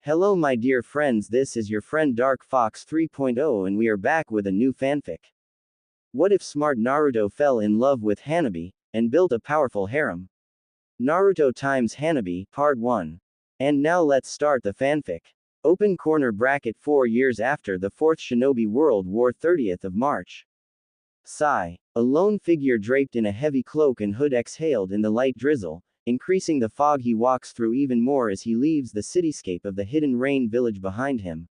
Hello my dear friends, this is your friend Dark Fox 3.0 and we are back with a new fanfic. What if smart Naruto fell in love with Hanabi, and built a powerful harem? Naruto times Hanabi, Part 1. And now let's start the fanfic. Open corner bracket 4 years after the 4th Shinobi World War 30th of March. Sigh. A lone figure draped in a heavy cloak and hood exhaled in the light drizzle, increasing the fog he walks through even more as he leaves the cityscape of the hidden rain village behind him.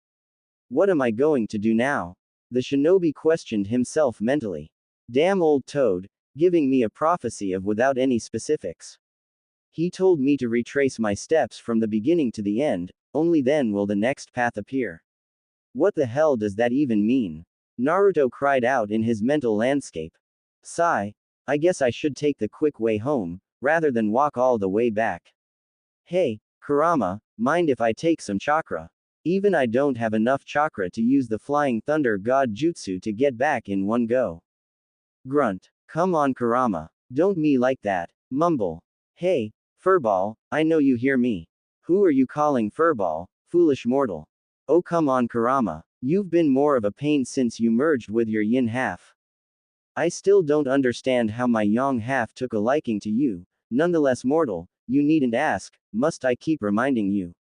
What am I going to do now? The shinobi questioned himself mentally. Damn old toad, giving me a prophecy of without any specifics. He told me to retrace my steps from the beginning to the end, only then will the next path appear. What the hell does that even mean? Naruto cried out in his mental landscape. Sigh. I guess I should take the quick way home, rather than walk all the way back. Hey, Kurama, mind if I take some chakra? Even I don't have enough chakra to use the flying thunder god jutsu to get back in one go. Grunt. Come on Kurama. Don't me like that. Mumble. Hey, Furball, I know you hear me. Who are you calling Furball, foolish mortal? Oh come on Kurama. You've been more of a pain since you merged with your yin half. I still don't understand how my yang half took a liking to you. Nonetheless mortal, you needn't ask, must I keep reminding you?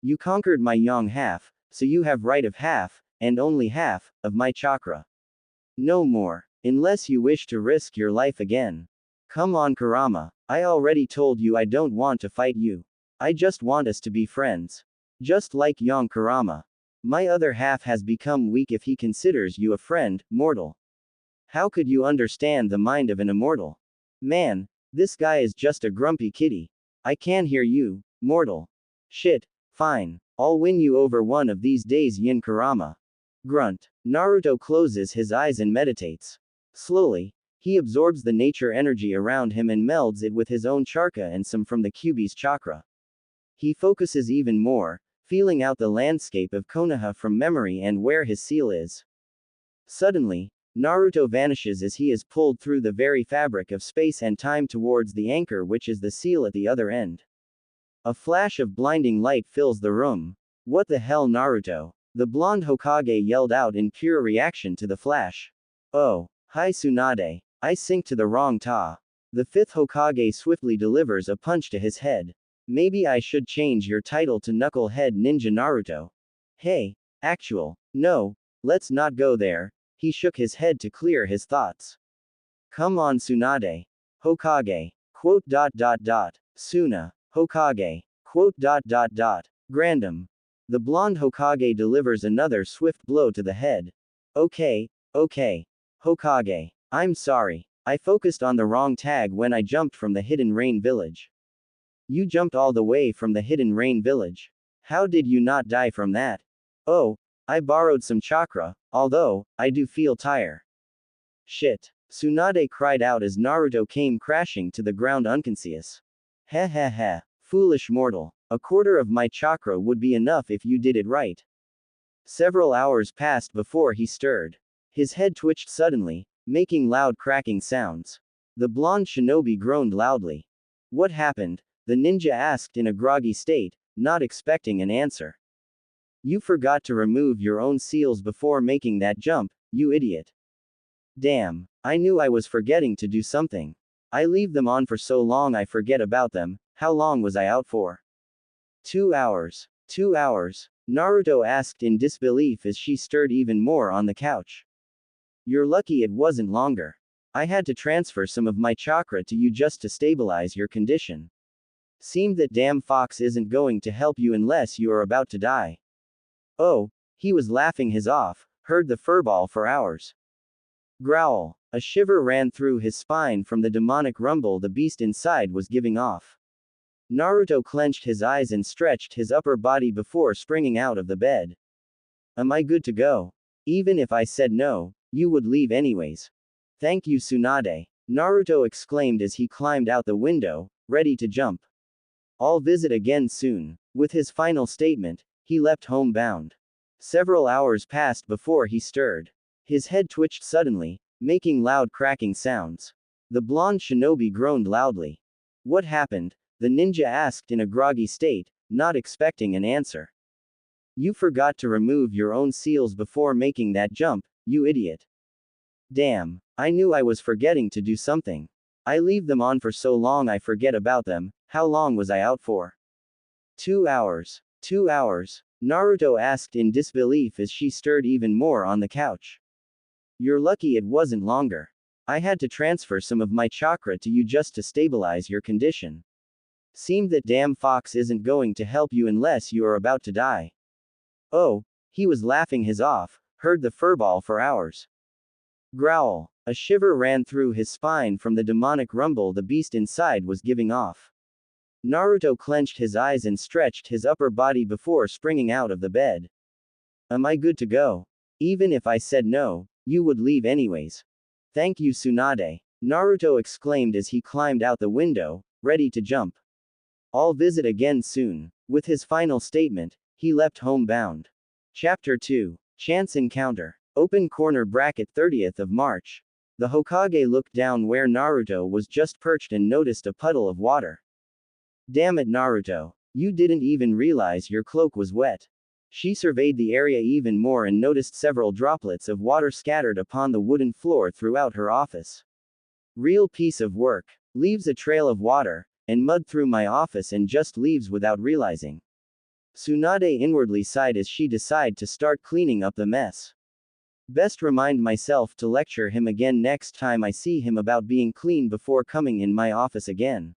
You conquered my yang half, so you have right of half, and only half, of my chakra. No more. Unless you wish to risk your life again. Come on Kurama, I already told you I don't want to fight you. I just want us to be friends. Just like young Kurama. My other half has become weak if he considers you a friend, mortal. How could you understand the mind of an immortal? Man, this guy is just a grumpy kitty. I can hear you, mortal. Shit, fine. I'll win you over one of these days Yin Kurama. Grunt. Naruto closes his eyes and meditates. Slowly, he absorbs the nature energy around him and melds it with his own chakra and some from the Kyuubi's chakra. He focuses even more, feeling out the landscape of Konoha from memory and where his seal is. Suddenly, Naruto vanishes as he is pulled through the very fabric of space and time towards the anchor which is the seal at the other end. A flash of blinding light fills the room. What the hell Naruto? The blonde Hokage yelled out in pure reaction to the flash. Oh, hi Tsunade, I sink to the wrong ta. The 5th Hokage swiftly delivers a punch to his head. Maybe I should change your title to Knucklehead Ninja Naruto. Hey, actual, no, let's not go there. He shook his head to clear his thoughts. Come on Tsunade. Hokage. Suna. Hokage. Grandam. The blonde Hokage delivers another swift blow to the head. Okay. Hokage. I'm sorry. I focused on the wrong tag when I jumped from the hidden rain village. You jumped all the way from the hidden rain village. How did you not die from that? Oh, I borrowed some chakra, although, I do feel tired. Shit. Tsunade cried out as Naruto came crashing to the ground unconscious. Heh. Foolish mortal. A quarter of my chakra would be enough if you did it right. Several hours passed before he stirred. His head twitched suddenly, making loud cracking sounds. The blonde shinobi groaned loudly. What happened? The ninja asked in a groggy state, not expecting an answer. You forgot to remove your own seals before making that jump, you idiot. Damn, I knew I was forgetting to do something. I leave them on for so long I forget about them. How long was I out for? 2 hours. 2 hours? Naruto asked in disbelief as she stirred even more on the couch. You're lucky it wasn't longer. I had to transfer some of my chakra to you just to stabilize your condition. Seemed that damn fox isn't going to help you unless you are about to die. Oh, he was laughing his off, heard the furball for hours. Growl. A shiver ran through his spine from the demonic rumble the beast inside was giving off. Naruto clenched his eyes and stretched his upper body before springing out of the bed. Am I good to go? Even if I said no, you would leave anyways. Thank you Tsunade. Naruto exclaimed as he climbed out the window, ready to jump. I'll visit again soon. With his final statement, he left homebound. Several hours passed before he stirred. His head twitched suddenly, making loud cracking sounds. The blonde shinobi groaned loudly. What happened? The ninja asked in a groggy state, not expecting an answer. You forgot to remove your own seals before making that jump, you idiot. Damn. I knew I was forgetting to do something. I leave them on for so long I forget about them. How long was I out for? 2 hours. 2 hours? Naruto asked in disbelief as she stirred even more on the couch. You're lucky it wasn't longer. I had to transfer some of my chakra to you just to stabilize your condition. Seemed that damn fox isn't going to help you unless you are about to die. Oh, he was laughing his off, heard the furball for hours. Growl. A shiver ran through his spine from the demonic rumble the beast inside was giving off. Naruto clenched his eyes and stretched his upper body before springing out of the bed. Am I good to go? Even if I said no, you would leave anyways. Thank you, Tsunade. Naruto exclaimed as he climbed out the window, ready to jump. I'll visit again soon. With his final statement, he leapt homebound. Chapter 2. Chance Encounter. Open corner bracket 30th of March. The Hokage looked down where Naruto was just perched and noticed a puddle of water. Damn it, Naruto. You didn't even realize your cloak was wet. She surveyed the area even more and noticed several droplets of water scattered upon the wooden floor throughout her office. Real piece of work. Leaves a trail of water and mud through my office and just leaves without realizing. Tsunade inwardly sighed as she decided to start cleaning up the mess. Best remind myself to lecture him again next time I see him about being clean before coming in my office again.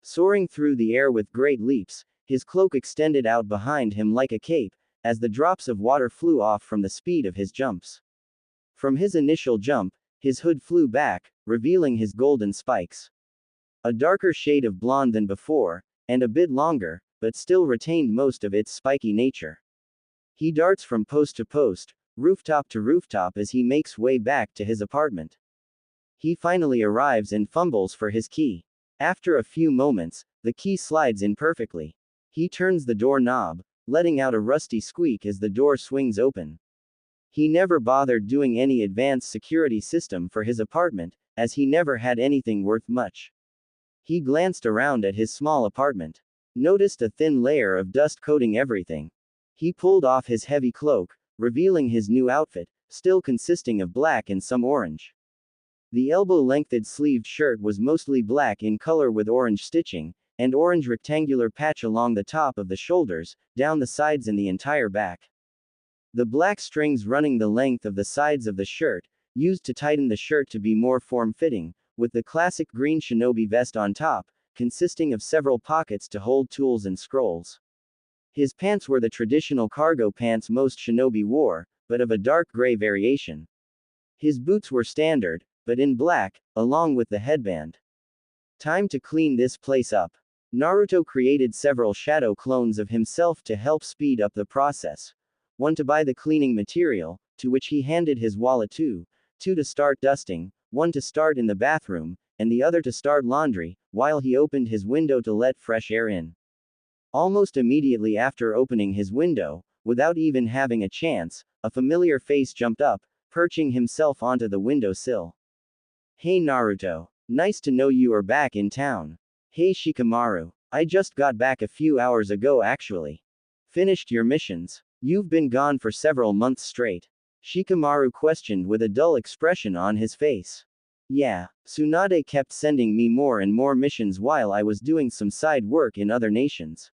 Soaring through the air with great leaps, his cloak extended out behind him like a cape, as the drops of water flew off from the speed of his jumps. From his initial jump, his hood flew back, revealing his golden spikes. A darker shade of blonde than before, and a bit longer, but still retained most of its spiky nature. He darts from post to post, rooftop to rooftop as he makes way back to his apartment. He finally arrives and fumbles for his key. After a few moments, the key slides in perfectly. He turns the door knob, letting out a rusty squeak as the door swings open. He never bothered doing any advanced security system for his apartment, as he never had anything worth much. He glanced around at his small apartment. Noticed a thin layer of dust coating everything. He pulled off his heavy cloak, revealing his new outfit, still consisting of black and some orange. The elbow-lengthed sleeved shirt was mostly black in color with orange stitching, and orange rectangular patch along the top of the shoulders, down the sides and the entire back. The black strings running the length of the sides of the shirt, used to tighten the shirt to be more form-fitting, with the classic green shinobi vest on top, consisting of several pockets to hold tools and scrolls. His pants were the traditional cargo pants most shinobi wore, but of a dark gray variation. His boots were standard, but in black, along with the headband. Time to clean this place up. Naruto created several shadow clones of himself to help speed up the process. One to buy the cleaning material, to which he handed his wallet two to start dusting, one to start in the bathroom, and the other to start laundry, while he opened his window to let fresh air in. Almost immediately after opening his window, without even having a chance, a familiar face jumped up, perching himself onto the window sill. Hey Naruto. Nice to know you are back in town. Hey Shikamaru. I just got back a few hours ago actually. Finished your missions? You've been gone for several months straight. Shikamaru questioned with a dull expression on his face. Yeah, Tsunade kept sending me more and more missions while I was doing some side work in other nations.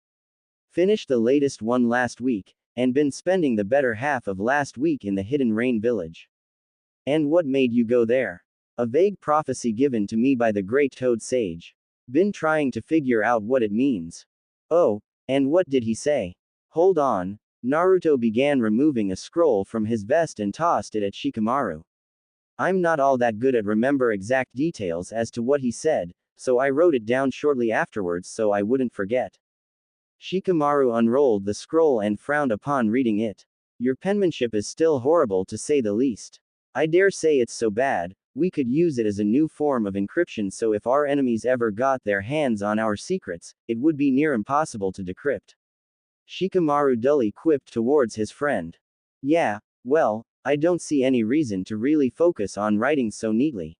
Finished the latest one last week, and been spending the better half of last week in the Hidden Rain village. And what made you go there? A vague prophecy given to me by the great Toad Sage. Been trying to figure out what it means. Oh, and what did he say? Hold on. Naruto began removing a scroll from his vest and tossed it at Shikamaru. I'm not all that good at remember exact details as to what he said, so I wrote it down shortly afterwards so I wouldn't forget. Shikamaru unrolled the scroll and frowned upon reading it. Your penmanship is still horrible to say the least. I dare say it's so bad, we could use it as a new form of encryption so if our enemies ever got their hands on our secrets, it would be near impossible to decrypt. Shikamaru dully quipped towards his friend. Yeah, well, I don't see any reason to really focus on writing so neatly.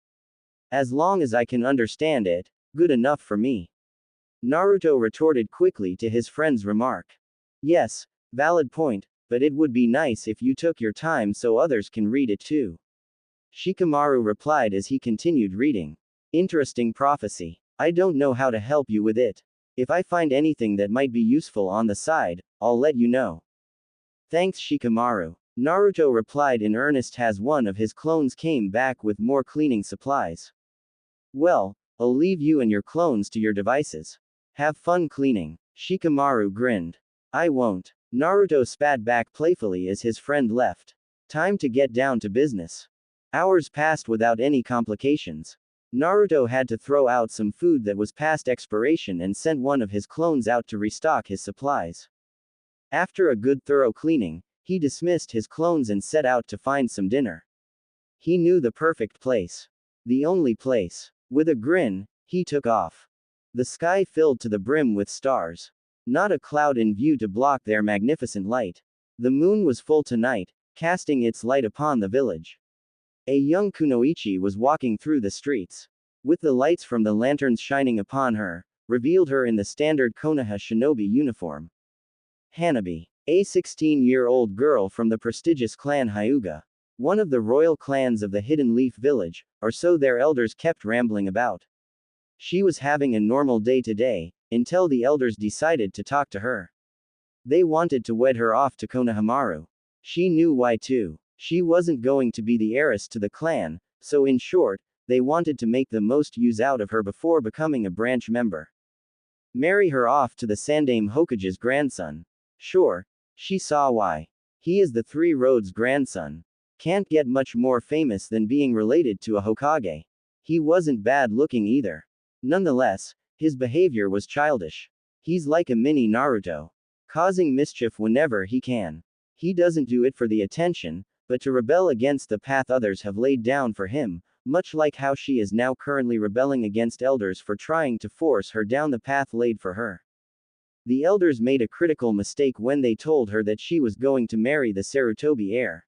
As long as I can understand it, good enough for me. Naruto retorted quickly to his friend's remark. Yes, Valid point, but it would be nice if you took your time so others can read it too. Shikamaru replied as he continued reading. Interesting prophecy. I don't know how to help you with it. If I find anything that might be useful on the side, I'll let you know. Thanks Shikamaru. Naruto replied in earnest as one of his clones came back with more cleaning supplies. Well, I'll leave you and your clones to your devices. Have fun cleaning. Shikamaru grinned. I won't. Naruto spat back playfully as his friend left. Time to get down to business. Hours passed without any complications. Naruto had to throw out some food that was past expiration and sent one of his clones out to restock his supplies. After a good thorough cleaning, he dismissed his clones and set out to find some dinner. He knew the perfect place. The only place. With a grin, he took off. The sky filled to the brim with stars. Not a cloud in view to block their magnificent light. The moon was full tonight, casting its light upon the village. A young kunoichi was walking through the streets. With the lights from the lanterns shining upon her, revealed her in the standard Konoha shinobi uniform. Hanabi. A 16-year-old girl from the prestigious clan Hyuga. One of the royal clans of the Hidden Leaf Village, or so their elders kept rambling about. She was having a normal day today, until the elders decided to talk to her. They wanted to wed her off to Konohamaru. She knew why too. She wasn't going to be the heiress to the clan, so in short, they wanted to make the most use out of her before becoming a branch member. Marry her off to the Sandaime Hokage's grandson. Sure. She saw why. He is the Three Roads grandson. Can't get much more famous than being related to a Hokage. He wasn't bad looking either. Nonetheless, his behavior was childish. He's like a mini Naruto. Causing mischief whenever he can. He doesn't do it for the attention, but to rebel against the path others have laid down for him, much like how she is now currently rebelling against elders for trying to force her down the path laid for her. The elders made a critical mistake when they told her that she was going to marry the Sarutobi heir.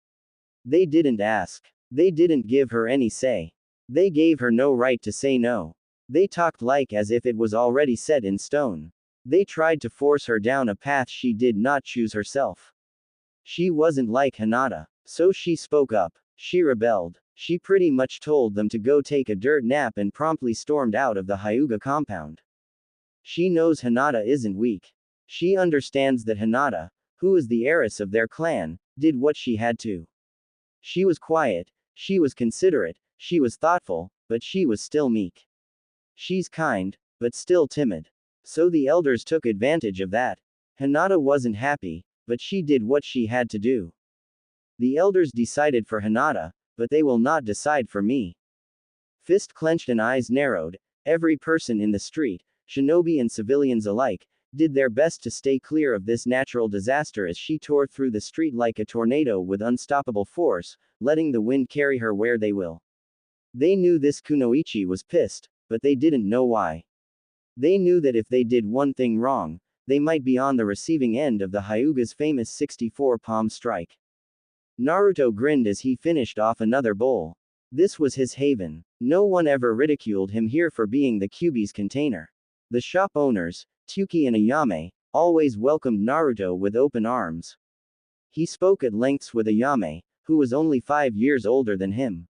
They didn't ask. They didn't give her any say. They gave her no right to say no. They talked like as if it was already set in stone. They tried to force her down a path she did not choose herself. She wasn't like Hinata, so she spoke up. She rebelled. She pretty much told them to go take a dirt nap and promptly stormed out of the Hyuga compound. She knows Hinata isn't weak. She understands that Hinata, who is the heiress of their clan, did what she had to. She was quiet, she was considerate, she was thoughtful, but she was still meek. She's kind, but still timid. So the elders took advantage of that. Hinata wasn't happy, but she did what she had to do. The elders decided for Hinata, but they will not decide for me. Fist clenched and eyes narrowed, every person in the street, shinobi and civilians alike, did their best to stay clear of this natural disaster as she tore through the street like a tornado with unstoppable force, letting the wind carry her where they will. They knew this kunoichi was pissed, but they didn't know why. They knew that if they did one thing wrong, they might be on the receiving end of the Hyuga's famous 64 palm strike. Naruto grinned as he finished off another bowl. This was his haven. No one ever ridiculed him here for being the Kyuubi's container. The shop owners, Tsuki and Ayame, always welcomed Naruto with open arms. He spoke at lengths with Ayame, who was only 5 years older than him.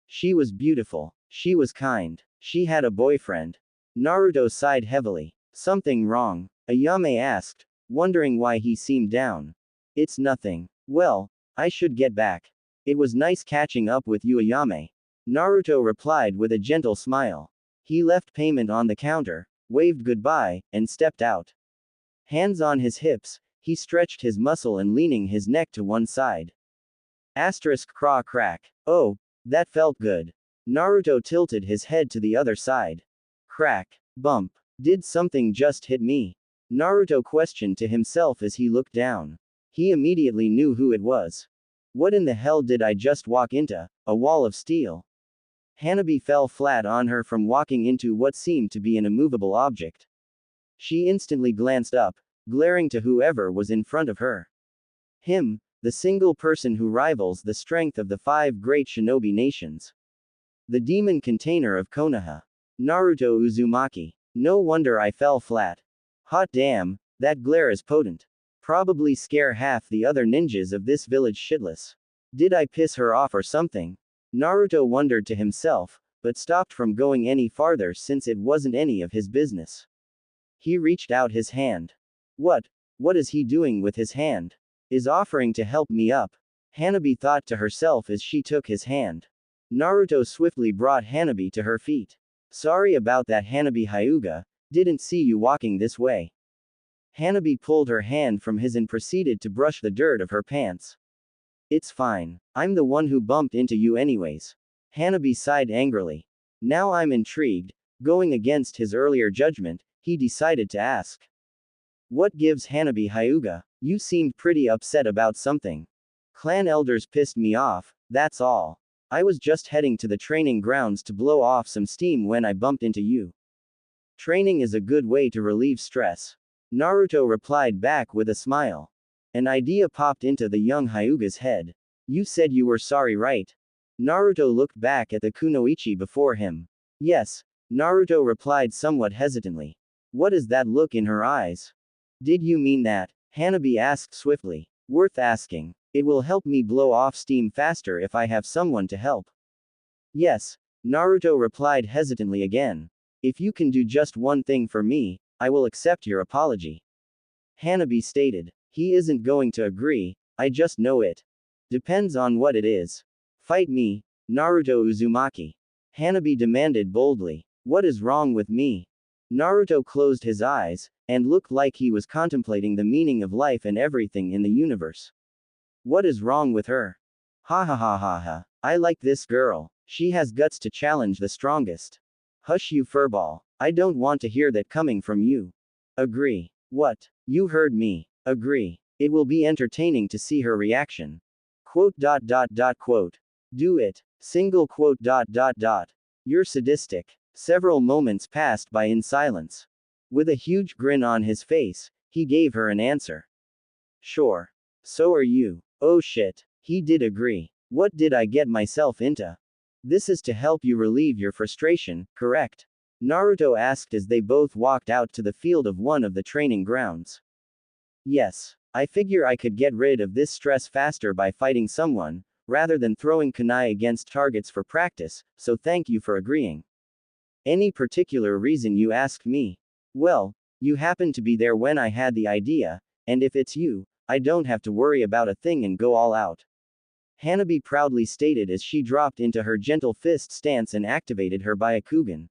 She was beautiful. She was kind. She had a boyfriend. Naruto sighed heavily. Something wrong? Ayame asked, wondering why he seemed down. It's nothing. Well, I should get back. It was nice catching up with you, Ayame. Naruto replied with a gentle smile. He left payment on the counter, waved goodbye, and stepped out. Hands on his hips, he stretched his muscle and leaning his neck to one side. Asterisk craw crack. Oh, that felt good. Naruto tilted his head to the other side. Crack. Bump. Did something just hit me? Naruto questioned to himself as he looked down. He immediately knew who it was. What in the hell did I just walk into? A wall of steel. Hanabi fell flat on her from walking into what seemed to be an immovable object. She instantly glanced up, glaring to whoever was in front of her. Him, the single person who rivals the strength of the 5 great shinobi nations. The demon container of Konoha. Naruto Uzumaki. No wonder I fell flat. Hot damn, that glare is potent. Probably scare half the other ninjas of this village shitless. Did I piss her off or something? Naruto wondered to himself, but stopped from going any farther since it wasn't any of his business. He reached out his hand. What is he doing with his hand? Is offering to help me up. Hanabi thought to herself as she took his hand. Naruto swiftly brought Hanabi to her feet. Sorry about that, Hanabi Hyuga, didn't see you walking this way. Hanabi pulled her hand from his and proceeded to brush the dirt of her pants. It's fine. I'm the one who bumped into you anyways. Hanabi sighed angrily. Now I'm intrigued. Going against his earlier judgment, he decided to ask. What gives, Hanabi Hyuga? You seemed pretty upset about something. Clan elders pissed me off, that's all. I was just heading to the training grounds to blow off some steam when I bumped into you. Training is a good way to relieve stress. Naruto replied back with a smile. An idea popped into the young Hyuga's head. You said you were sorry, right? Naruto looked back at the kunoichi before him. Yes, Naruto replied somewhat hesitantly. What is that look in her eyes? Did you mean that? Hanabi asked swiftly. Worth asking. It will help me blow off steam faster if I have someone to help. Yes, Naruto replied hesitantly again. If you can do just one thing for me, I will accept your apology. Hanabi stated. He isn't going to agree, I just know it. Depends on what it is. Fight me, Naruto Uzumaki. Hanabi demanded boldly. What is wrong with me? Naruto closed his eyes, and looked like he was contemplating the meaning of life and everything in the universe. What is wrong with her? Ha ha ha ha ha. I like this girl. She has guts to challenge the strongest. Hush you furball. I don't want to hear that coming from you. Agree. What? You heard me. Agree. It will be entertaining to see her reaction. Quote. Do it. Single quote. You're sadistic. Several moments passed by in silence. With a huge grin on his face, he gave her an answer. Sure. So are you. Oh shit. He did agree. What did I get myself into? This is to help you relieve your frustration, correct? Naruto asked as they both walked out to the field of one of the training grounds. Yes. I figure I could get rid of this stress faster by fighting someone, rather than throwing kunai against targets for practice, so thank you for agreeing. Any particular reason you asked me? Well, you happened to be there when I had the idea, and if it's you, I don't have to worry about a thing and go all out. Hanabi proudly stated as she dropped into her gentle fist stance and activated her Byakugan.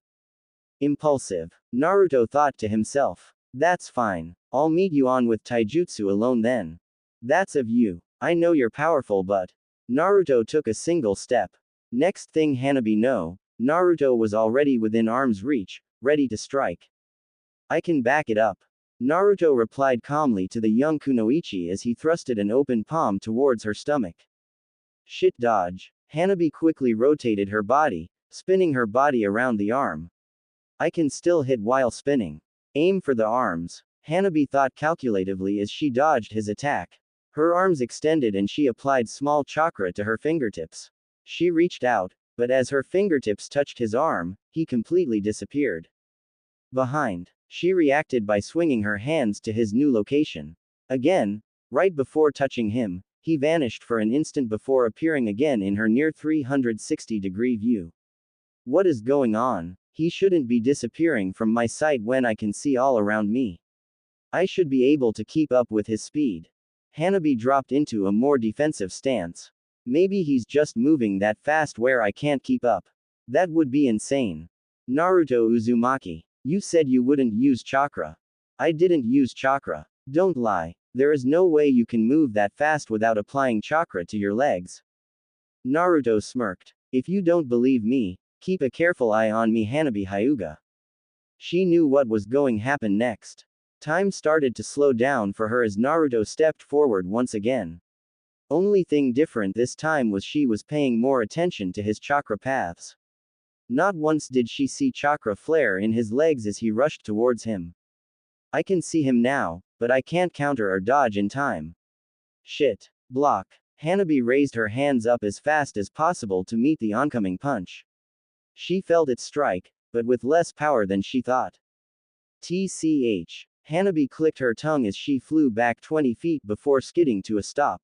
Impulsive. Naruto thought to himself. That's fine. I'll meet you on with taijutsu alone then. That's of you. I know you're powerful but. Naruto took a single step. Next thing Hanabi know, Naruto was already within arm's reach, ready to strike. I can back it up. Naruto replied calmly to the young kunoichi as he thrusted an open palm towards her stomach. Shit dodge. Hanabi quickly rotated her body, spinning her body around the arm. I can still hit while spinning. Aim for the arms. Hanabi thought calculatively as she dodged his attack. Her arms extended and she applied small chakra to her fingertips. She reached out, but as her fingertips touched his arm, he completely disappeared. Behind. She reacted by swinging her hands to his new location. Again, right before touching him, he vanished for an instant before appearing again in her near 360-degree view. What is going on? He shouldn't be disappearing from my sight when I can see all around me. I should be able to keep up with his speed. Hanabi dropped into a more defensive stance. Maybe he's just moving that fast where I can't keep up. That would be insane. Naruto Uzumaki. You said you wouldn't use chakra. I didn't use chakra. Don't lie. There is no way you can move that fast without applying chakra to your legs. Naruto smirked. If you don't believe me, keep a careful eye on me, Hanabi Hyuga. She knew what was going to happen next. Time started to slow down for her as Naruto stepped forward once again. Only thing different this time was she was paying more attention to his chakra paths. Not once did she see chakra flare in his legs as he rushed towards him. I can see him now, but I can't counter or dodge in time. Shit. Block. Hanabi raised her hands up as fast as possible to meet the oncoming punch. She felt it strike, but with less power than she thought. TCH. Hanabi clicked her tongue as she flew back 20 feet before skidding to a stop.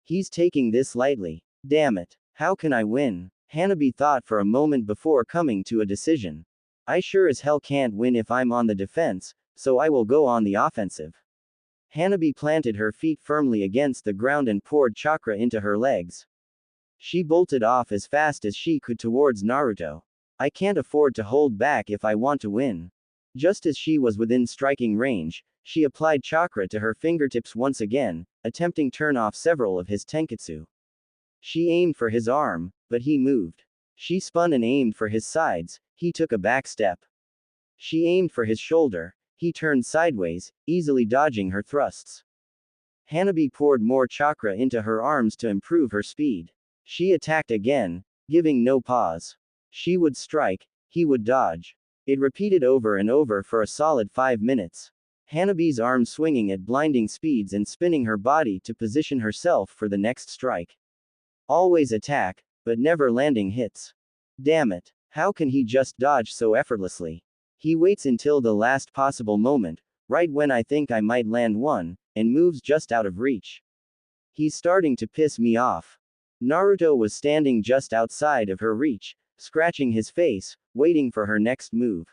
He's taking this lightly. Damn it. How can I win? Hanabi thought for a moment before coming to a decision. I sure as hell can't win if I'm on the defense, so I will go on the offensive. Hanabi planted her feet firmly against the ground and poured chakra into her legs. She bolted off as fast as she could towards Naruto. I can't afford to hold back if I want to win. Just as she was within striking range, she applied chakra to her fingertips once again, attempting turn off several of his tenketsu. She aimed for his arm, but he moved. She spun and aimed for his sides, he took a back step. She aimed for his shoulder, he turned sideways, easily dodging her thrusts. Hanabi poured more chakra into her arms to improve her speed. She attacked again, giving no pause. She would strike, he would dodge. It repeated over and over for a solid 5 minutes. Hanabi's arms swinging at blinding speeds and spinning her body to position herself for the next strike. Always attack, but never landing hits. Damn it, how can he just dodge so effortlessly? He waits until the last possible moment, right when I think I might land one, and moves just out of reach. He's starting to piss me off. Naruto was standing just outside of her reach, scratching his face, waiting for her next move.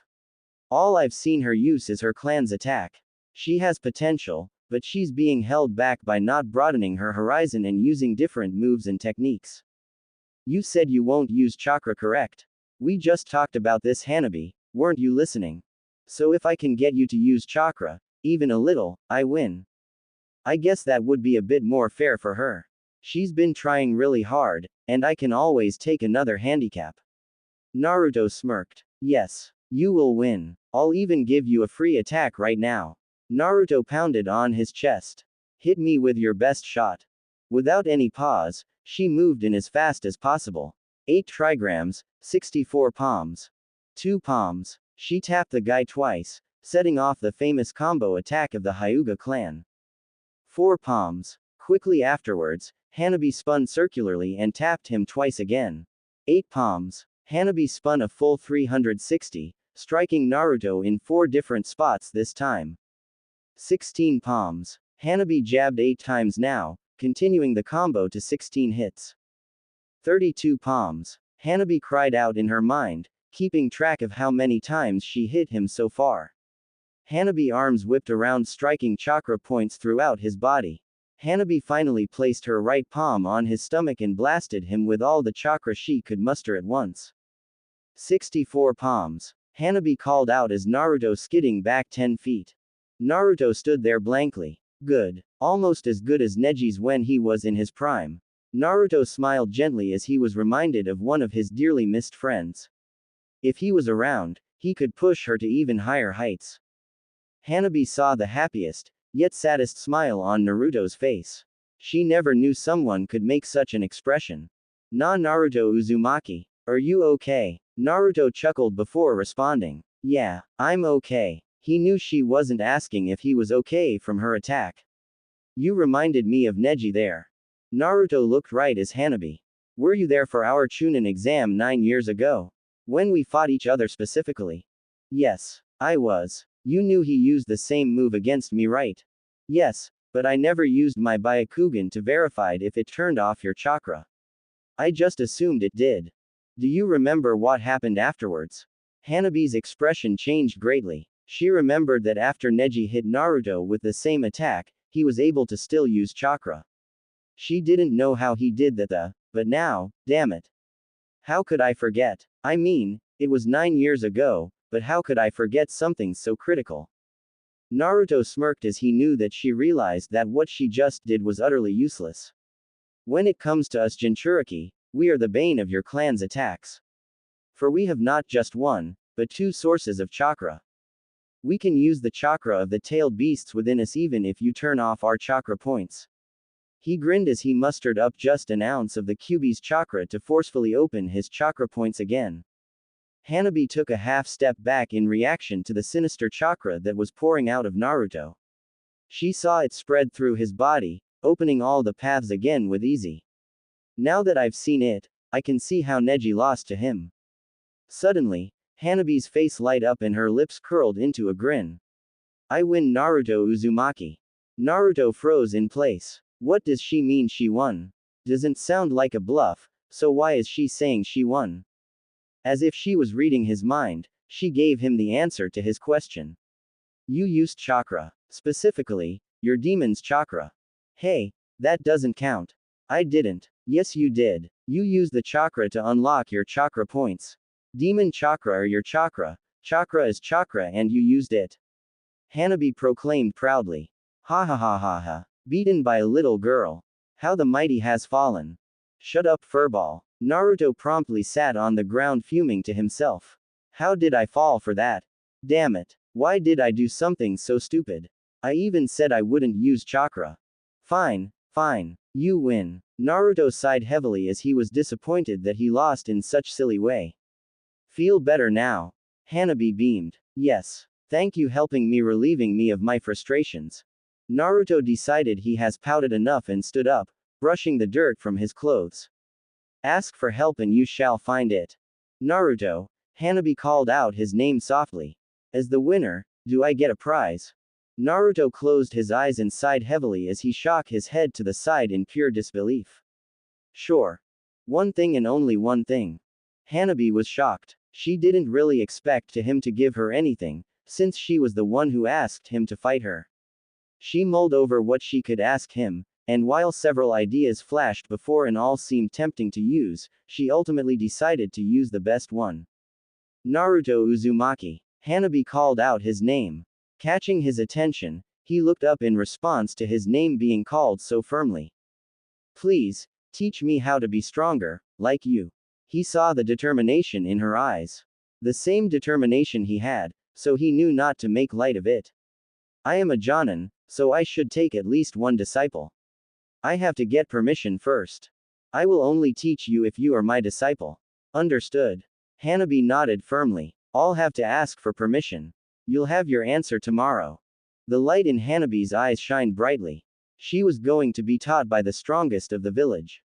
All I've seen her use is her clan's attack. She has potential, but she's being held back by not broadening her horizon and using different moves and techniques. You said you won't use chakra, correct? We just talked about this, Hanabi. Weren't you listening? So if I can get you to use chakra, even a little, I win. I guess that would be a bit more fair for her. She's been trying really hard, and I can always take another handicap. Naruto smirked. Yes, you will win. I'll even give you a free attack right now. Naruto pounded on his chest. Hit me with your best shot. Without any pause, she moved in as fast as possible. 8 trigrams, 64 palms. 2 palms. She tapped the guy twice, setting off the famous combo attack of the Hyuga clan. 4 palms. Quickly afterwards, Hanabi spun circularly and tapped him twice again. 8 palms. Hanabi spun a full 360, striking Naruto in 4 different spots this time. 16 palms. Hanabi jabbed 8 times now, continuing the combo to 16 hits. 32 palms. Hanabi cried out in her mind, keeping track of how many times she hit him so far. Hanabi arms whipped around, striking chakra points throughout his body. Hanabi finally placed her right palm on his stomach and blasted him with all the chakra she could muster at once. 64 palms. Hanabi called out as Naruto skidding back 10 feet. Naruto stood there blankly. Good. Almost as good as Neji's when he was in his prime. Naruto smiled gently as he was reminded of one of his dearly missed friends. If he was around, he could push her to even higher heights. Hanabi saw the happiest, yet saddest smile on Naruto's face. She never knew someone could make such an expression. Na Naruto Uzumaki. Are you okay? Naruto chuckled before responding. Yeah, I'm okay. He knew she wasn't asking if he was okay from her attack. You reminded me of Neji there. Naruto looked right as Hanabi. Were you there for our Chunin exam 9 years ago? When we fought each other specifically? Yes, I was. You knew he used the same move against me, right? Yes, but I never used my Byakugan to verify if it turned off your chakra. I just assumed it did. Do you remember what happened afterwards? Hanabi's expression changed greatly. She remembered that after Neji hit Naruto with the same attack, he was able to still use chakra. She didn't know how he did that, but now, damn it. How could I forget? I mean, it was 9 years ago, but how could I forget something so critical? Naruto smirked as he knew that she realized that what she just did was utterly useless. When it comes to us Jinchuriki, we are the bane of your clan's attacks. For we have not just one, but 2 sources of chakra. We can use the chakra of the tailed beasts within us even if you turn off our chakra points. He grinned as he mustered up just an ounce of the Kyuubi's chakra to forcefully open his chakra points again. Hanabi took a half step back in reaction to the sinister chakra that was pouring out of Naruto. She saw it spread through his body, opening all the paths again with ease. Now that I've seen it, I can see how Neji lost to him. Suddenly, Hanabi's face light up and her lips curled into a grin. I win Naruto Uzumaki. Naruto froze in place. What does she mean she won? Doesn't sound like a bluff, so why is she saying she won? As if she was reading his mind, she gave him the answer to his question. You used chakra. Specifically, your demon's chakra. Hey, that doesn't count. I didn't. Yes, you did. You used the chakra to unlock your chakra points. Demon chakra are your chakra. Chakra is chakra and you used it. Hanabi proclaimed proudly. Ha ha ha ha ha. Beaten by a little girl. How the mighty has fallen. Shut up, furball. Naruto promptly sat on the ground fuming to himself. How did I fall for that? Damn it. Why did I do something so stupid? I even said I wouldn't use chakra. Fine, fine. You win. Naruto sighed heavily as he was disappointed that he lost in such silly way. Feel better now? Hanabi beamed. Yes. Thank you helping me relieving me of my frustrations. Naruto decided he has pouted enough and stood up, brushing the dirt from his clothes. Ask for help and you shall find it. Naruto. Hanabi called out his name softly. As the winner, do I get a prize? Naruto closed his eyes and sighed heavily as he shook his head to the side in pure disbelief. Sure. One thing and only one thing. Hanabi was shocked. She didn't really expect him to give her anything, since she was the one who asked him to fight her. She mulled over what she could ask him, and while several ideas flashed before and all seemed tempting to use, she ultimately decided to use the best one. Naruto Uzumaki. Hanabi called out his name. Catching his attention, he looked up in response to his name being called so firmly. Please, teach me how to be stronger, like you. He saw the determination in her eyes. The same determination he had, so he knew not to make light of it. I am a Jonin, so I should take at least one disciple. I have to get permission first. I will only teach you if you are my disciple. Understood. Hanabi nodded firmly. I'll have to ask for permission. You'll have your answer tomorrow. The light in Hanabi's eyes shined brightly. She was going to be taught by the strongest of the village.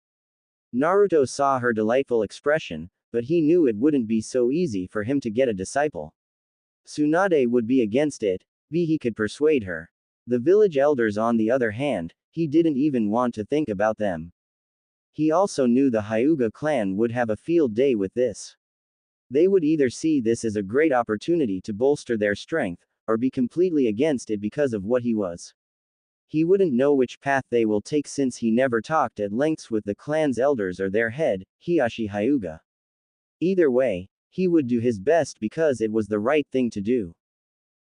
Naruto saw her delightful expression, but he knew it wouldn't be so easy for him to get a disciple. Tsunade would be against it, he could persuade her. The village elders on the other hand, he didn't even want to think about them. He also knew the Hyuga clan would have a field day with this. They would either see this as a great opportunity to bolster their strength, or be completely against it because of what he was. He wouldn't know which path they will take since he never talked at lengths with the clan's elders or their head, Hiashi Hyuga. Either way, he would do his best because it was the right thing to do.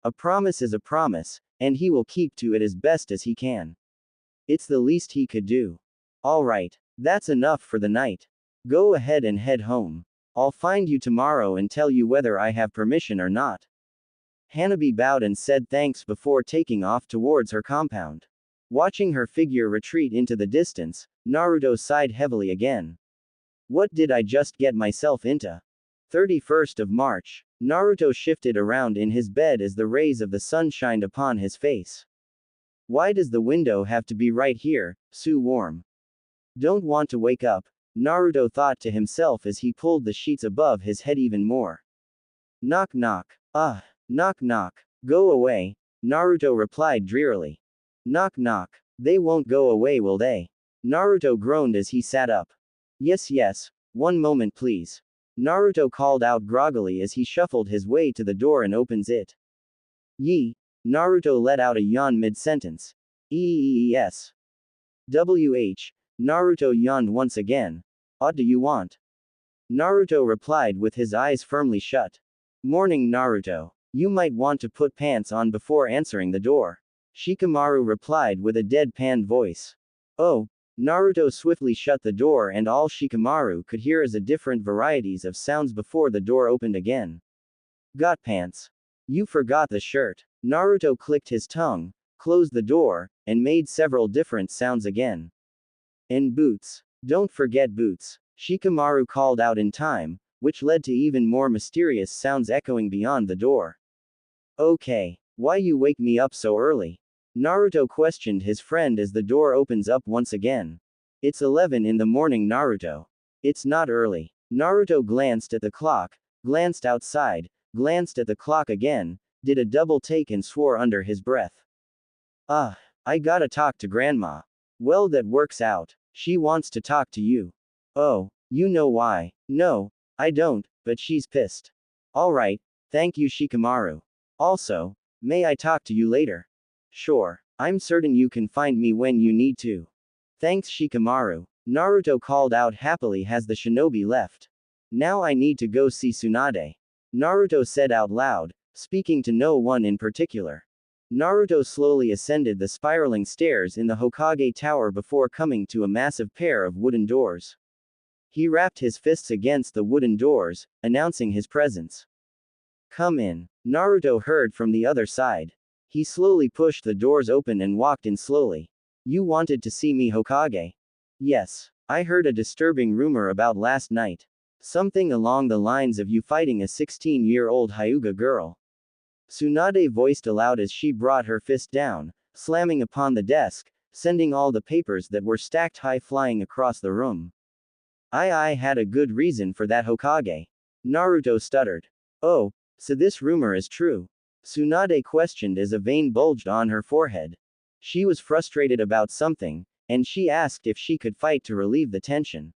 A promise is a promise, and he will keep to it as best as he can. It's the least he could do. Alright, that's enough for the night. Go ahead and head home. I'll find you tomorrow and tell you whether I have permission or not. Hanabi bowed and said thanks before taking off towards her compound. Watching her figure retreat into the distance, Naruto sighed heavily again. What did I just get myself into? 31st of March. Naruto shifted around in his bed as the rays of the sun shined upon his face. Why does the window have to be right here, so warm? Don't want to wake up, Naruto thought to himself as he pulled the sheets above his head even more. Knock knock. Knock knock. Go away, Naruto replied drearily. Knock knock. They won't go away, will they? Naruto groaned as he sat up. Yes, yes, one moment please. Naruto called out groggily as he shuffled his way to the door and opens it. Yee. Naruto let out a yawn mid-sentence. Yes. Naruto yawned once again. What do you want? Naruto replied with his eyes firmly shut. Morning, Naruto. You might want to put pants on before answering the door. Shikamaru replied with a deadpan voice. Oh. Naruto swiftly shut the door and all Shikamaru could hear is a different varieties of sounds before the door opened again. Got pants. You forgot the shirt. Naruto clicked his tongue, closed the door, and made several different sounds again. And boots. Don't forget boots. Shikamaru called out in time, which led to even more mysterious sounds echoing beyond the door. Okay. Why you wake me up so early? Naruto questioned his friend as the door opens up once again. It's 11 in the morning, Naruto. It's not early. Naruto glanced at the clock, glanced outside, glanced at the clock again, did a double take and swore under his breath. I gotta talk to Grandma. Well, that works out. She wants to talk to you. Oh, you know why? No, I don't, but she's pissed. Alright, thank you, Shikamaru. Also, may I talk to you later? Sure, I'm certain you can find me when you need to. Thanks, Shikamaru. Naruto called out happily as the shinobi left. Now I need to go see Tsunade. Naruto said out loud, speaking to no one in particular. Naruto slowly ascended the spiraling stairs in the Hokage Tower before coming to a massive pair of wooden doors. He rapped his fists against the wooden doors, announcing his presence. Come in. Naruto heard from the other side. He slowly pushed the doors open and walked in slowly. You wanted to see me, Hokage? Yes. I heard a disturbing rumor about last night. Something along the lines of you fighting a 16-year-old Hyuga girl. Tsunade voiced aloud as she brought her fist down, slamming upon the desk, sending all the papers that were stacked high flying across the room. I had a good reason for that, Hokage. Naruto stuttered. Oh, so this rumor is true? Tsunade questioned as a vein bulged on her forehead. She was frustrated about something, and she asked if she could fight to relieve the tension.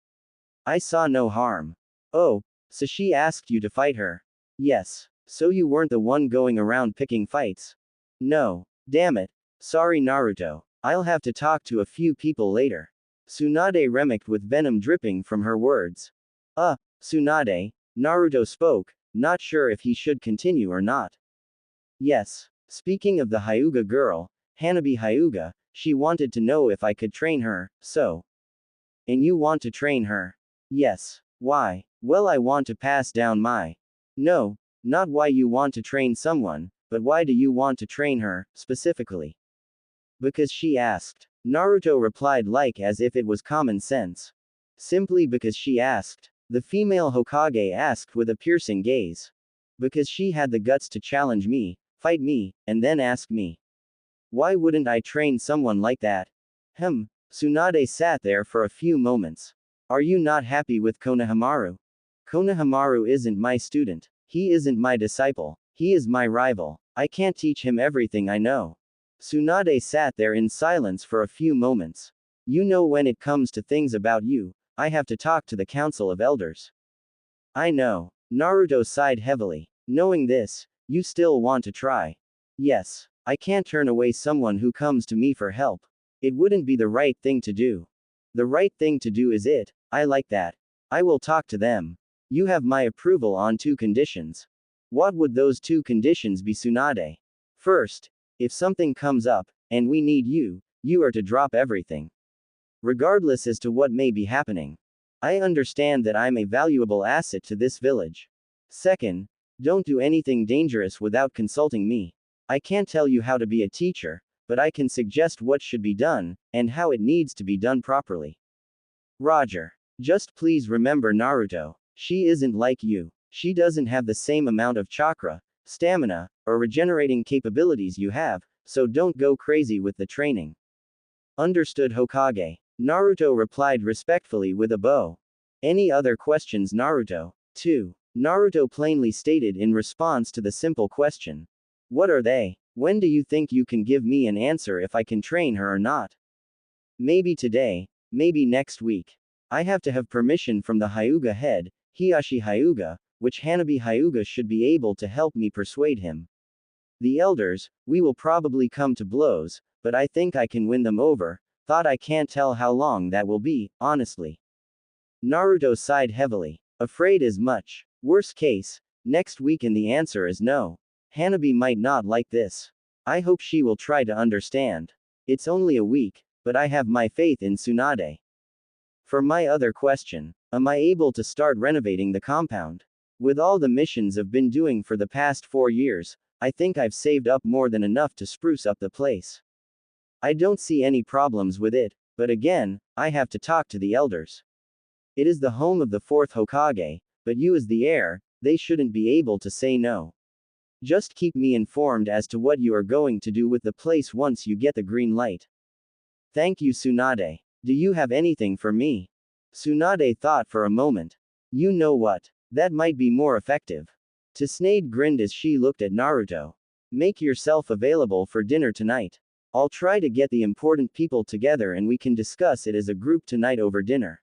I saw no harm. Oh, so she asked you to fight her? Yes. So you weren't the one going around picking fights? No. Damn it. Sorry, Naruto. I'll have to talk to a few people later. Tsunade remarked with venom dripping from her words. Tsunade, Naruto spoke, not sure if he should continue or not. Yes. Speaking of the Hyuga girl, Hanabi Hyuga, she wanted to know if I could train her, so. And you want to train her? Yes. Why? Well, I want to pass down my. No. Not why you want to train someone, but why do you want to train her, specifically? Because she asked. Naruto replied like as if it was common sense. Simply because she asked. The female Hokage asked with a piercing gaze. Because she had the guts to challenge me, fight me, and then ask me. Why wouldn't I train someone like that? Tsunade sat there for a few moments. Are you not happy with Konohamaru? Konohamaru isn't my student. He isn't my disciple. He is my rival. I can't teach him everything I know. Tsunade sat there in silence for a few moments. You know, when it comes to things about you, I have to talk to the Council of Elders. I know. Naruto sighed heavily. Knowing this, you still want to try. Yes. I can't turn away someone who comes to me for help. It wouldn't be the right thing to do. The right thing to do is it. I like that. I will talk to them. You have my approval on 2 conditions. What would those 2 conditions be, Tsunade? First, if something comes up, and we need you, you are to drop everything. Regardless as to what may be happening. I understand that I'm a valuable asset to this village. Second, don't do anything dangerous without consulting me. I can't tell you how to be a teacher, but I can suggest what should be done, and how it needs to be done properly. Roger. Just please remember, Naruto. She isn't like you. She doesn't have the same amount of chakra, stamina, or regenerating capabilities you have, so don't go crazy with the training. Understood, Hokage. Naruto replied respectfully with a bow. Any other questions, Naruto? 2. Naruto plainly stated in response to the simple question. What are they? When do you think you can give me an answer if I can train her or not? Maybe today, maybe next week. I have to have permission from the Hyuga head, Hiashi Hyuga, which Hanabi Hyuga should be able to help me persuade him. The elders, we will probably come to blows, but I think I can win them over. Thought I can't tell how long that will be, honestly. Naruto sighed heavily. Afraid as much. Worst case, next week, and the answer is no. Hanabi might not like this. I hope she will try to understand. It's only a week, but I have my faith in Tsunade. For my other question, am I able to start renovating the compound? With all the missions I've been doing for the past 4 years, I think I've saved up more than enough to spruce up the place. I don't see any problems with it, but again, I have to talk to the elders. It is the home of the 4th Hokage, but you as the heir, they shouldn't be able to say no. Just keep me informed as to what you are going to do with the place once you get the green light. Thank you, Tsunade. Do you have anything for me? Tsunade thought for a moment. You know what? That might be more effective. Tsunade grinned as she looked at Naruto. Make yourself available for dinner tonight. I'll try to get the important people together and we can discuss it as a group tonight over dinner.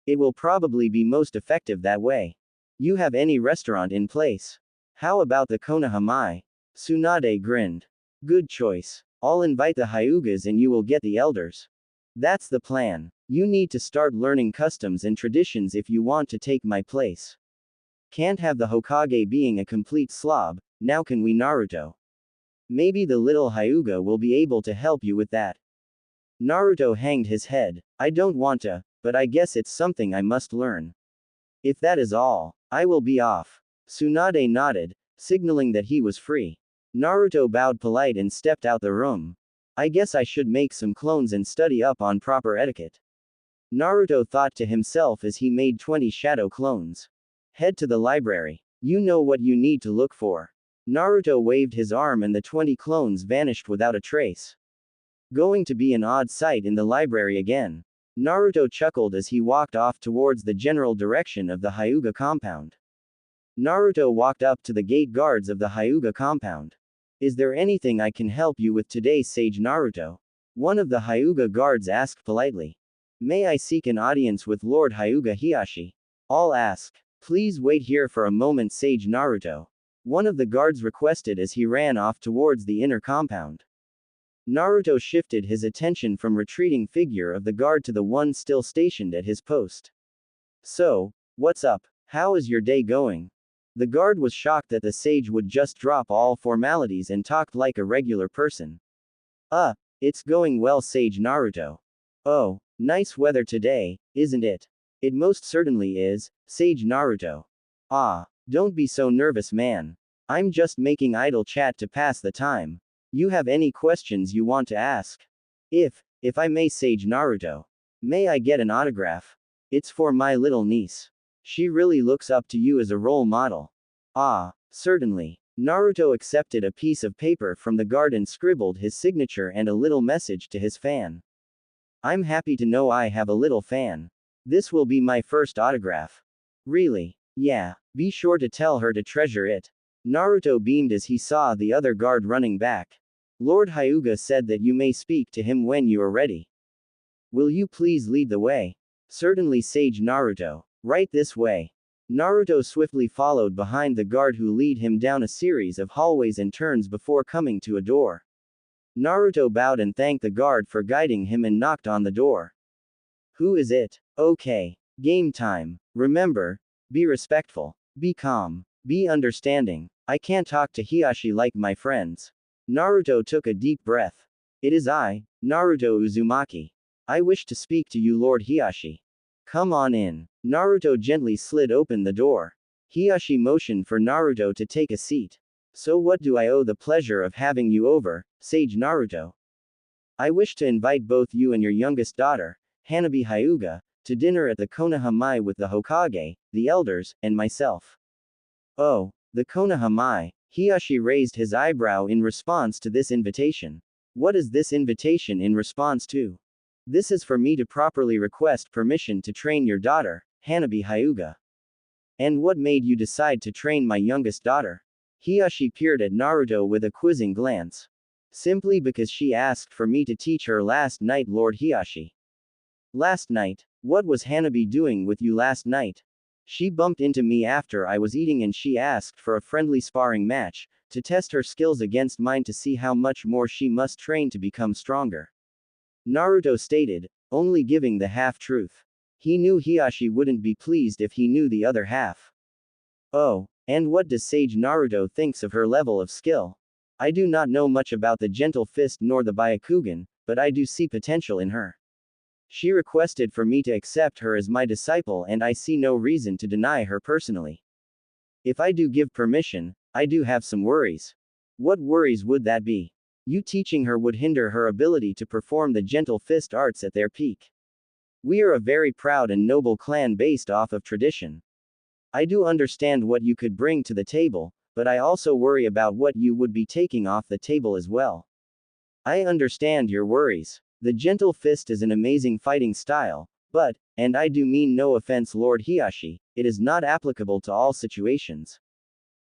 It will probably be most effective that way. You have any restaurant in place? How about the Konoha? Tsunade grinned. Good choice. I'll invite the Hyugas and you will get the elders. That's the plan. You need to start learning customs and traditions if you want to take my place. Can't have the Hokage being a complete slob, now can we, Naruto? Maybe the little Hyuga will be able to help you with that. Naruto hanged his head. I don't want to, but I guess it's something I must learn. If that is all, I will be off. Tsunade nodded, signaling that he was free. Naruto bowed polite and stepped out the room. I guess I should make some clones and study up on proper etiquette. Naruto thought to himself as he made 20 shadow clones. Head to the library. You know what you need to look for. Naruto waved his arm and the 20 clones vanished without a trace. Going to be an odd sight in the library again. Naruto chuckled as he walked off towards the general direction of the Hyuga compound. Naruto walked up to the gate guards of the Hyuga compound. Is there anything I can help you with today, Sage Naruto? One of the Hyuga guards asked politely. May I seek an audience with Lord Hyuga Hiashi? I'll ask. Please wait here for a moment, Sage Naruto. One of the guards requested as he ran off towards the inner compound. Naruto shifted his attention from retreating figure of the guard to the one still stationed at his post. So, what's up? How is your day going? The guard was shocked that the sage would just drop all formalities and talked like a regular person. It's going well, Sage Naruto. Oh, nice weather today, isn't it? It most certainly is, Sage Naruto. Don't be so nervous, man. I'm just making idle chat to pass the time. You have any questions you want to ask? If I may, Sage Naruto. May I get an autograph? It's for my little niece. She really looks up to you as a role model. Certainly. Naruto accepted a piece of paper from the guard and scribbled his signature and a little message to his fan. I'm happy to know I have a little fan. This will be my first autograph. Really? Yeah, be sure to tell her to treasure it. Naruto beamed as he saw the other guard running back. Lord Hyuga said that you may speak to him when you are ready. Will you please lead the way? Certainly, Sage Naruto. Right this way. Naruto swiftly followed behind the guard who lead him down a series of hallways and turns before coming to a door. Naruto bowed and thanked the guard for guiding him and knocked on the door. Who is it? Okay. Game time. Remember, be respectful. Be calm. Be understanding. I can't talk to Hiashi like my friends. Naruto took a deep breath. It is I, Naruto Uzumaki. I wish to speak to you, Lord Hiashi. Come on in. Naruto gently slid open the door. Hiashi motioned for Naruto to take a seat. So what do I owe the pleasure of having you over, Sage Naruto? I wish to invite both you and your youngest daughter, Hanabi Hyuga, to dinner at the Konoha with the Hokage, the elders, and myself. Oh, the Konoha. Hiashi raised his eyebrow in response to this invitation. What is this invitation in response to? This is for me to properly request permission to train your daughter, Hanabi Hyuga. And what made you decide to train my youngest daughter? Hiashi peered at Naruto with a quizzing glance. Simply because she asked for me to teach her last night, Lord Hiashi. Last night? What was Hanabi doing with you last night? She bumped into me after I was eating and she asked for a friendly sparring match, to test her skills against mine to see how much more she must train to become stronger. Naruto stated, only giving the half-truth. He knew Hiashi wouldn't be pleased if he knew the other half. Oh, and what does Sage Naruto thinks of her level of skill? I do not know much about the Gentle Fist nor the Byakugan, but I do see potential in her. She requested for me to accept her as my disciple and I see no reason to deny her personally. If I do give permission, I do have some worries. What worries would that be? You teaching her would hinder her ability to perform the Gentle Fist arts at their peak. We are a very proud and noble clan based off of tradition. I do understand what you could bring to the table, but I also worry about what you would be taking off the table as well. I understand your worries. The Gentle Fist is an amazing fighting style, but, and I do mean no offense, Lord Hiashi, it is not applicable to all situations.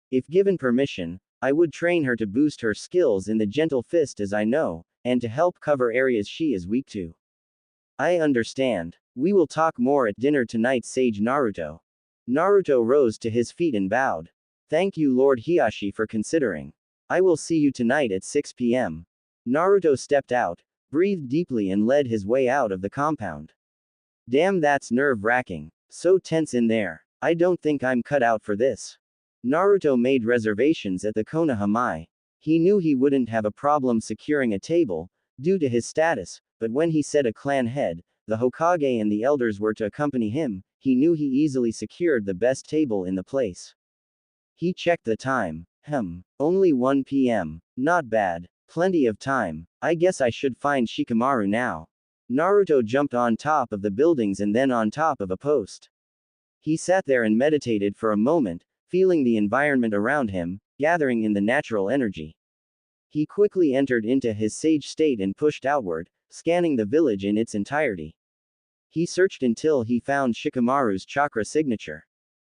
If given permission, I would train her to boost her skills in the gentle fist as I know, and to help cover areas she is weak to. I understand. We will talk more at dinner tonight, Sage Naruto. Naruto rose to his feet and bowed. Thank you, Lord Hiashi, for considering. I will see you tonight at 6 p.m. Naruto stepped out, breathed deeply and led his way out of the compound. Damn, that's nerve-wracking. So tense in there. I don't think I'm cut out for this. Naruto made reservations at the Konohamae. He knew he wouldn't have a problem securing a table, due to his status, but when he said a clan head, the Hokage and the elders were to accompany him, he knew he easily secured the best table in the place. He checked the time. Only 1 p.m. Not bad. Plenty of time. I guess I should find Shikamaru now. Naruto jumped on top of the buildings and then on top of a post. He sat there and meditated for a moment, feeling the environment around him, gathering in the natural energy. He quickly entered into his sage state and pushed outward, scanning the village in its entirety. He searched until he found Shikamaru's chakra signature.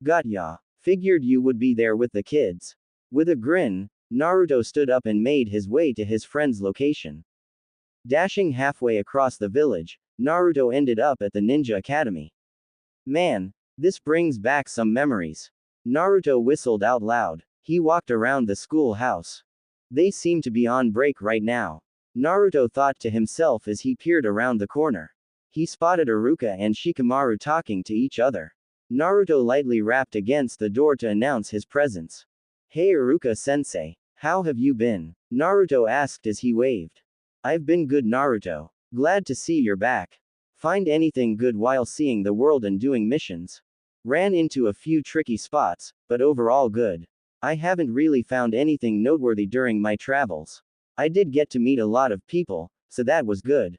Got ya. Figured you would be there with the kids. With a grin, Naruto stood up and made his way to his friend's location. Dashing halfway across the village, Naruto ended up at the Ninja Academy. Man, this brings back some memories. Naruto whistled out loud. He walked around the schoolhouse. They seem to be on break right now. Naruto thought to himself as he peered around the corner. He spotted Iruka and Shikamaru talking to each other. Naruto lightly rapped against the door to announce his presence. Hey Iruka-sensei, how have you been? Naruto asked as he waved. I've been good, Naruto. Glad to see you're back. Find anything good while seeing the world and doing missions? Ran into a few tricky spots, but overall good. I haven't really found anything noteworthy during my travels. I did get to meet a lot of people, so that was good.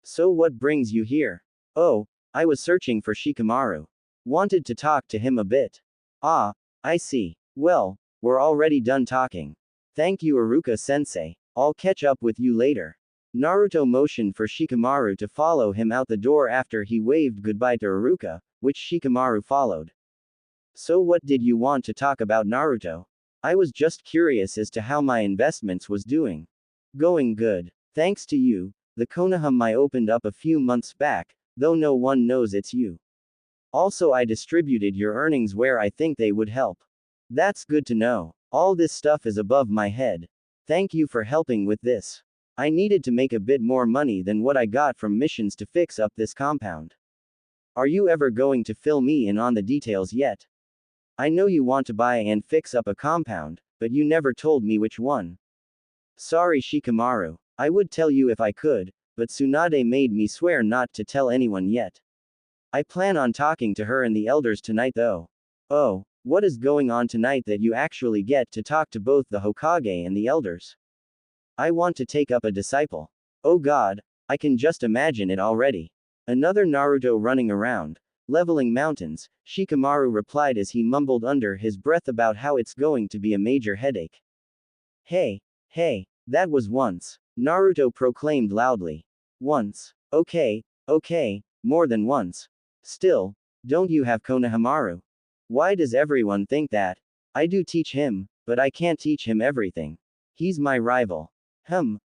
So what brings you here? Oh, I was searching for Shikamaru. Wanted to talk to him a bit. Ah, I see. Well, we're already done talking. Thank you, Iruka-sensei. I'll catch up with you later. Naruto motioned for Shikamaru to follow him out the door after he waved goodbye to Iruka, which Shikamaru followed. So what did you want to talk about, Naruto? I was just curious as to how my investments was doing. Going good. Thanks to you, the Konohamae opened up a few months back, though no one knows it's you. Also, I distributed your earnings where I think they would help. That's good to know. All this stuff is above my head. Thank you for helping with this. I needed to make a bit more money than what I got from missions to fix up this compound. Are you ever going to fill me in on the details yet? I know you want to buy and fix up a compound, but you never told me which one. Sorry, Shikamaru. I would tell you if I could, but Tsunade made me swear not to tell anyone yet. I plan on talking to her and the elders tonight though. Oh, what is going on tonight that you actually get to talk to both the Hokage and the elders? I want to take up a disciple. Oh god, I can just imagine it already. Another Naruto running around, leveling mountains, Shikamaru replied as he mumbled under his breath about how it's going to be a major headache. Hey, that was once. Naruto proclaimed loudly. Once. Okay, more than once. Still, don't you have Konohamaru? Why does everyone think that? I do teach him, but I can't teach him everything. He's my rival.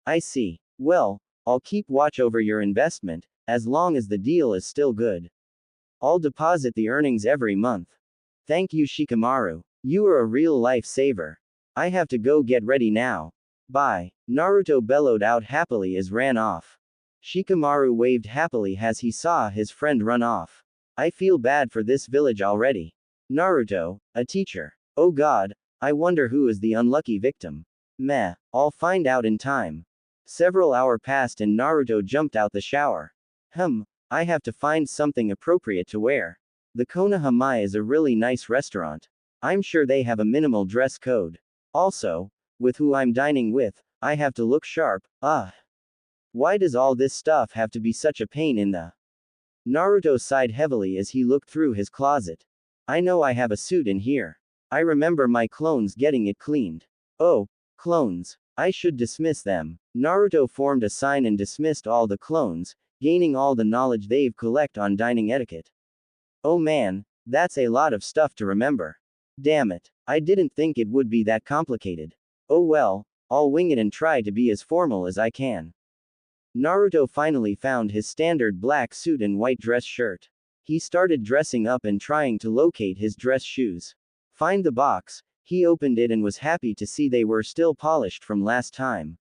I see. Well, I'll keep watch over your investment, as long as the deal is still good. I'll deposit the earnings every month. Thank you, Shikamaru. You are a real lifesaver. I have to go get ready now. Bye. Naruto bellowed out happily as ran off. Shikamaru waved happily as he saw his friend run off. I feel bad for this village already. Naruto, a teacher. Oh god, I wonder who is the unlucky victim. Meh, I'll find out in time. Several hours passed and Naruto jumped out the shower. I have to find something appropriate to wear. The Konohamae is a really nice restaurant. I'm sure they have a minimal dress code. Also, with who I'm dining with, I have to look sharp. Why does all this stuff have to be such a pain in the... Naruto sighed heavily as he looked through his closet. I know I have a suit in here. I remember my clones getting it cleaned. Oh, clones. I should dismiss them. Naruto formed a sign and dismissed all the clones, gaining all the knowledge they've collect on dining etiquette. Oh man, that's a lot of stuff to remember. Damn it. I didn't think it would be that complicated. Oh well, I'll wing it and try to be as formal as I can. Naruto finally found his standard black suit and white dress shirt. He started dressing up and trying to locate his dress shoes. Find the box, he opened it and was happy to see they were still polished from last time.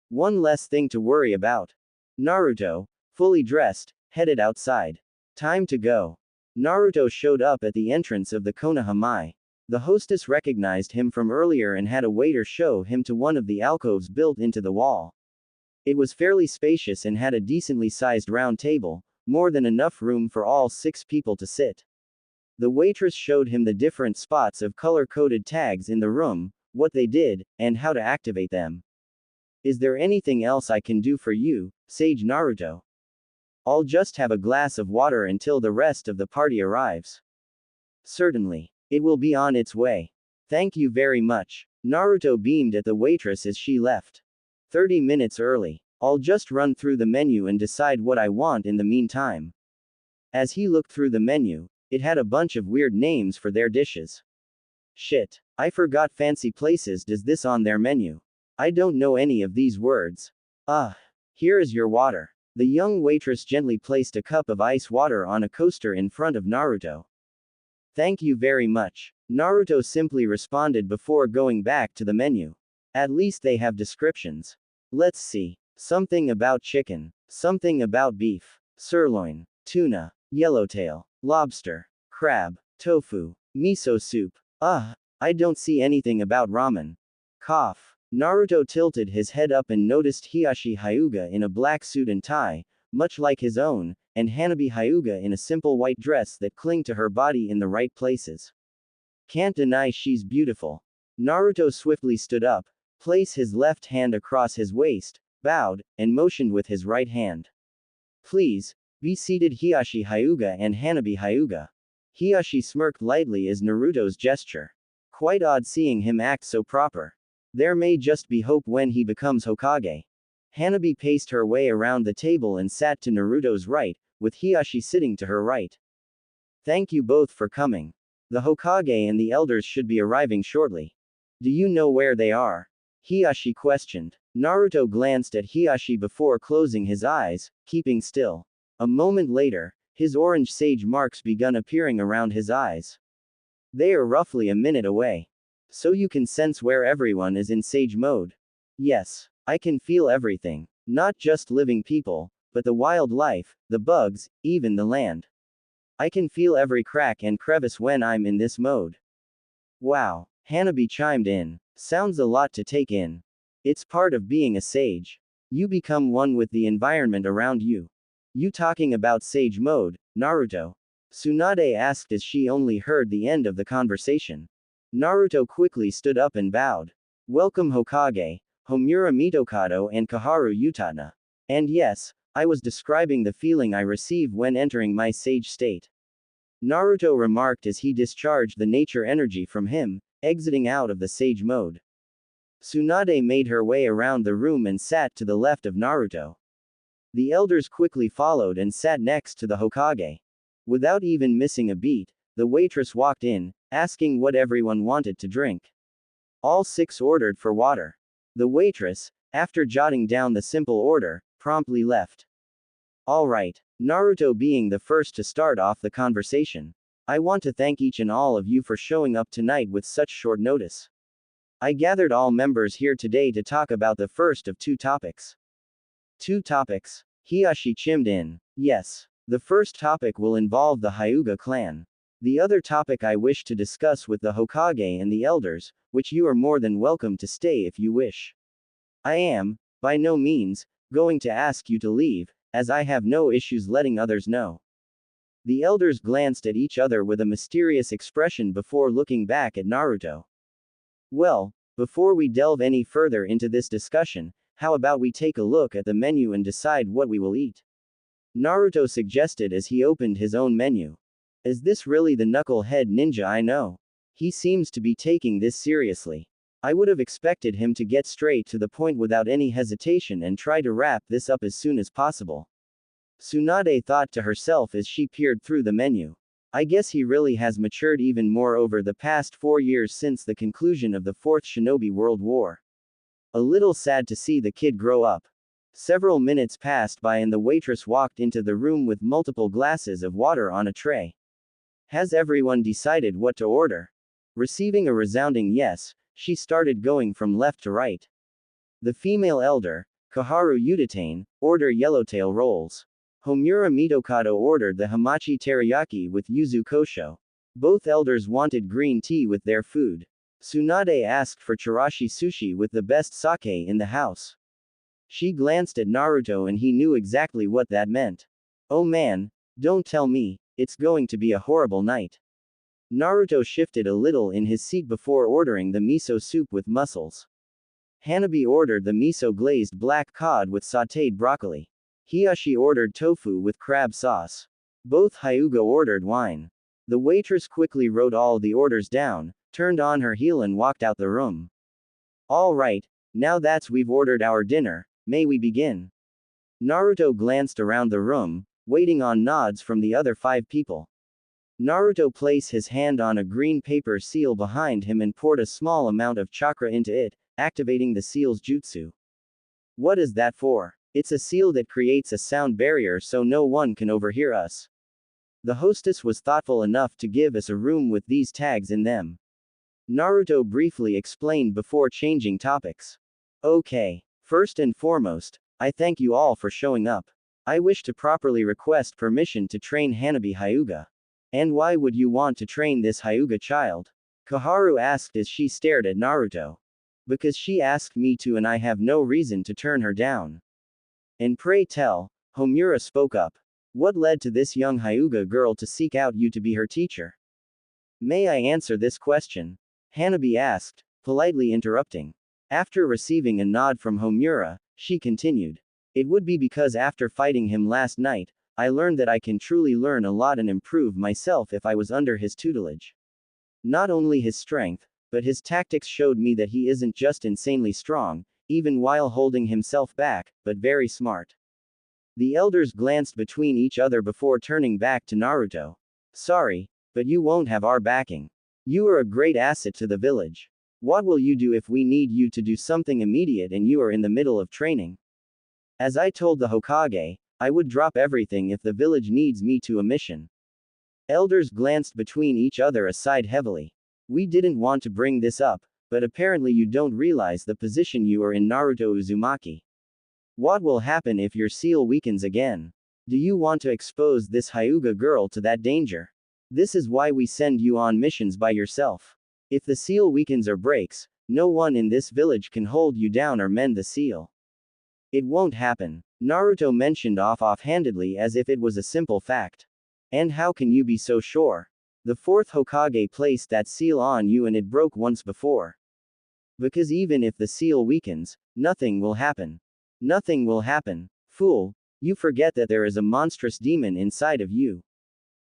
One less thing to worry about. Naruto, fully dressed, headed outside. Time to go. Naruto showed up at the entrance of the Konohamae. The hostess recognized him from earlier and had a waiter show him to one of the alcoves built into the wall. It was fairly spacious and had a decently sized round table, more than enough room for all 6 people to sit. The waitress showed him the different spots of color-coded tags in the room, what they did, and how to activate them. Is there anything else I can do for you, Sage Naruto? I'll just have a glass of water until the rest of the party arrives. Certainly. It will be on its way. Thank you very much. Naruto beamed at the waitress as she left. 30 minutes early. I'll just run through the menu and decide what I want in the meantime. As he looked through the menu, it had a bunch of weird names for their dishes. Shit. I forgot fancy places does this on their menu. I don't know any of these words. Here is your water. The young waitress gently placed a cup of ice water on a coaster in front of Naruto. Thank you very much. Naruto simply responded before going back to the menu. At least they have descriptions. Let's see. Something about chicken. Something about beef. Sirloin. Tuna. Yellowtail. Lobster. Crab. Tofu. Miso soup. I don't see anything about ramen. Cough. Naruto tilted his head up and noticed Hiyashi Hyuga in a black suit and tie, much like his own, and Hanabi Hyuga in a simple white dress that clinged to her body in the right places. Can't deny she's beautiful. Naruto swiftly stood up, placed his left hand across his waist, bowed, and motioned with his right hand. Please, be seated Hiyashi Hyuga and Hanabi Hyuga. Hiyashi smirked lightly as Naruto's gesture. Quite odd seeing him act so proper. There may just be hope when he becomes Hokage. Hanabi paced her way around the table and sat to Naruto's right, with Hiyashi sitting to her right. Thank you both for coming. The Hokage and the elders should be arriving shortly. Do you know where they are? Hiyashi questioned. Naruto glanced at Hiyashi before closing his eyes, keeping still. A moment later, his orange sage marks begun appearing around his eyes. They are roughly a minute away. So you can sense where everyone is in sage mode. Yes, I can feel everything. Not just living people, but the wildlife, the bugs, even the land. I can feel every crack and crevice when I'm in this mode. Wow, Hanabi chimed in. Sounds a lot to take in. It's part of being a sage. You become one with the environment around you. You talking about sage mode, Naruto? Tsunade asked as she only heard the end of the conversation. Naruto quickly stood up and bowed. Welcome Hokage, Homura Mitokado and Kaharu Utatna. And yes, I was describing the feeling I receive when entering my sage state. Naruto remarked as he discharged the nature energy from him, exiting out of the sage mode. Tsunade made her way around the room and sat to the left of Naruto. The elders quickly followed and sat next to the Hokage. Without even missing a beat, the waitress walked in, asking what everyone wanted to drink. All 6 ordered for water. The waitress, after jotting down the simple order, promptly left. Alright, Naruto being the first to start off the conversation. I want to thank each and all of you for showing up tonight with such short notice. I gathered all members here today to talk about the first of 2 topics. 2 topics? Hiyashi chimed in. Yes. The first topic will involve the Hyuga clan. The other topic I wish to discuss with the Hokage and the elders, which you are more than welcome to stay if you wish. I am, by no means, going to ask you to leave, as I have no issues letting others know. The elders glanced at each other with a mysterious expression before looking back at Naruto. Well, before we delve any further into this discussion, how about we take a look at the menu and decide what we will eat? Naruto suggested as he opened his own menu. Is this really the knucklehead ninja I know? He seems to be taking this seriously. I would have expected him to get straight to the point without any hesitation and try to wrap this up as soon as possible. Tsunade thought to herself as she peered through the menu. I guess he really has matured even more over the past 4 years since the conclusion of the Fourth Shinobi World War. A little sad to see the kid grow up. Several minutes passed by and the waitress walked into the room with multiple glasses of water on a tray. Has everyone decided what to order? Receiving a resounding yes, she started going from left to right. The female elder, Kaharu Udatane, order yellowtail rolls. Homura Mitokado ordered the hamachi teriyaki with yuzu kosho. Both elders wanted green tea with their food. Tsunade asked for chirashi sushi with the best sake in the house. She glanced at Naruto and he knew exactly what that meant. Oh man, don't tell me, it's going to be a horrible night. Naruto shifted a little in his seat before ordering the miso soup with mussels. Hanabi ordered the miso glazed black cod with sautéed broccoli. Hiyashi ordered tofu with crab sauce. Both Hyuga ordered wine. The waitress quickly wrote all the orders down, turned on her heel and walked out the room. All right, now that's we've ordered our dinner, may we begin? Naruto glanced around the room, waiting on nods from the other 5 people. Naruto placed his hand on a green paper seal behind him and poured a small amount of chakra into it, activating the seal's jutsu. What is that for? It's a seal that creates a sound barrier so no one can overhear us. The hostess was thoughtful enough to give us a room with these tags in them. Naruto briefly explained before changing topics. Okay. First and foremost, I thank you all for showing up. I wish to properly request permission to train Hanabi Hyuga. And why would you want to train this Hyuga child? Kaharu asked as she stared at Naruto. Because she asked me to and I have no reason to turn her down. And pray tell, Homura spoke up. What led to this young Hyuga girl to seek out you to be her teacher? May I answer this question? Hanabi asked, politely interrupting. After receiving a nod from Homura, she continued. It would be because after fighting him last night, I learned that I can truly learn a lot and improve myself if I was under his tutelage. Not only his strength, but his tactics showed me that he isn't just insanely strong, even while holding himself back, but very smart. The elders glanced between each other before turning back to Naruto. Sorry, but you won't have our backing. You are a great asset to the village. What will you do if we need you to do something immediate and you are in the middle of training? As I told the Hokage, I would drop everything if the village needs me to a mission. Elders glanced between each other aside heavily. We didn't want to bring this up, but apparently you don't realize the position you are in, Naruto Uzumaki. What will happen if your seal weakens again? Do you want to expose this Hyuga girl to that danger? This is why we send you on missions by yourself. If the seal weakens or breaks, no one in this village can hold you down or mend the seal. It won't happen, Naruto mentioned offhandedly as if it was a simple fact. And how can you be so sure? The 4th Hokage placed that seal on you and it broke once before. Because even if the seal weakens, nothing will happen. Nothing will happen. Fool, you forget that there is a monstrous demon inside of you.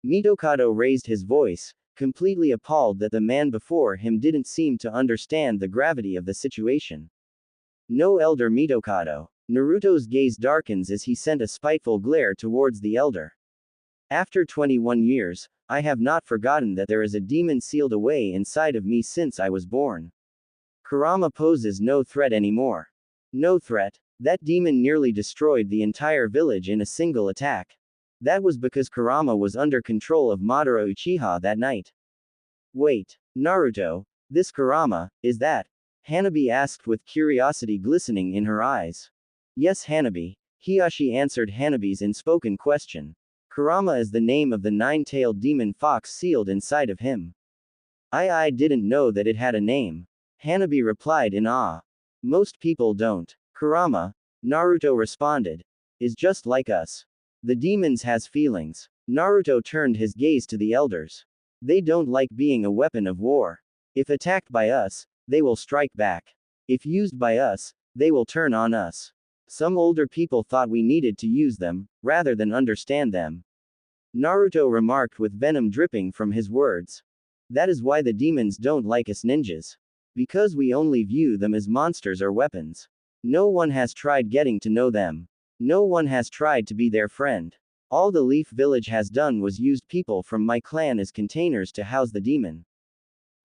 Mitokado raised his voice, completely appalled that the man before him didn't seem to understand the gravity of the situation. No, Elder Mitokado. Naruto's gaze darkens as he sent a spiteful glare towards the elder. After 21 years, I have not forgotten that there is a demon sealed away inside of me since I was born. Kurama poses no threat anymore. No threat. That demon nearly destroyed the entire village in a single attack. That was because Kurama was under control of Madara Uchiha that night. Wait, Naruto, this Kurama, is that? Hanabi asked with curiosity glistening in her eyes. Yes, Hanabi, Hiyashi answered Hanabi's unspoken question. Kurama is the name of the 9-tailed demon fox sealed inside of him. I didn't know that it had a name. Hanabi replied in awe. Most people don't. Kurama, Naruto responded, is just like us. The demons has feelings. Naruto turned his gaze to the elders. They don't like being a weapon of war. If attacked by us, they will strike back. If used by us, they will turn on us. Some older people thought we needed to use them, rather than understand them. Naruto remarked with venom dripping from his words. That is why the demons don't like us ninjas. Because we only view them as monsters or weapons. No one has tried getting to know them. No one has tried to be their friend. All the Leaf Village has done was used people from my clan as containers to house the demon.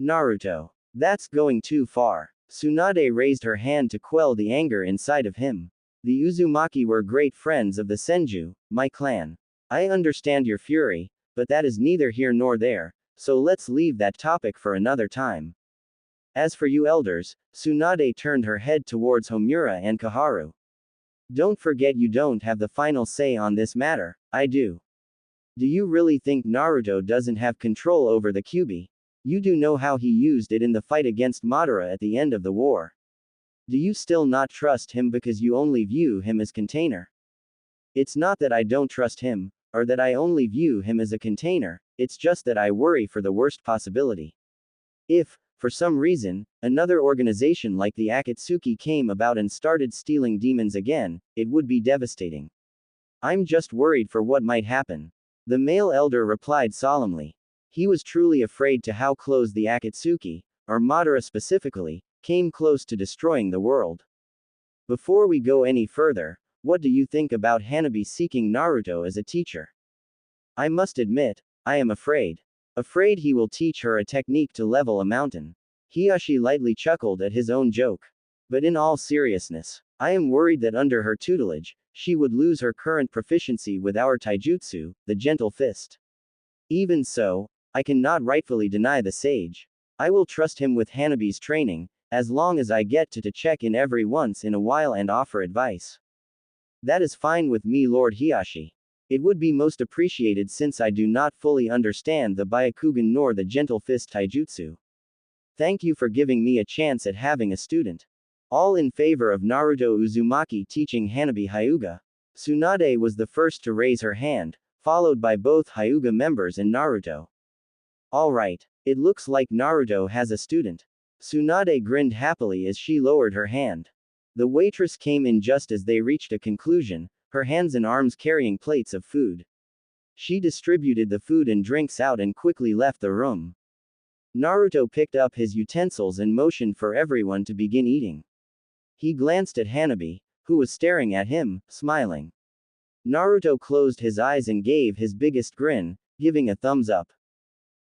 Naruto. That's going too far. Tsunade raised her hand to quell the anger inside of him. The Uzumaki were great friends of the Senju, my clan. I understand your fury, but that is neither here nor there, so let's leave that topic for another time. As for you elders, Tsunade turned her head towards Homura and Kaharu. Don't forget you don't have the final say on this matter, I do. Do you really think Naruto doesn't have control over the Kyuubi? You do know how he used it in the fight against Madara at the end of the war. Do you still not trust him because you only view him as container? It's not that I don't trust him, or that I only view him as a container, it's just that I worry for the worst possibility. If, for some reason, another organization like the Akatsuki came about and started stealing demons again, it would be devastating. I'm just worried for what might happen. The male elder replied solemnly. He was truly afraid to how close the Akatsuki, or Madara specifically, came close to destroying the world. Before we go any further, what do you think about Hanabi seeking Naruto as a teacher? I must admit, I am afraid. Afraid he will teach her a technique to level a mountain. Hiyashi lightly chuckled at his own joke. But in all seriousness, I am worried that under her tutelage, she would lose her current proficiency with our taijutsu, the gentle fist. Even so, I cannot rightfully deny the sage. I will trust him with Hanabi's training, as long as I get to check in every once in a while and offer advice. That is fine with me, Lord Hiyashi. It would be most appreciated since I do not fully understand the Byakugan nor the gentle fist taijutsu. Thank you for giving me a chance at having a student. All in favor of Naruto Uzumaki teaching Hanabi Hyuga. Tsunade was the first to raise her hand, followed by both Hyuga members and Naruto. Alright, it looks like Naruto has a student. Tsunade grinned happily as she lowered her hand. The waitress came in just as they reached a conclusion, her hands and arms carrying plates of food. She distributed the food and drinks out and quickly left the room. Naruto picked up his utensils and motioned for everyone to begin eating. He glanced at Hanabi, who was staring at him, smiling. Naruto closed his eyes and gave his biggest grin, giving a thumbs up.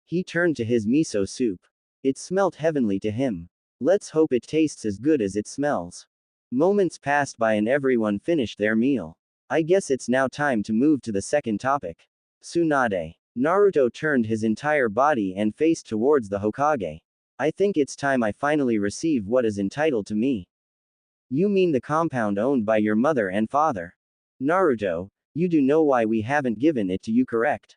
He turned to his miso soup. It smelt heavenly to him. Let's hope it tastes as good as it smells. Moments passed by and everyone finished their meal. I guess it's now time to move to the second topic. Tsunade. Naruto turned his entire body and face towards the Hokage. I think it's time I finally receive what is entitled to me. You mean the compound owned by your mother and father? Naruto, you do know why we haven't given it to you, correct?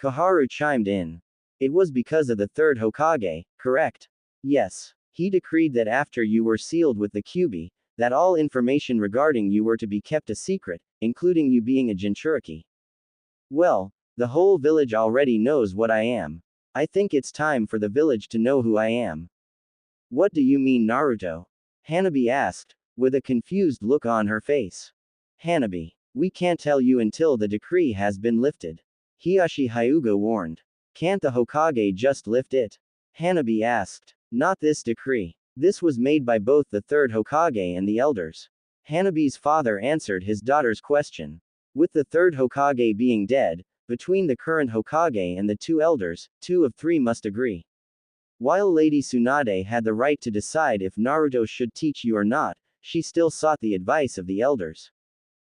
Kaharu chimed in. It was because of the third Hokage, correct? Yes. He decreed that after you were sealed with the Kyuubi, that all information regarding you were to be kept a secret, including you being a Jinchuriki. Well, the whole village already knows what I am. I think it's time for the village to know who I am. What do you mean, Naruto? Hanabi asked, with a confused look on her face. Hanabi, we can't tell you until the decree has been lifted. Hiyashi Hyuga warned. Can't the Hokage just lift it? Hanabi asked. Not this decree. This was made by both the third Hokage and the elders. Hanabi's father answered his daughter's question. With the third Hokage being dead, between the current Hokage and the two elders, 2 of 3 must agree. While Lady Tsunade had the right to decide if Naruto should teach you or not, she still sought the advice of the elders.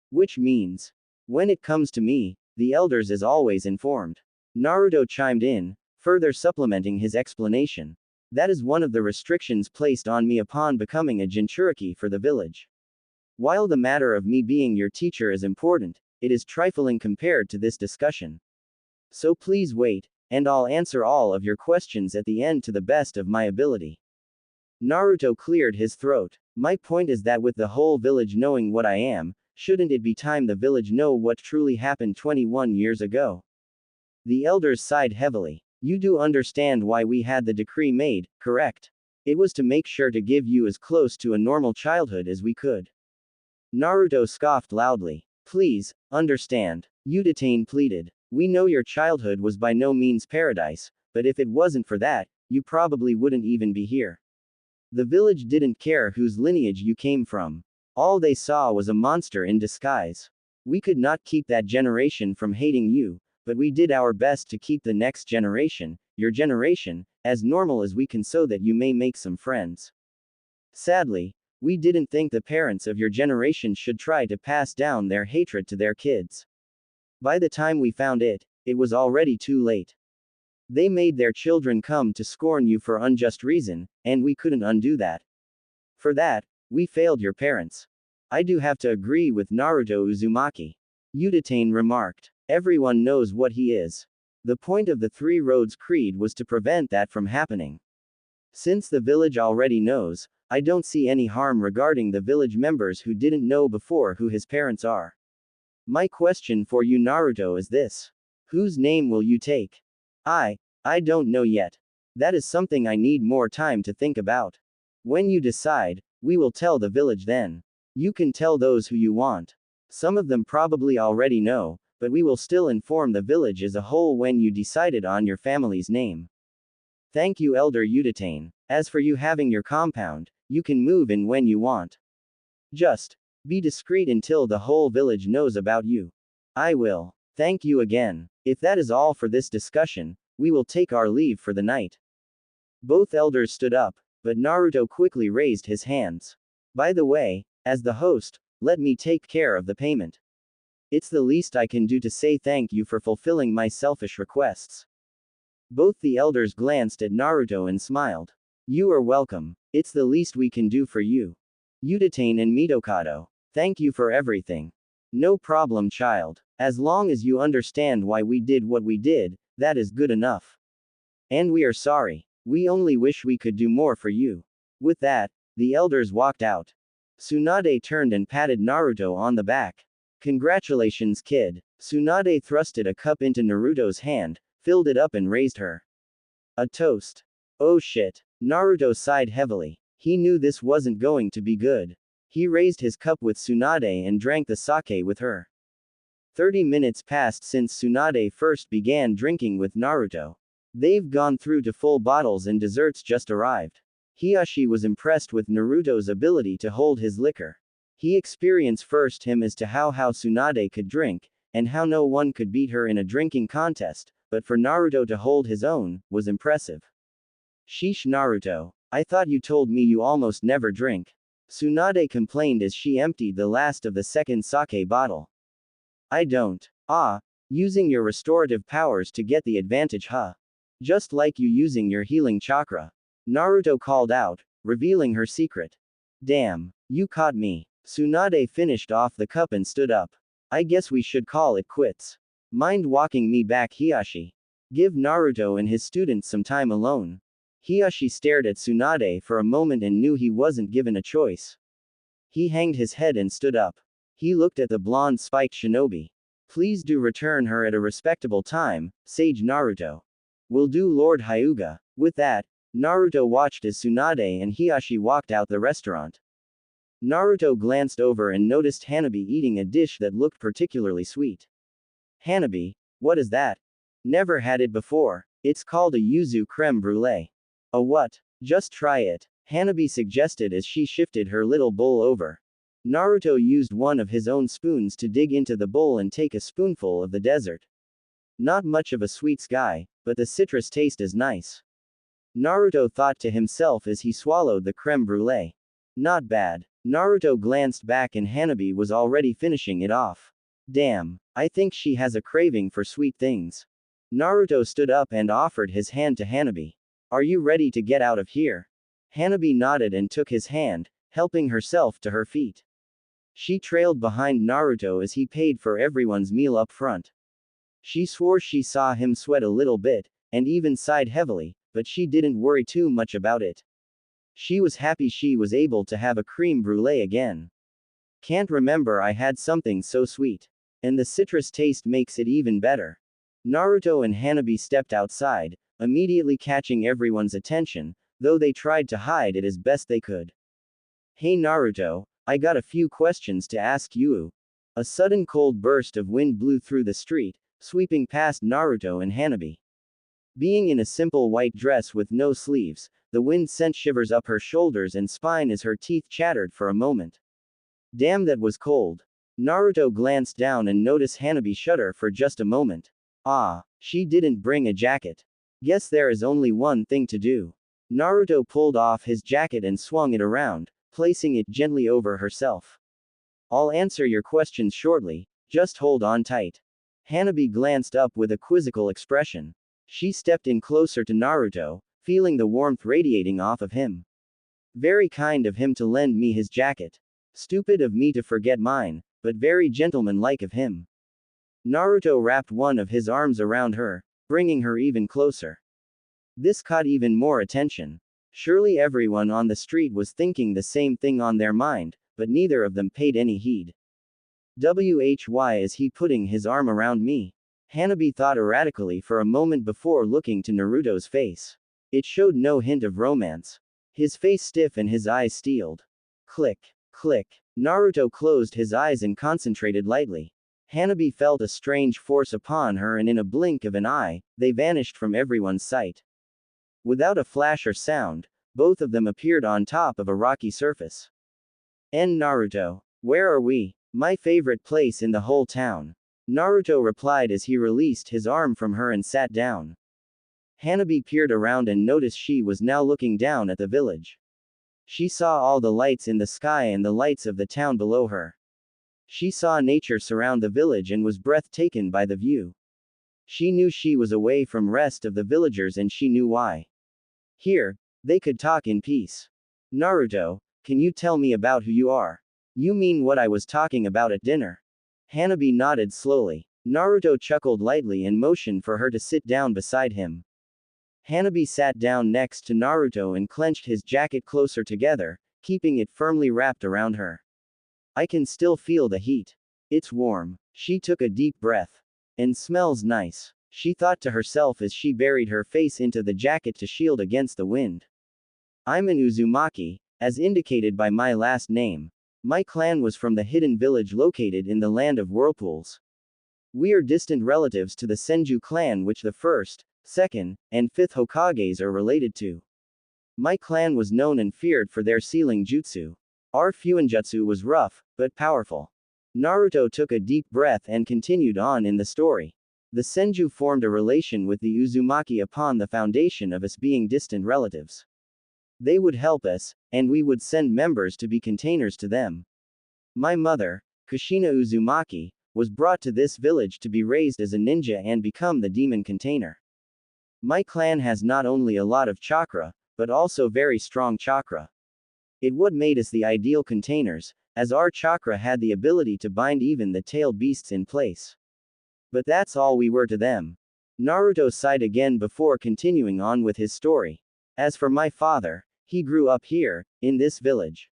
Which means, when it comes to me, the elders is always informed. Naruto chimed in, further supplementing his explanation. That is one of the restrictions placed on me upon becoming a Jinchuriki for the village. While the matter of me being your teacher is important, it is trifling compared to this discussion. So please wait, and I'll answer all of your questions at the end to the best of my ability. Naruto cleared his throat. My point is that with the whole village knowing what I am, shouldn't it be time the village know what truly happened 21 years ago? The elders sighed heavily. You do understand why we had the decree made, correct? It was to make sure to give you as close to a normal childhood as we could. Naruto scoffed loudly. Please, understand. Udatain pleaded. We know your childhood was by no means paradise, but if it wasn't for that, you probably wouldn't even be here. The village didn't care whose lineage you came from. All they saw was a monster in disguise. We could not keep that generation from hating you, but we did our best to keep the next generation, your generation, as normal as we can so that you may make some friends. Sadly, we didn't think the parents of your generation should try to pass down their hatred to their kids. By the time we found it, it was already too late. They made their children come to scorn you for unjust reason, and we couldn't undo that. For that, we failed your parents. I do have to agree with Naruto Uzumaki. Udatane remarked. Everyone knows what he is. The point of the Three Roads Creed was to prevent that from happening. Since the village already knows, I don't see any harm regarding the village members who didn't know before who his parents are. My question for you, Naruto, is this. Whose name will you take? I don't know yet. That is something I need more time to think about. When you decide, we will tell the village then. You can tell those who you want. Some of them probably already know, but we will still inform the village as a whole when you decided on your family's name. Thank you, Elder Udatane. As for you having your compound, you can move in when you want. Just be discreet until the whole village knows about you. I will. Thank you again. If that is all for this discussion, we will take our leave for the night. Both elders stood up, but Naruto quickly raised his hands. By the way, as the host, let me take care of the payment. It's the least I can do to say thank you for fulfilling my selfish requests. Both the elders glanced at Naruto and smiled. You are welcome. It's the least we can do for you. Udatane and Mitokado. Thank you for everything. No problem, child. As long as you understand why we did what we did, that is good enough. And we are sorry. We only wish we could do more for you. With that, the elders walked out. Tsunade turned and patted Naruto on the back. Congratulations, kid. Tsunade thrusted a cup into Naruto's hand, filled it up and raised her. A toast. Oh shit. Naruto sighed heavily. He knew this wasn't going to be good. He raised his cup with Tsunade and drank the sake with her. 30 minutes passed since Tsunade first began drinking with Naruto. They've gone through to full bottles and desserts just arrived. Hiyashi was impressed with Naruto's ability to hold his liquor. He experienced first him as to how Tsunade could drink, and how no one could beat her in a drinking contest, but for Naruto to hold his own, was impressive. Sheesh, Naruto. I thought you told me you almost never drink. Tsunade complained as she emptied the last of the second sake bottle. I don't. Using your restorative powers to get the advantage, huh? Just like you using your healing chakra. Naruto called out, revealing her secret. Damn, you caught me. Tsunade finished off the cup and stood up. I guess we should call it quits. Mind walking me back, Hiyashi? Give Naruto and his students some time alone. Hiyashi stared at Tsunade for a moment and knew he wasn't given a choice. He hanged his head and stood up. He looked at the blonde spiked shinobi. Please do return her at a respectable time, Sage Naruto. Will do, Lord Hyuga. With that, Naruto watched as Tsunade and Hiyashi walked out the restaurant. Naruto glanced over and noticed Hanabi eating a dish that looked particularly sweet. Hanabi, what is that? Never had it before. It's called a yuzu creme brulee. A what? Just try it, Hanabi suggested as she shifted her little bowl over. Naruto used one of his own spoons to dig into the bowl and take a spoonful of the dessert. Not much of a sweets guy, but the citrus taste is nice. Naruto thought to himself as he swallowed the creme brulee. Not bad. Naruto glanced back and Hanabi was already finishing it off. Damn, I think she has a craving for sweet things. Naruto stood up and offered his hand to Hanabi. Are you ready to get out of here? Hanabi nodded and took his hand, helping herself to her feet. She trailed behind Naruto as he paid for everyone's meal up front. She swore she saw him sweat a little bit, and even sighed heavily, but she didn't worry too much about it. She was happy she was able to have a creme brulee again. Can't remember I had something so sweet. And the citrus taste makes it even better. Naruto and Hanabi stepped outside, immediately catching everyone's attention, though they tried to hide it as best they could. Hey Naruto, I got a few questions to ask you. A sudden cold burst of wind blew through the street, sweeping past Naruto and Hanabi. Being in a simple white dress with no sleeves, the wind sent shivers up her shoulders and spine as her teeth chattered for a moment. Damn, that was cold. Naruto glanced down and noticed Hanabi shudder for just a moment. Ah, she didn't bring a jacket. Guess there is only one thing to do. Naruto pulled off his jacket and swung it around, placing it gently over herself. I'll answer your questions shortly, just hold on tight. Hanabi glanced up with a quizzical expression. She stepped in closer to Naruto, feeling the warmth radiating off of him. Very kind of him to lend me his jacket. Stupid of me to forget mine, but very gentlemanlike of him. Naruto wrapped one of his arms around her, bringing her even closer. This caught even more attention. Surely everyone on the street was thinking the same thing on their mind, but neither of them paid any heed. Why is he putting his arm around me? Hanabi thought erratically for a moment before looking to Naruto's face. It showed no hint of romance. His face stiff and his eyes steeled. Click, click. Naruto closed his eyes and concentrated lightly. Hanabi felt a strange force upon her, and in a blink of an eye, they vanished from everyone's sight. Without a flash or sound, both of them appeared on top of a rocky surface. Naruto, where are we? My favorite place in the whole town. Naruto replied as he released his arm from her and sat down. Hanabi peered around and noticed she was now looking down at the village. She saw all the lights in the sky and the lights of the town below her. She saw nature surround the village and was breathtaken by the view. She knew she was away from rest of the villagers, and she knew why. Here, they could talk in peace. Naruto, can you tell me about who you are? You mean what I was talking about at dinner? Hanabi nodded slowly. Naruto chuckled lightly and motioned for her to sit down beside him. Hanabi sat down next to Naruto and clenched his jacket closer together, keeping it firmly wrapped around her. I can still feel the heat. It's warm. She took a deep breath. And smells nice, she thought to herself as she buried her face into the jacket to shield against the wind. I'm an Uzumaki, as indicated by my last name. My clan was from the hidden village located in the land of whirlpools. We are distant relatives to the Senju clan, which the first, second, and fifth Hokages are related to. My clan was known and feared for their sealing jutsu. Our fuinjutsu was rough, but powerful. Naruto took a deep breath and continued on in the story. The Senju formed a relation with the Uzumaki upon the foundation of us being distant relatives. They would help us, and we would send members to be containers to them. My mother, Kushina Uzumaki, was brought to this village to be raised as a ninja and become the demon container. My clan has not only a lot of chakra, but also very strong chakra. It what made us the ideal containers, as our chakra had the ability to bind even the tailed beasts in place. But that's all we were to them. Naruto sighed again before continuing on with his story. As for my father, he grew up here, in this village.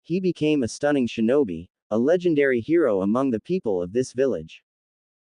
He became a stunning shinobi, a legendary hero among the people of this village.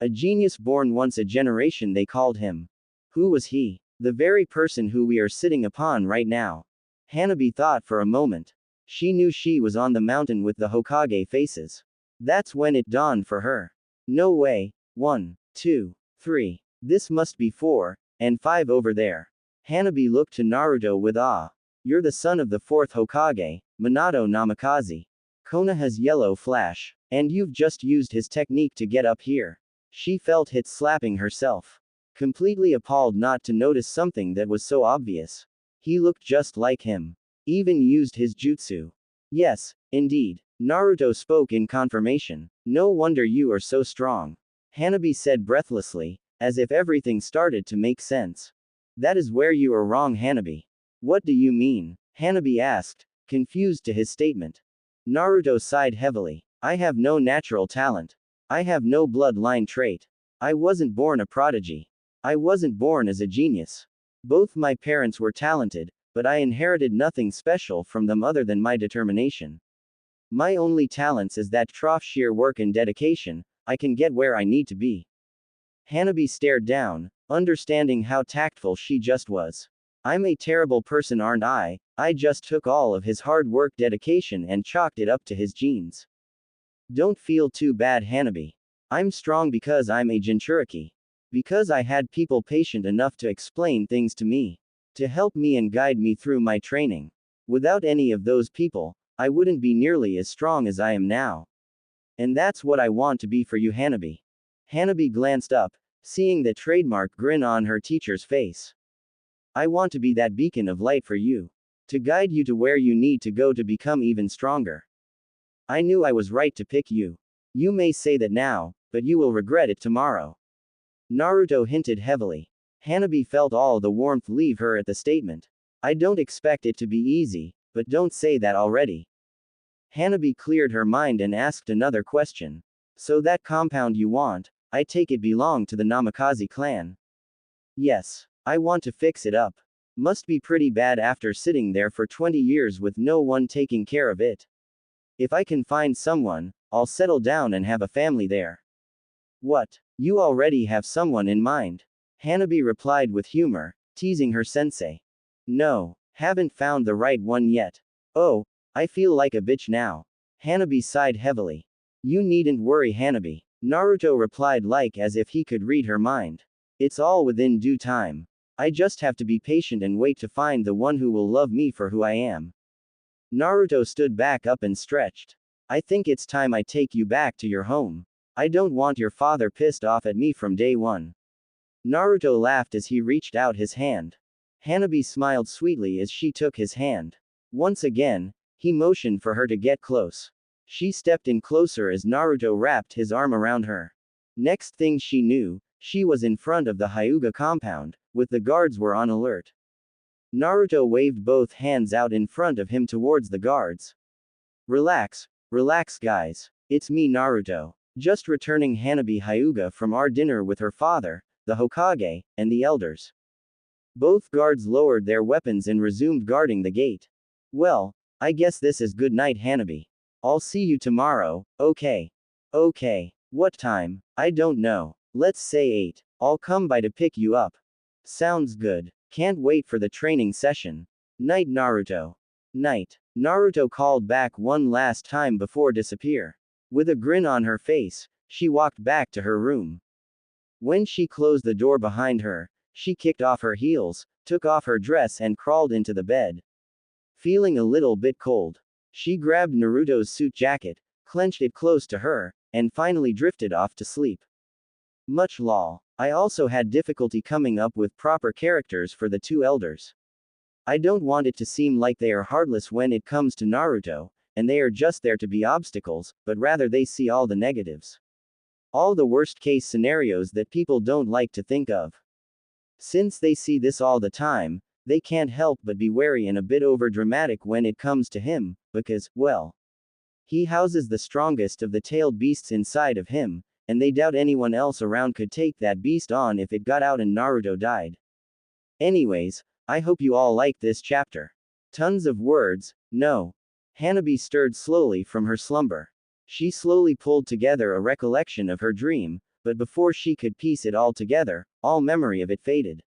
A genius born once a generation, they called him. Who was he? The very person who we are sitting upon right now. Hanabi thought for a moment. She knew she was on the mountain with the Hokage faces. That's when it dawned for her. No way. 1, 2, 3. This must be 4, and 5 over there. Hanabi looked to Naruto with awe. You're the son of the fourth Hokage, Minato Namikaze. Konoha's yellow flash. And you've just used his technique to get up here. She felt hit slapping herself. Completely appalled not to notice something that was so obvious. He looked just like him. Even used his jutsu. Yes, indeed. Naruto spoke in confirmation. No wonder you are so strong. Hanabi said breathlessly, as if everything started to make sense. That is where you are wrong, Hanabi. What do you mean? Hanabi asked, confused to his statement. Naruto sighed heavily. I have no natural talent. I have no bloodline trait. I wasn't born a prodigy. I wasn't born as a genius. Both my parents were talented, but I inherited nothing special from them other than my determination. My only talents is that trough sheer work and dedication, I can get where I need to be. Hanabi stared down, understanding how tactful she just was. I'm a terrible person, aren't I? I just took all of his hard work, dedication, and chalked it up to his genes. Don't feel too bad, Hanabi. I'm strong because I'm a Jinchuriki. Because I had people patient enough to explain things to me. To help me and guide me through my training. Without any of those people, I wouldn't be nearly as strong as I am now. And that's what I want to be for you, Hanabi. Hanabi glanced up, seeing the trademark grin on her teacher's face. I want to be that beacon of light for you. To guide you to where you need to go to become even stronger. I knew I was right to pick you. You may say that now, but you will regret it tomorrow. Naruto hinted heavily. Hanabi felt all the warmth leave her at the statement. I don't expect it to be easy, but don't say that already. Hanabi cleared her mind and asked another question. So that compound you want, I take it belonged to the Namikaze clan. Yes. I want to fix it up. Must be pretty bad after sitting there for 20 years with no one taking care of it. If I can find someone, I'll settle down and have a family there. What? You already have someone in mind? Hanabi replied with humor, teasing her sensei. No, haven't found the right one yet. Oh, I feel like a bitch now. Hanabi sighed heavily. You needn't worry, Hanabi. Naruto replied like as if he could read her mind. It's all within due time. I just have to be patient and wait to find the one who will love me for who I am. Naruto stood back up and stretched. I think it's time I take you back to your home. I don't want your father pissed off at me from day one. Naruto laughed as he reached out his hand. Hanabi smiled sweetly as she took his hand. Once again, he motioned for her to get close. She stepped in closer as Naruto wrapped his arm around her. Next thing she knew, she was in front of the Hyuga compound, with the guards were on alert. Naruto waved both hands out in front of him towards the guards. Relax, relax guys. It's me Naruto. Just returning Hanabi Hyuga from our dinner with her father, the Hokage, and the elders. Both guards lowered their weapons and resumed guarding the gate. Well, I guess this is good night Hanabi. I'll see you tomorrow, okay? Okay. What time? I don't know. Let's say 8. I'll come by to pick you up. Sounds good. Can't wait for the training session. Night Naruto. Night. Naruto called back one last time before disappear. With a grin on her face, she walked back to her room. When she closed the door behind her, she kicked off her heels, took off her dress and crawled into the bed. Feeling a little bit cold, she grabbed Naruto's suit jacket, clenched it close to her, and finally drifted off to sleep. Much lol. I also had difficulty coming up with proper characters for the two elders. I don't want it to seem like they are heartless when it comes to Naruto, and they are just there to be obstacles, but rather they see all the negatives. All the worst case scenarios that people don't like to think of. Since they see this all the time, they can't help but be wary and a bit overdramatic when it comes to him, because, well, he houses the strongest of the tailed beasts inside of him, and they doubt anyone else around could take that beast on if it got out and Naruto died. Anyways, I hope you all liked this chapter. Tons of words, no. Hanabi stirred slowly from her slumber. She slowly pulled together a recollection of her dream, but before she could piece it all together, all memory of it faded.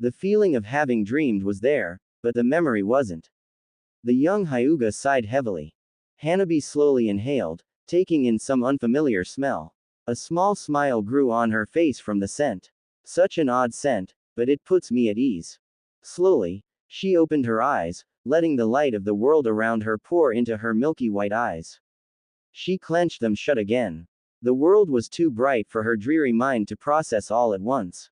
The feeling of having dreamed was there, but the memory wasn't. The young Hyuga sighed heavily. Hanabi slowly inhaled, taking in some unfamiliar smell. A small smile grew on her face from the scent. Such an odd scent, but it puts me at ease. Slowly, she opened her eyes, letting the light of the world around her pour into her milky white eyes. She clenched them shut again. The world was too bright for her dreary mind to process all at once.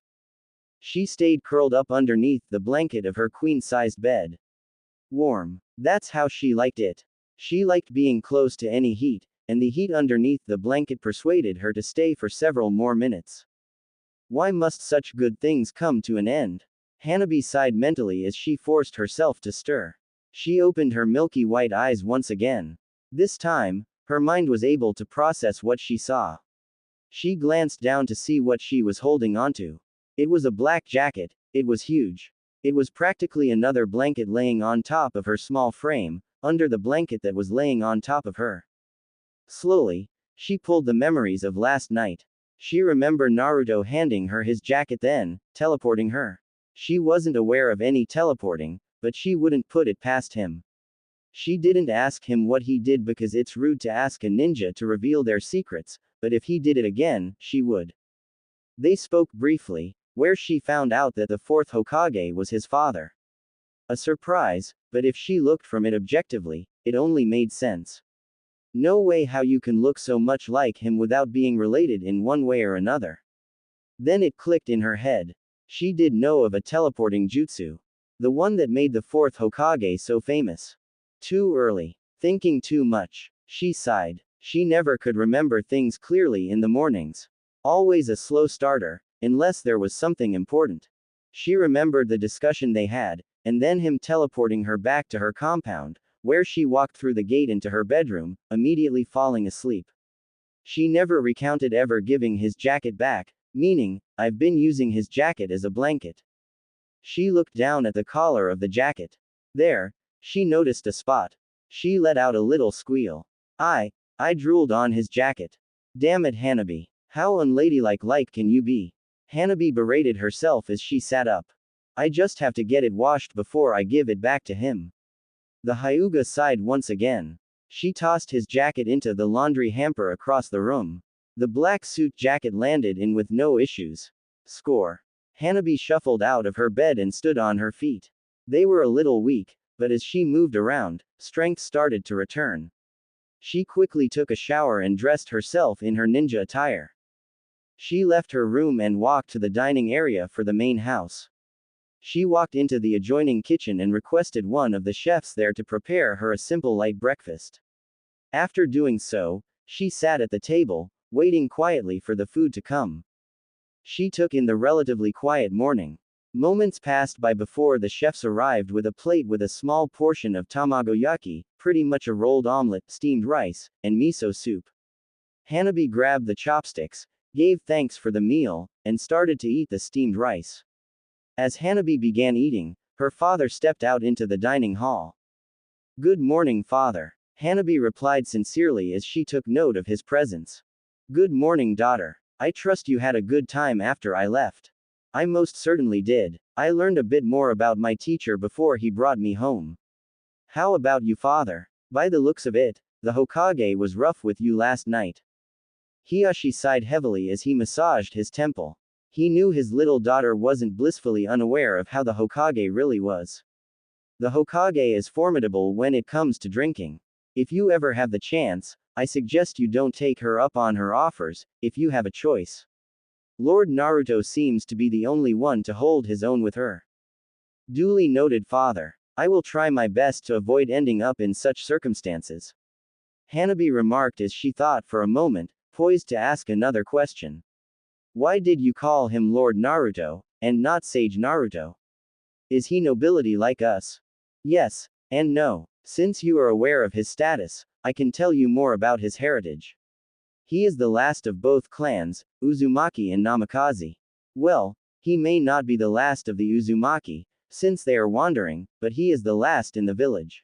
She stayed curled up underneath the blanket of her queen-sized bed. Warm. That's how she liked it. She liked being close to any heat, and the heat underneath the blanket persuaded her to stay for several more minutes. Why must such good things come to an end? Hanabi sighed mentally as she forced herself to stir. She opened her milky white eyes once again. This time, her mind was able to process what she saw. She glanced down to see what she was holding onto. It was a black jacket, it was huge. It was practically another blanket laying on top of her small frame, under the blanket that was laying on top of her. Slowly, she pulled the memories of last night. She remembered Naruto handing her his jacket then, teleporting her. She wasn't aware of any teleporting, but she wouldn't put it past him. She didn't ask him what he did because it's rude to ask a ninja to reveal their secrets, but if he did it again, she would. They spoke briefly, where she found out that the fourth Hokage was his father. A surprise, but if she looked from it objectively, it only made sense. No way how you can look so much like him without being related in one way or another. Then it clicked in her head. She did know of a teleporting jutsu. The one that made the fourth Hokage so famous. Too early. Thinking too much. She sighed. She never could remember things clearly in the mornings. Always a slow starter, unless there was something important. She remembered the discussion they had, and then him teleporting her back to her compound, where she walked through the gate into her bedroom, immediately falling asleep. She never recounted ever giving his jacket back, meaning, I've been using his jacket as a blanket. She looked down at the collar of the jacket. There, she noticed a spot. She let out a little squeal. I drooled on his jacket. Damn it, Hanabi. How unladylike can you be? Hanabi berated herself as she sat up. I just have to get it washed before I give it back to him. The Hyuga sighed once again. She tossed his jacket into the laundry hamper across the room. The black suit jacket landed in with no issues. Score. Hanabi shuffled out of her bed and stood on her feet. They were a little weak, but as she moved around, strength started to return. She quickly took a shower and dressed herself in her ninja attire. She left her room and walked to the dining area for the main house. She walked into the adjoining kitchen and requested one of the chefs there to prepare her a simple light breakfast. After doing so, she sat at the table, waiting quietly for the food to come. She took in the relatively quiet morning. Moments passed by before the chefs arrived with a plate with a small portion of tamagoyaki, pretty much a rolled omelet, steamed rice, and miso soup. Hanabi grabbed the chopsticks, gave thanks for the meal, and started to eat the steamed rice. As Hanabi began eating, her father stepped out into the dining hall. Good morning, father. Hanabi replied sincerely as she took note of his presence. Good morning, daughter. I trust you had a good time after I left. I most certainly did. I learned a bit more about my teacher before he brought me home. How about you, father? By the looks of it, the Hokage was rough with you last night. Hiyashi sighed heavily as he massaged his temple. He knew his little daughter wasn't blissfully unaware of how the Hokage really was. The Hokage is formidable when it comes to drinking. If you ever have the chance, I suggest you don't take her up on her offers, if you have a choice. Lord Naruto seems to be the only one to hold his own with her. Duly noted, father. I will try my best to avoid ending up in such circumstances. Hanabi remarked as she thought for a moment, poised to ask another question. Why did you call him Lord Naruto, and not Sage Naruto? Is he nobility like us? Yes, and no. Since you are aware of his status, I can tell you more about his heritage. He is the last of both clans, Uzumaki and Namikaze. Well, he may not be the last of the Uzumaki, since they are wandering, but he is the last in the village.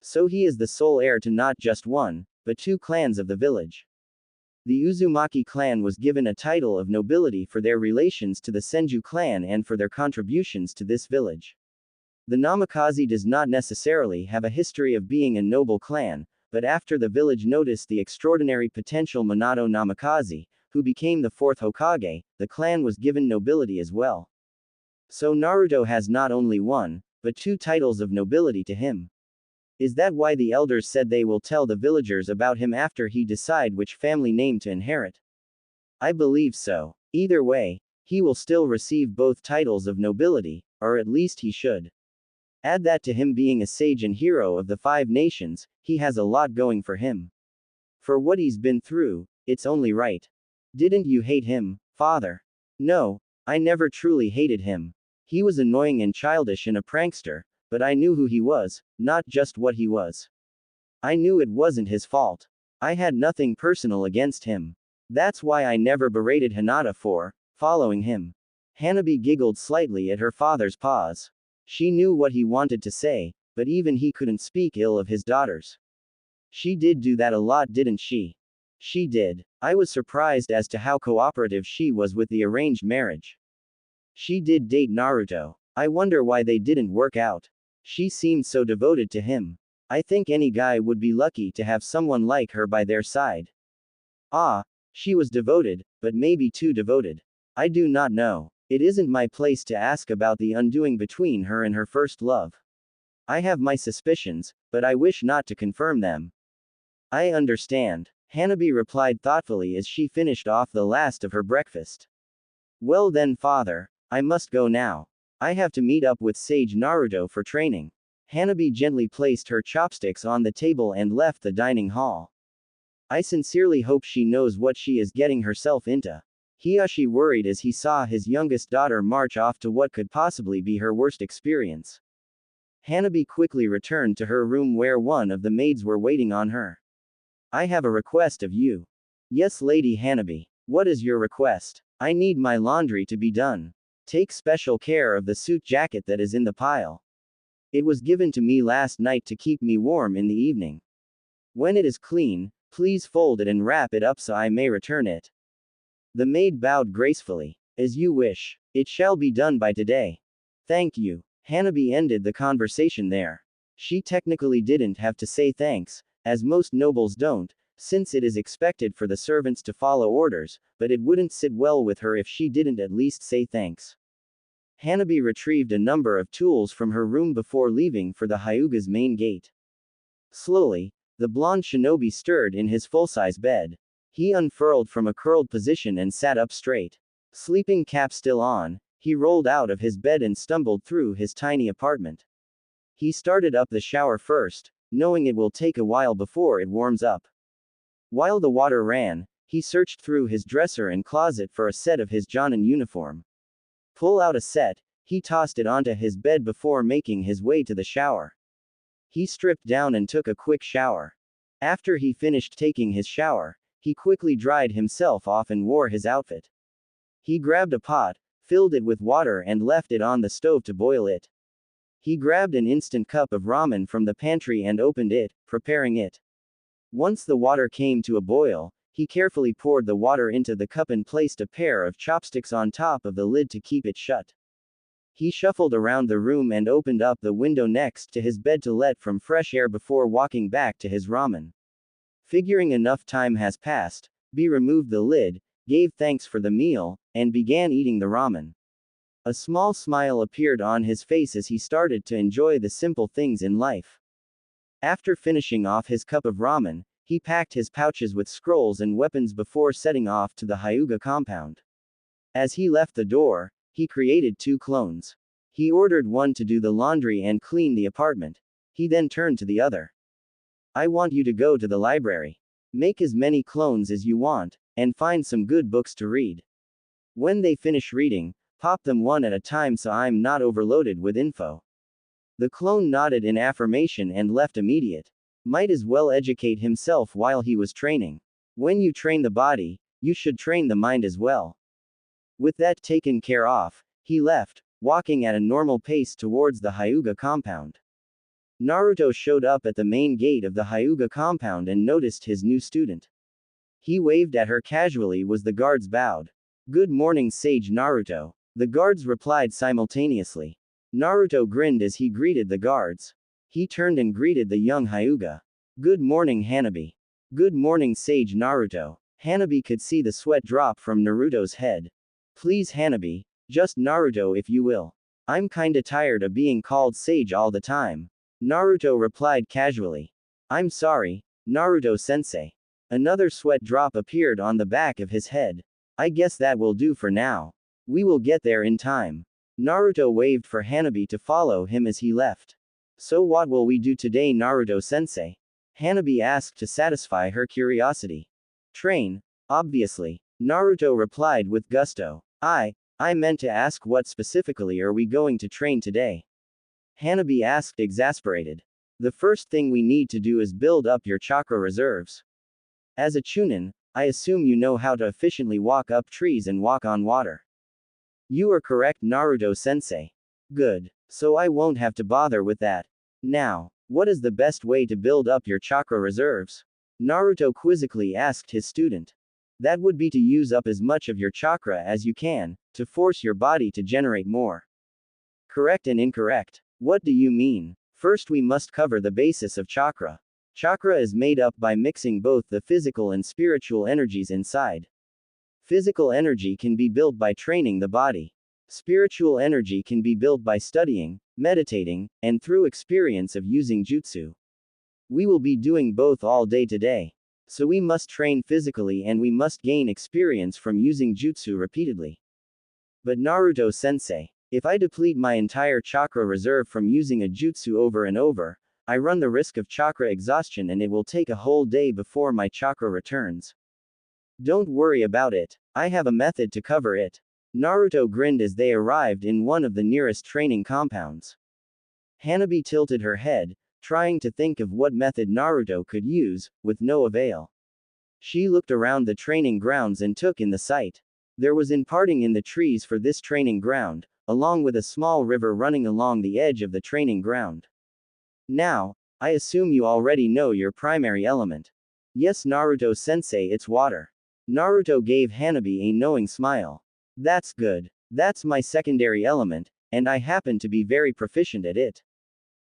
So he is the sole heir to not just one, but two clans of the village. The Uzumaki clan was given a title of nobility for their relations to the Senju clan and for their contributions to this village. The Namikaze does not necessarily have a history of being a noble clan, but after the village noticed the extraordinary potential Minato Namikaze, who became the fourth Hokage, the clan was given nobility as well. So Naruto has not only one, but two titles of nobility to him. Is that why the elders said they will tell the villagers about him after he decide which family name to inherit? I believe so. Either way, he will still receive both titles of nobility, or at least he should. Add that to him being a sage and hero of the 5 nations, he has a lot going for him. For what he's been through, it's only right. Didn't you hate him, father? No, I never truly hated him. He was annoying and childish and a prankster, but I knew who he was, not just what he was. I knew it wasn't his fault. I had nothing personal against him. That's why I never berated Hinata for following him. Hanabi giggled slightly at her father's pause. She knew what he wanted to say, but even he couldn't speak ill of his daughters. She did do that a lot, didn't she? She did. I was surprised as to how cooperative she was with the arranged marriage. She did date Naruto. I wonder why they didn't work out. She seemed so devoted to him. I think any guy would be lucky to have someone like her by their side. Ah, she was devoted, but maybe too devoted. I do not know. It isn't my place to ask about the undoing between her and her first love. I have my suspicions, but I wish not to confirm them. I understand, Hanabi replied thoughtfully as she finished off the last of her breakfast. Well then, father, I must go now. I have to meet up with Sage Naruto for training. Hanabi gently placed her chopsticks on the table and left the dining hall. I sincerely hope she knows what she is getting herself into. Hiyashi worried as he saw his youngest daughter march off to what could possibly be her worst experience. Hanabi quickly returned to her room where one of the maids were waiting on her. I have a request of you. Yes, Lady Hanabi. What is your request? I need my laundry to be done. Take special care of the suit jacket that is in the pile. It was given to me last night to keep me warm in the evening. When it is clean, please fold it and wrap it up so I may return it. The maid bowed gracefully. As you wish. It shall be done by today. Thank you. Hanabi ended the conversation there. She technically didn't have to say thanks, as most nobles don't, since it is expected for the servants to follow orders, but it wouldn't sit well with her if she didn't at least say thanks. Hanabi retrieved a number of tools from her room before leaving for the Hyuga's main gate. Slowly, the blonde shinobi stirred in his full-size bed. He unfurled from a curled position and sat up straight. Sleeping cap still on, he rolled out of his bed and stumbled through his tiny apartment. He started up the shower first, knowing it will take a while before it warms up. While the water ran, he searched through his dresser and closet for a set of his Jonin uniform. Pull out a set, he tossed it onto his bed before making his way to the shower. He stripped down and took a quick shower. After he finished taking his shower, he quickly dried himself off and wore his outfit. He grabbed a pot, filled it with water and left it on the stove to boil it. He grabbed an instant cup of ramen from the pantry and opened it, preparing it. Once the water came to a boil, he carefully poured the water into the cup and placed a pair of chopsticks on top of the lid to keep it shut. He shuffled around the room and opened up the window next to his bed to let from fresh air before walking back to his ramen. Figuring enough time has passed, B removed the lid, gave thanks for the meal, and began eating the ramen. A small smile appeared on his face as he started to enjoy the simple things in life. After finishing off his cup of ramen, he packed his pouches with scrolls and weapons before setting off to the Hyuga compound. As he left the door, he created 2 clones. He ordered one to do the laundry and clean the apartment. He then turned to the other. I want you to go to the library. Make as many clones as you want, and find some good books to read. When they finish reading, pop them one at a time so I'm not overloaded with info. The clone nodded in affirmation and left immediate. Might as well educate himself while he was training. When you train the body, you should train the mind as well. With that taken care of, he left, walking at a normal pace towards the Hyuga compound. Naruto showed up at the main gate of the Hyuga compound and noticed his new student. He waved at her casually as the guards bowed. Good morning, Sage Naruto. The guards replied simultaneously. Naruto grinned as he greeted the guards. He turned and greeted the young Hyuga. Good morning, Hanabi. Good morning, Sage Naruto. Hanabi could see the sweat drop from Naruto's head. Please, Hanabi, just Naruto if you will. I'm kinda tired of being called Sage all the time. Naruto replied casually. I'm sorry, Naruto-sensei. Another sweat drop appeared on the back of his head. I guess that will do for now. We will get there in time. Naruto waved for Hanabi to follow him as he left. So what will we do today, Naruto-sensei? Hanabi asked to satisfy her curiosity. Train, obviously. Naruto replied with gusto. I meant to ask what specifically are we going to train today? Hanabi asked exasperated. The first thing we need to do is build up your chakra reserves. As a chunin, I assume you know how to efficiently walk up trees and walk on water. You are correct, Naruto-sensei. Good. So I won't have to bother with that. Now, what is the best way to build up your chakra reserves? Naruto quizzically asked his student. That would be to use up as much of your chakra as you can, to force your body to generate more. Correct and incorrect. What do you mean? First we must cover the basis of chakra. Chakra is made up by mixing both the physical and spiritual energies inside. Physical energy can be built by training the body. Spiritual energy can be built by studying, meditating, and through experience of using jutsu. We will be doing both all day today. So we must train physically and we must gain experience from using jutsu repeatedly. But Naruto-sensei, if I deplete my entire chakra reserve from using a jutsu over and over, I run the risk of chakra exhaustion and it will take a whole day before my chakra returns. Don't worry about it. I have a method to cover it. Naruto grinned as they arrived in one of the nearest training compounds. Hanabi tilted her head, trying to think of what method Naruto could use, with no avail. She looked around the training grounds and took in the sight. There was imparting in the trees for this training ground, along with a small river running along the edge of the training ground. Now, I assume you already know your primary element. Yes, Naruto-sensei, it's water. Naruto gave Hanabi a knowing smile. That's good. That's my secondary element, and I happen to be very proficient at it.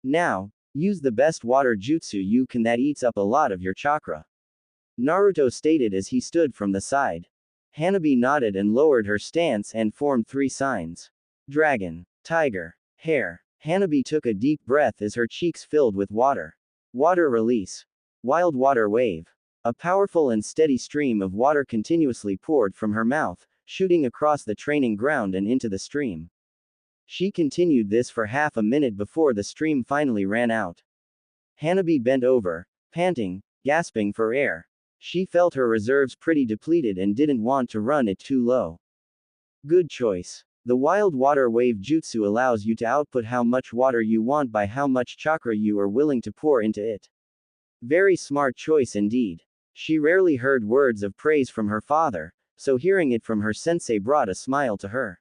Now, use the best water jutsu you can that eats up a lot of your chakra. Naruto stated as he stood from the side. Hanabi nodded and lowered her stance and formed 3 signs. Dragon, tiger, hare. Hanabi took a deep breath as her cheeks filled with water. Water release. Wild water wave. A powerful and steady stream of water continuously poured from her mouth, shooting across the training ground and into the stream. She continued this for half a minute before the stream finally ran out. Hanabi bent over, panting, gasping for air. She felt her reserves pretty depleted and didn't want to run it too low. Good choice. The wild water wave jutsu allows you to output how much water you want by how much chakra you are willing to pour into it. Very smart choice indeed. She rarely heard words of praise from her father, so hearing it from her sensei brought a smile to her.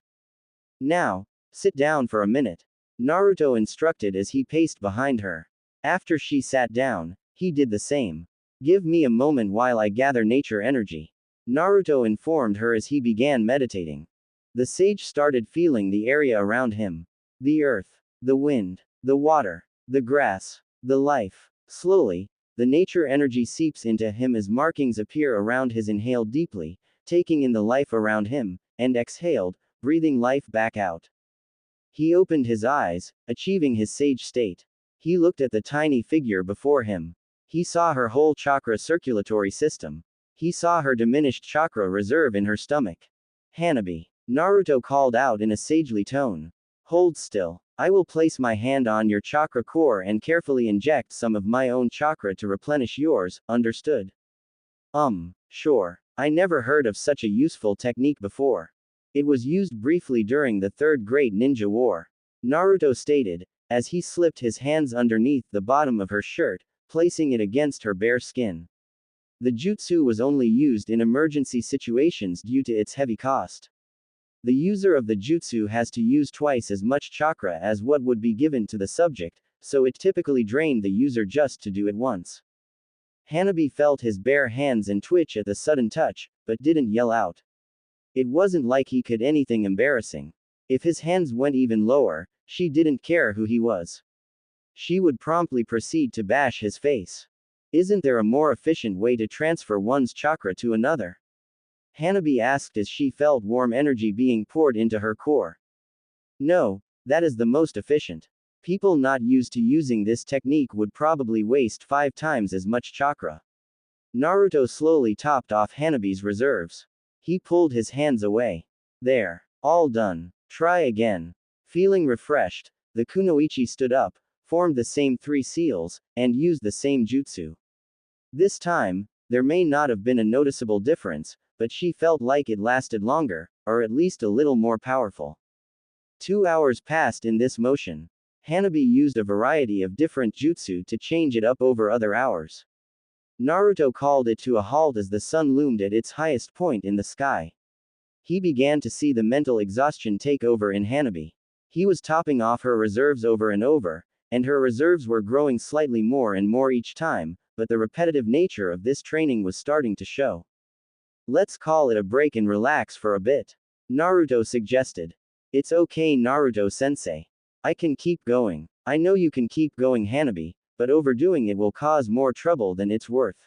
Now, sit down for a minute. Naruto instructed as he paced behind her. After she sat down, he did the same. Give me a moment while I gather nature energy. Naruto informed her as he began meditating. The sage started feeling the area around him. The earth, the wind, the water, the grass, the life. Slowly, the nature energy seeps into him as markings appear around his inhaled deeply, taking in the life around him, and exhaled, breathing life back out. He opened his eyes, achieving his sage state. He looked at the tiny figure before him. He saw her whole chakra circulatory system. He saw her diminished chakra reserve in her stomach. Hanabi. Naruto called out in a sagely tone. Hold still. I will place my hand on your chakra core and carefully inject some of my own chakra to replenish yours, understood? Sure. I never heard of such a useful technique before. It was used briefly during the Third Great Ninja War. Naruto stated, as he slipped his hands underneath the bottom of her shirt, placing it against her bare skin. The jutsu was only used in emergency situations due to its heavy cost. The user of the jutsu has to use twice as much chakra as what would be given to the subject, so it typically drained the user just to do it once. Hanabi felt his bare hands and twitch at the sudden touch, but didn't yell out. It wasn't like he could anything embarrassing. If his hands went even lower, she didn't care who he was. She would promptly proceed to bash his face. Isn't there a more efficient way to transfer one's chakra to another? Hanabi asked as she felt warm energy being poured into her core. No, that is the most efficient. People not used to using this technique would probably waste 5 times as much chakra. Naruto slowly topped off Hanabi's reserves. He pulled his hands away. There. All done. Try again. Feeling refreshed, the kunoichi stood up, formed the same 3 seals, and used the same jutsu. This time, there may not have been a noticeable difference, but she felt like it lasted longer, or at least a little more powerful. 2 hours passed in this motion. Hanabi used a variety of different jutsu to change it up over other hours. Naruto called it to a halt as the sun loomed at its highest point in the sky. He began to see the mental exhaustion take over in Hanabi. He was topping off her reserves over and over, and her reserves were growing slightly more and more each time, but the repetitive nature of this training was starting to show. Let's call it a break and relax for a bit. Naruto suggested. It's okay, Naruto-sensei. I can keep going. I know you can keep going, Hanabi, but overdoing it will cause more trouble than it's worth.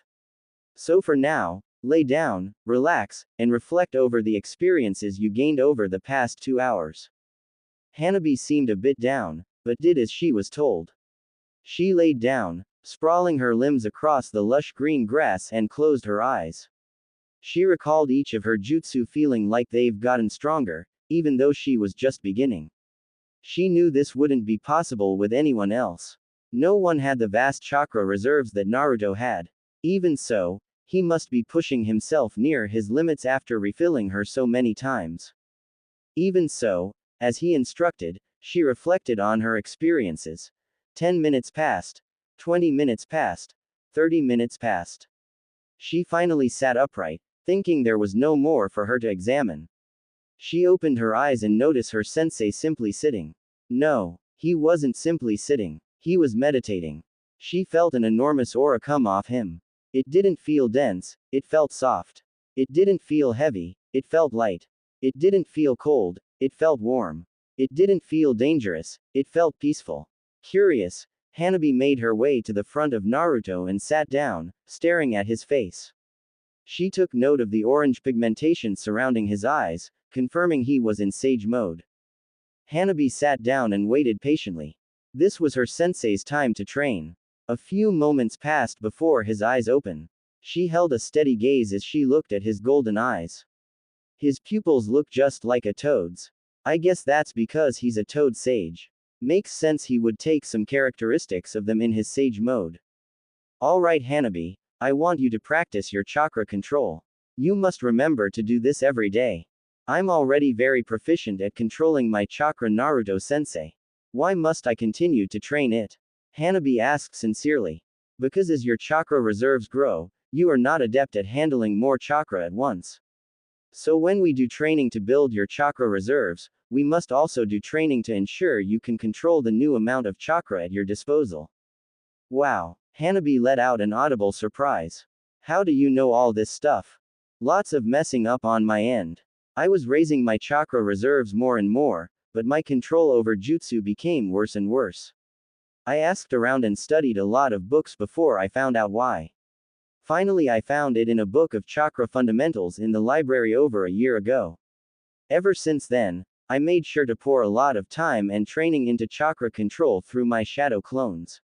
So for now, lay down, relax, and reflect over the experiences you gained over the past 2 hours. Hanabi seemed a bit down, but did as she was told. She laid down, sprawling her limbs across the lush green grass and closed her eyes. She recalled each of her jutsu feeling like they've gotten stronger, even though she was just beginning. She knew this wouldn't be possible with anyone else. No one had the vast chakra reserves that Naruto had. Even so, he must be pushing himself near his limits after refilling her so many times. Even so, as he instructed, she reflected on her experiences. 10 minutes passed. 20 minutes passed. 30 minutes passed. She finally sat upright, thinking there was no more for her to examine. She opened her eyes and noticed her sensei simply sitting. No, he wasn't simply sitting. He was meditating. She felt an enormous aura come off him. It didn't feel dense, it felt soft. It didn't feel heavy, it felt light. It didn't feel cold, it felt warm. It didn't feel dangerous, it felt peaceful. Curious, Hanabi made her way to the front of Naruto and sat down, staring at his face. She took note of the orange pigmentation surrounding his eyes, confirming he was in sage mode. Hanabi sat down and waited patiently. This was her sensei's time to train. A few moments passed before his eyes opened. She held a steady gaze as she looked at his golden eyes. His pupils looked just like a toad's. I guess that's because he's a toad sage. Makes sense he would take some characteristics of them in his sage mode. Alright Hanabi, I want you to practice your chakra control. You must remember to do this every day. I'm already very proficient at controlling my chakra Naruto-sensei. Why must I continue to train it? Hanabi asked sincerely. Because as your chakra reserves grow, you are not adept at handling more chakra at once. So when we do training to build your chakra reserves, we must also do training to ensure you can control the new amount of chakra at your disposal. Wow, Hanabi let out an audible surprise. How do you know all this stuff? Lots of messing up on my end. I was raising my chakra reserves more and more, but my control over jutsu became worse and worse. I asked around and studied a lot of books before I found out why. Finally I found it in a book of chakra fundamentals in the library over a year ago. Ever since then, I made sure to pour a lot of time and training into chakra control through my shadow clones.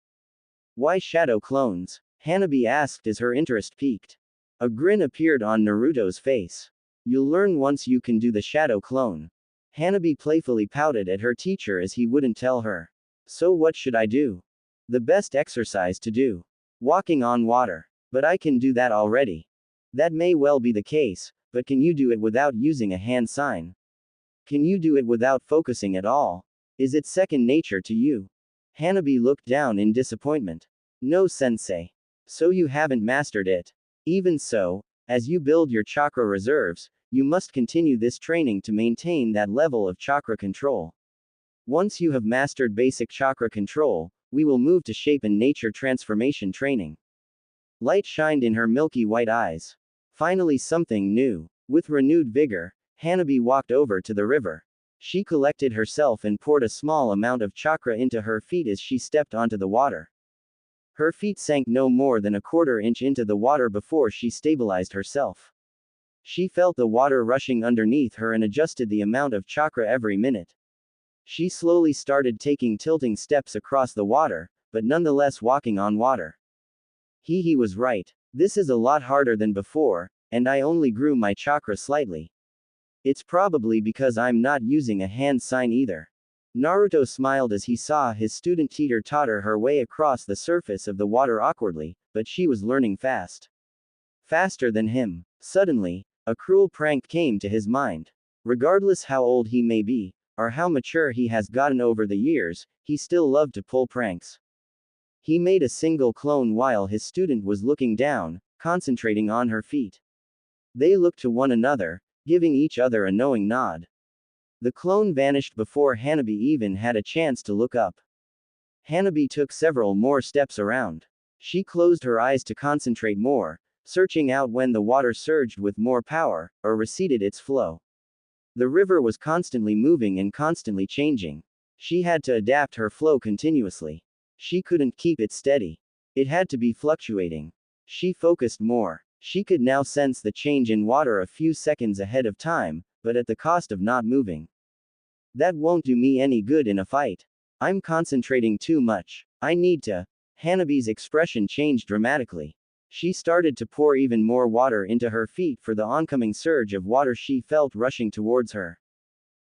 Why shadow clones? Hanabi asked as her interest peaked. A grin appeared on Naruto's face. You'll learn once you can do the shadow clone. Hanabi playfully pouted at her teacher as he wouldn't tell her. So what should I do? The best exercise to do. Walking on water. But I can do that already. That may well be the case, but can you do it without using a hand sign? Can you do it without focusing at all? Is it second nature to you? Hanabi looked down in disappointment. No sensei. So you haven't mastered it. Even so, as you build your chakra reserves, you must continue this training to maintain that level of chakra control. Once you have mastered basic chakra control, we will move to shape and nature transformation training. Light shined in her milky white eyes. Finally something new. With renewed vigor, Hanabi walked over to the river. She collected herself and poured a small amount of chakra into her feet as she stepped onto the water. Her feet sank no more than a quarter-inch into the water before she stabilized herself. She felt the water rushing underneath her and adjusted the amount of chakra every minute. She slowly started taking tilting steps across the water, but nonetheless walking on water. He was right. This is a lot harder than before, and I only grew my chakra slightly. It's probably because I'm not using a hand sign either. Naruto smiled as he saw his student teeter-totter her way across the surface of the water awkwardly, but she was learning fast. Faster than him. Suddenly, a cruel prank came to his mind. Regardless how old he may be, or how mature he has gotten over the years, he still loved to pull pranks. He made a single clone while his student was looking down, concentrating on her feet. They looked to one another, giving each other a knowing nod. The clone vanished before Hanabi even had a chance to look up. Hanabi took several more steps around. She closed her eyes to concentrate more, searching out when the water surged with more power, or receded its flow. The river was constantly moving and constantly changing. She had to adapt her flow continuously. She couldn't keep it steady. It had to be fluctuating. She focused more. She could now sense the change in water a few seconds ahead of time, but at the cost of not moving. That won't do me any good in a fight. I'm concentrating too much. I need to. Hanabi's expression changed dramatically. She started to pour even more water into her feet for the oncoming surge of water she felt rushing towards her.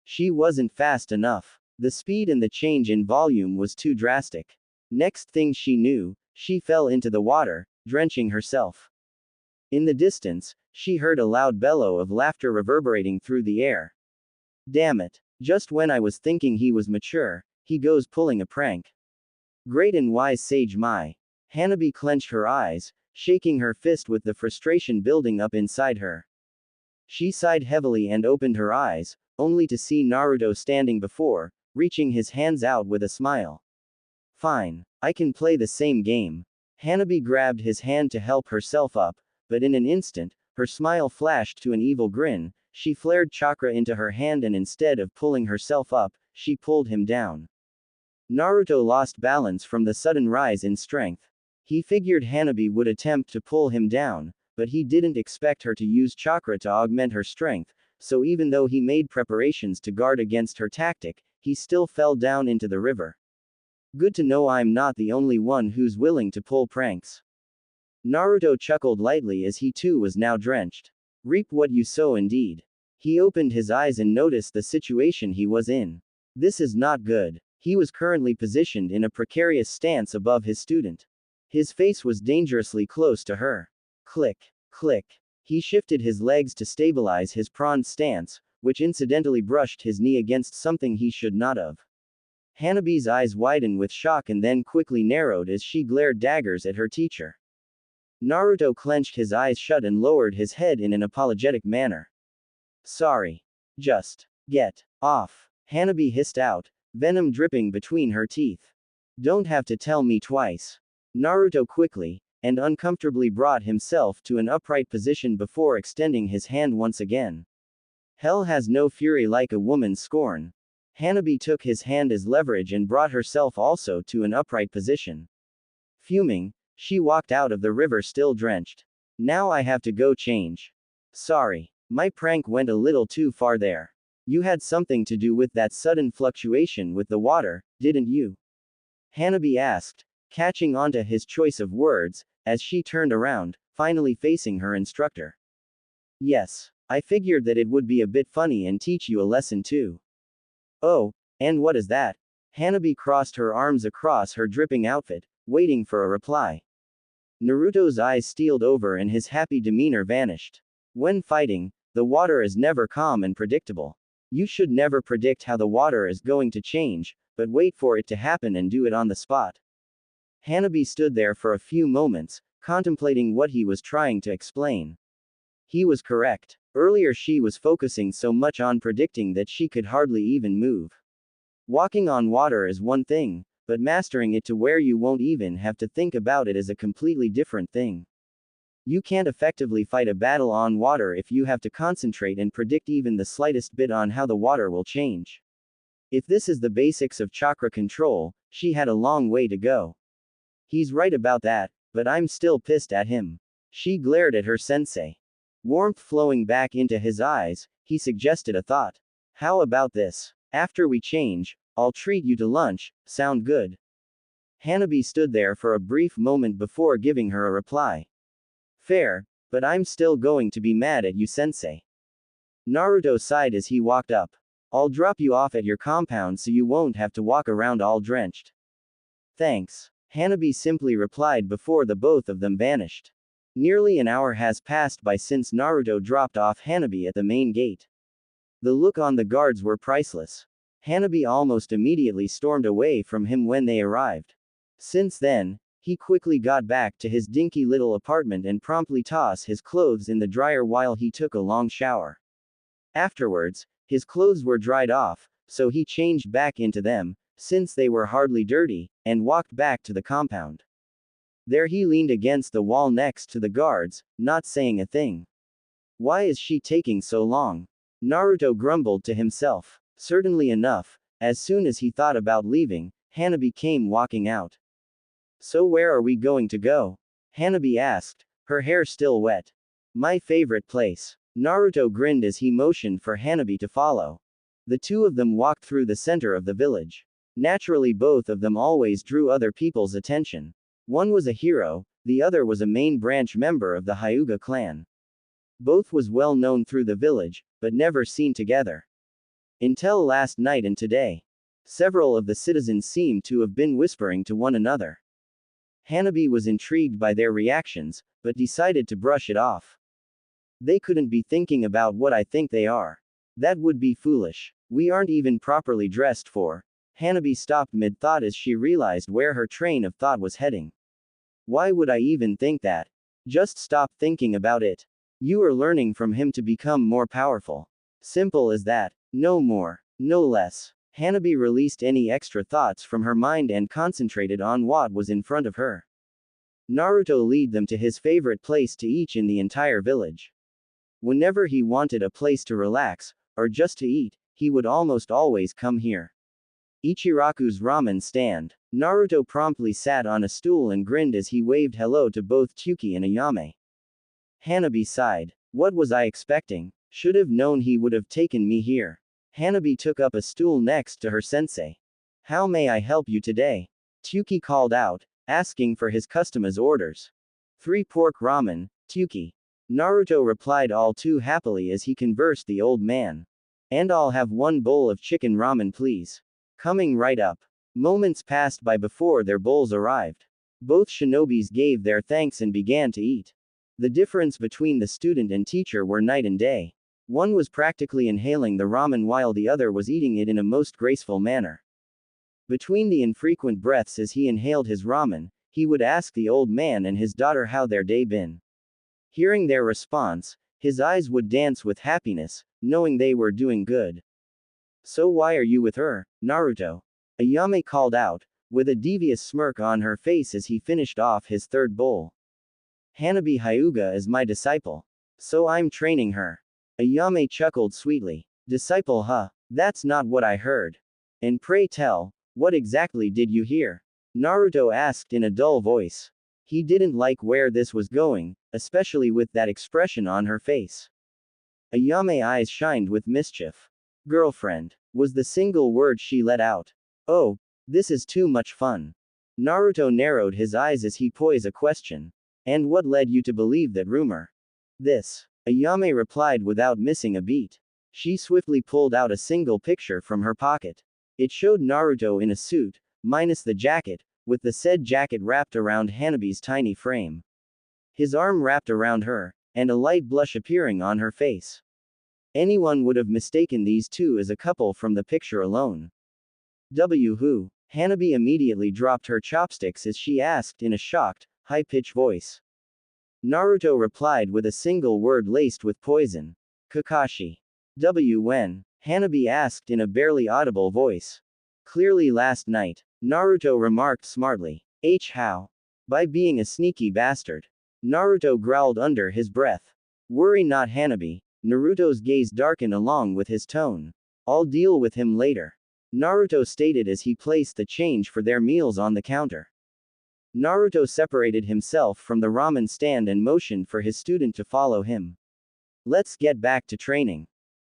She wasn't fast enough. The speed and the change in volume was too drastic. Next thing she knew, she fell into the water, drenching herself. In the distance, she heard a loud bellow of laughter reverberating through the air. Damn it. Just when I was thinking he was mature, he goes pulling a prank. Great and wise sage Mai. Hanabi clenched her eyes, shaking her fist with the frustration building up inside her. She sighed heavily and opened her eyes, only to see Naruto standing before, reaching his hands out with a smile. Fine. I can play the same game. Hanabi grabbed his hand to help herself up, but in an instant, her smile flashed to an evil grin. She flared chakra into her hand and instead of pulling herself up, she pulled him down. Naruto lost balance from the sudden rise in strength. He figured Hanabi would attempt to pull him down, but he didn't expect her to use chakra to augment her strength, so even though he made preparations to guard against her tactic, he still fell down into the river. Good to know I'm not the only one who's willing to pull pranks. Naruto chuckled lightly as he too was now drenched. Reap what you sow indeed. He opened his eyes and noticed the situation he was in. This is not good. He was currently positioned in a precarious stance above his student. His face was dangerously close to her. Click, click. He shifted his legs to stabilize his prone stance, which incidentally brushed his knee against something he should not have. Hanabi's eyes widened with shock and then quickly narrowed as she glared daggers at her teacher. Naruto clenched his eyes shut and lowered his head in an apologetic manner. Sorry. Just get off. Hanabi hissed out, venom dripping between her teeth. Don't have to tell me twice. Naruto quickly and uncomfortably brought himself to an upright position before extending his hand once again. Hell has no fury like a woman's scorn. Hanabi took his hand as leverage and brought herself also to an upright position. Fuming, she walked out of the river still drenched. Now I have to go change. Sorry. My prank went a little too far there. You had something to do with that sudden fluctuation with the water, didn't you? Hanabi asked, catching onto his choice of words, as she turned around, finally facing her instructor. Yes. I figured that it would be a bit funny and teach you a lesson too. Oh, and what is that? Hanabi crossed her arms across her dripping outfit, waiting for a reply. Naruto's eyes steeled over and his happy demeanor vanished. When fighting, the water is never calm and predictable. You should never predict how the water is going to change, but wait for it to happen and do it on the spot. Hanabi stood there for a few moments, contemplating what he was trying to explain. He was correct. Earlier she was focusing so much on predicting that she could hardly even move. Walking on water is one thing, but mastering it to where you won't even have to think about it is a completely different thing. You can't effectively fight a battle on water if you have to concentrate and predict even the slightest bit on how the water will change. If this is the basics of chakra control, she had a long way to go. He's right about that, but I'm still pissed at him. She glared at her sensei. Warmth flowing back into his eyes, he suggested a thought. How about this? After we change, I'll treat you to lunch, sound good? Hanabi stood there for a brief moment before giving her a reply. Fair, but I'm still going to be mad at you sensei. Naruto sighed as he walked up. I'll drop you off at your compound so you won't have to walk around all drenched. Thanks. Hanabi simply replied before the both of them vanished. Nearly an hour has passed by since Naruto dropped off Hanabi at the main gate. The look on the guards were priceless. Hanabi almost immediately stormed away from him when they arrived. Since then, he quickly got back to his dinky little apartment and promptly tossed his clothes in the dryer while he took a long shower. Afterwards, his clothes were dried off, so he changed back into them, since they were hardly dirty, and walked back to the compound. There he leaned against the wall next to the guards, not saying a thing. Why is she taking so long? Naruto grumbled to himself. Certainly enough, as soon as he thought about leaving, Hanabi came walking out. So where are we going to go? Hanabi asked, her hair still wet. My favorite place. Naruto grinned as he motioned for Hanabi to follow. The two of them walked through the center of the village. Naturally both of them always drew other people's attention. One was a hero, the other was a main branch member of the Hyuga clan. Both was well known through the village, but never seen together. Until last night and today. Several of the citizens seemed to have been whispering to one another. Hanabi was intrigued by their reactions, but decided to brush it off. They couldn't be thinking about what I think they are. That would be foolish. We aren't even properly dressed for. Hanabi stopped mid-thought as she realized where her train of thought was heading. Why would I even think that? Just stop thinking about it. You are learning from him to become more powerful. Simple as that. No more. No less. Hanabi released any extra thoughts from her mind and concentrated on what was in front of her. Naruto led them to his favorite place to eat in the entire village. Whenever he wanted a place to relax, or just to eat, he would almost always come here. Ichiraku's ramen stand. Naruto promptly sat on a stool and grinned as he waved hello to both Tsuki and Ayame. Hanabi sighed. What was I expecting? Should have known he would have taken me here. Hanabi took up a stool next to her sensei. How may I help you today? Tsuki called out, asking for his customer's orders. 3 pork ramen, Tsuki. Naruto replied all too happily as he conversed the old man. And I'll have 1 bowl of chicken ramen please. Coming right up. Moments passed by before their bowls arrived. Both shinobis gave their thanks and began to eat. The difference between the student and teacher were night and day. One was practically inhaling the ramen while the other was eating it in a most graceful manner. Between the infrequent breaths as he inhaled his ramen, he would ask the old man and his daughter how their day been. Hearing their response, his eyes would dance with happiness, knowing they were doing good. So why are you with her, Naruto? Ayame called out, with a devious smirk on her face as he finished off his 3rd bowl. Hanabi Hyuga is my disciple. So I'm training her. Ayame chuckled sweetly. Disciple huh? That's not what I heard. And pray tell, what exactly did you hear? Naruto asked in a dull voice. He didn't like where this was going, especially with that expression on her face. Ayame's eyes shined with mischief. Girlfriend, was the single word she let out. Oh, this is too much fun. Naruto narrowed his eyes as he posed a question. And what led you to believe that rumor? This. Ayame replied without missing a beat. She swiftly pulled out a single picture from her pocket. It showed Naruto in a suit, minus the jacket, with the said jacket wrapped around Hanabi's tiny frame. His arm wrapped around her, and a light blush appearing on her face. Anyone would have mistaken these two as a couple from the picture alone. Who? Hanabi immediately dropped her chopsticks as she asked in a shocked, high-pitched voice. Naruto replied with a single word laced with poison. Kakashi. When? Hanabi asked in a barely audible voice. Clearly last night. Naruto remarked smartly. How? By being a sneaky bastard. Naruto growled under his breath. Worry not Hanabi. Naruto's gaze darkened along with his tone. I'll deal with him later. Naruto stated as he placed the change for their meals on the counter. Naruto separated himself from the ramen stand and motioned for his student to follow him. Let's get back to training.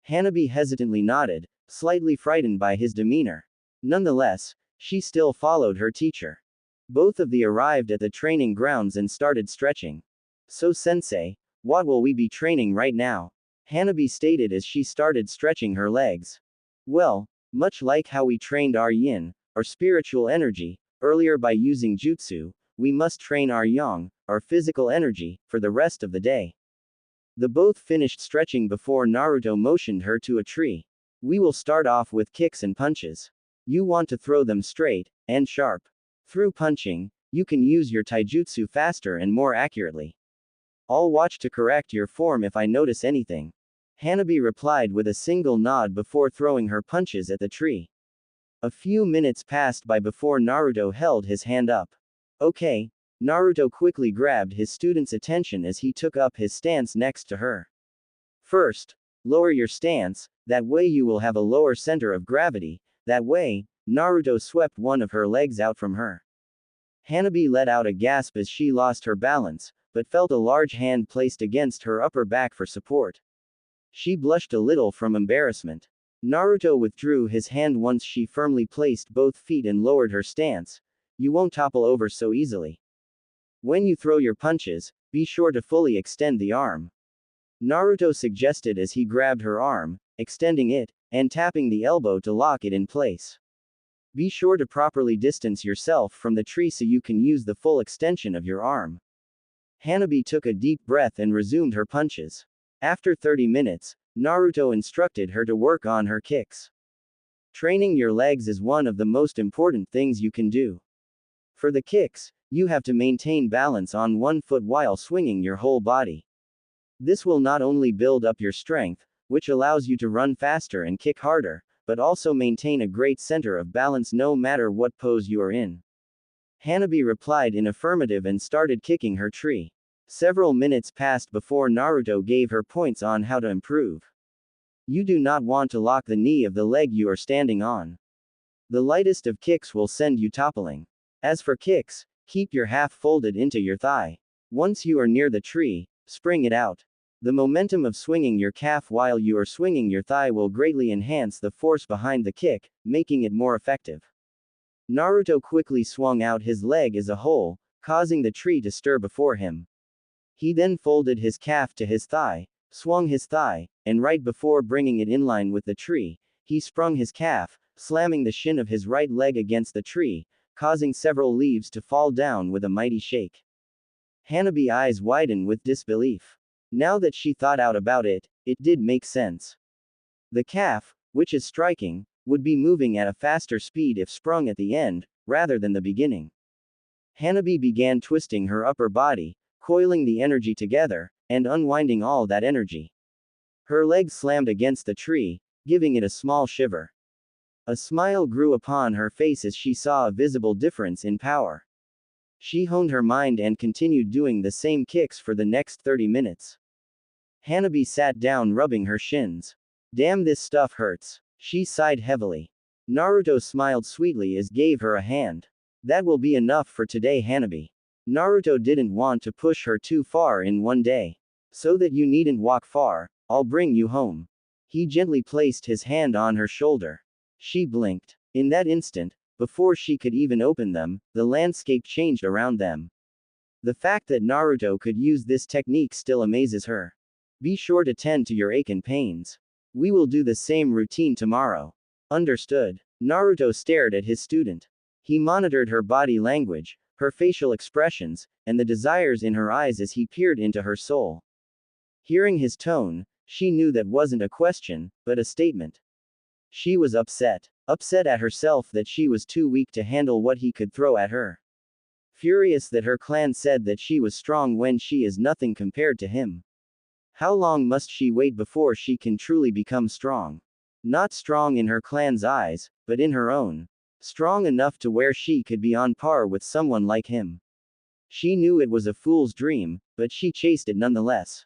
Hanabi hesitantly nodded, slightly frightened by his demeanor. Nonetheless, she still followed her teacher. Both of them arrived at the training grounds and started stretching. So sensei, what will we be training right now? Hanabi stated as she started stretching her legs. Well, much like how we trained our yin, our spiritual energy, earlier by using jutsu, we must train our yang, our physical energy, for the rest of the day. The both finished stretching before Naruto motioned her to a tree. We will start off with kicks and punches. You want to throw them straight, and sharp. Through punching, you can use your taijutsu faster and more accurately. I'll watch to correct your form if I notice anything. Hanabi replied with a single nod before throwing her punches at the tree. A few minutes passed by before Naruto held his hand up. Okay. Naruto quickly grabbed his student's attention as he took up his stance next to her. First, lower your stance, that way you will have a lower center of gravity, that way. Naruto swept one of her legs out from her. Hanabi let out a gasp as she lost her balance, but felt a large hand placed against her upper back for support. She blushed a little from embarrassment. Naruto withdrew his hand once she firmly placed both feet and lowered her stance. You won't topple over so easily. When you throw your punches, be sure to fully extend the arm. Naruto suggested as he grabbed her arm, extending it, and tapping the elbow to lock it in place. Be sure to properly distance yourself from the tree so you can use the full extension of your arm. Hanabi took a deep breath and resumed her punches. After 30 minutes, Naruto instructed her to work on her kicks. Training your legs is one of the most important things you can do. For the kicks, you have to maintain balance on one foot while swinging your whole body. This will not only build up your strength, which allows you to run faster and kick harder, but also maintain a great center of balance no matter what pose you are in. Hanabi replied in affirmative and started kicking her tree. Several minutes passed before Naruto gave her points on how to improve. You do not want to lock the knee of the leg you are standing on. The lightest of kicks will send you toppling. As for kicks, keep your half folded into your thigh. Once you are near the tree, spring it out. The momentum of swinging your calf while you are swinging your thigh will greatly enhance the force behind the kick, making it more effective. Naruto quickly swung out his leg as a whole, causing the tree to stir before him. He then folded his calf to his thigh, swung his thigh, and right before bringing it in line with the tree, he sprung his calf, slamming the shin of his right leg against the tree, causing several leaves to fall down with a mighty shake. Hanabi's eyes widened with disbelief. Now that she thought out about it, it did make sense. The calf, which is striking, would be moving at a faster speed if sprung at the end, rather than the beginning. Hanabi began twisting her upper body, coiling the energy together, and unwinding all that energy. Her leg slammed against the tree, giving it a small shiver. A smile grew upon her face as she saw a visible difference in power. She honed her mind and continued doing the same kicks for the next 30 minutes. Hanabi sat down rubbing her shins. Damn, this stuff hurts. She sighed heavily. Naruto smiled sweetly as gave her a hand. That will be enough for today, Hanabi. Naruto didn't want to push her too far in one day. So that you needn't walk far, I'll bring you home. He gently placed his hand on her shoulder. She blinked. In that instant, before she could even open them, the landscape changed around them. The fact that Naruto could use this technique still amazes her. Be sure to tend to your ache and pains. We will do the same routine tomorrow. Understood. Naruto stared at his student. He monitored her body language, her facial expressions, and the desires in her eyes as he peered into her soul. Hearing his tone, she knew that wasn't a question, but a statement. She was upset. Upset at herself that she was too weak to handle what he could throw at her. Furious that her clan said that she was strong when she is nothing compared to him. How long must she wait before she can truly become strong? Not strong in her clan's eyes, but in her own. Strong enough to where she could be on par with someone like him. She knew it was a fool's dream, but she chased it nonetheless.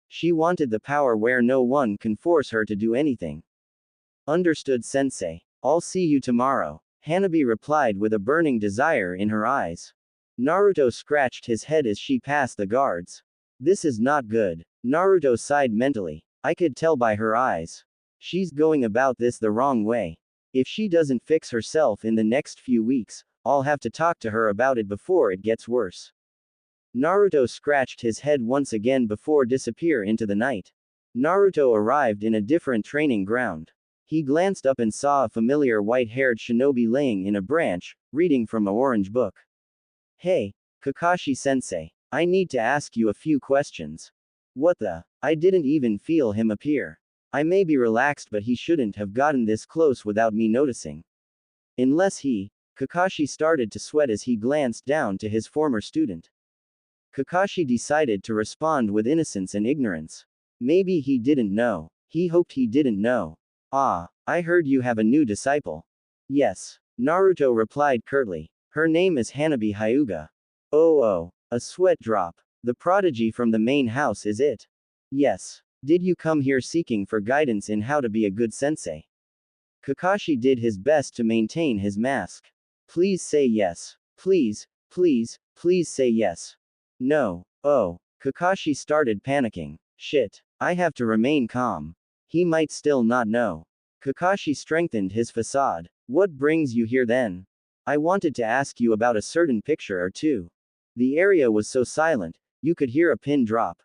She wanted the power where no one can force her to do anything. Understood, sensei. I'll see you tomorrow. Hanabi replied with a burning desire in her eyes. Naruto scratched his head as she passed the guards. This is not good. Naruto sighed mentally. I could tell by her eyes. She's going about this the wrong way. If she doesn't fix herself in the next few weeks, I'll have to talk to her about it before it gets worse. Naruto scratched his head once again before disappear into the night. Naruto arrived in a different training ground. He glanced up and saw a familiar white-haired shinobi laying in a branch, reading from an orange book. Hey, Kakashi-sensei. I need to ask you a few questions. What the? I didn't even feel him appear. I may be relaxed, but he shouldn't have gotten this close without me noticing. Unless he. Kakashi started to sweat as he glanced down to his former student. Kakashi decided to respond with innocence and ignorance. Maybe he didn't know. He hoped he didn't know. Ah, I heard you have a new disciple. Yes. Naruto replied curtly. Her name is Hanabi Hyuga. Oh, a sweat drop. The prodigy from the main house, is it? Yes. Did you come here seeking for guidance in how to be a good sensei? Kakashi did his best to maintain his mask. Please say yes. Please say yes. No. Oh. Kakashi started panicking. Shit. I have to remain calm. He might still not know. Kakashi strengthened his facade. What brings you here then? I wanted to ask you about a certain picture or two. The area was so silent, you could hear a pin drop.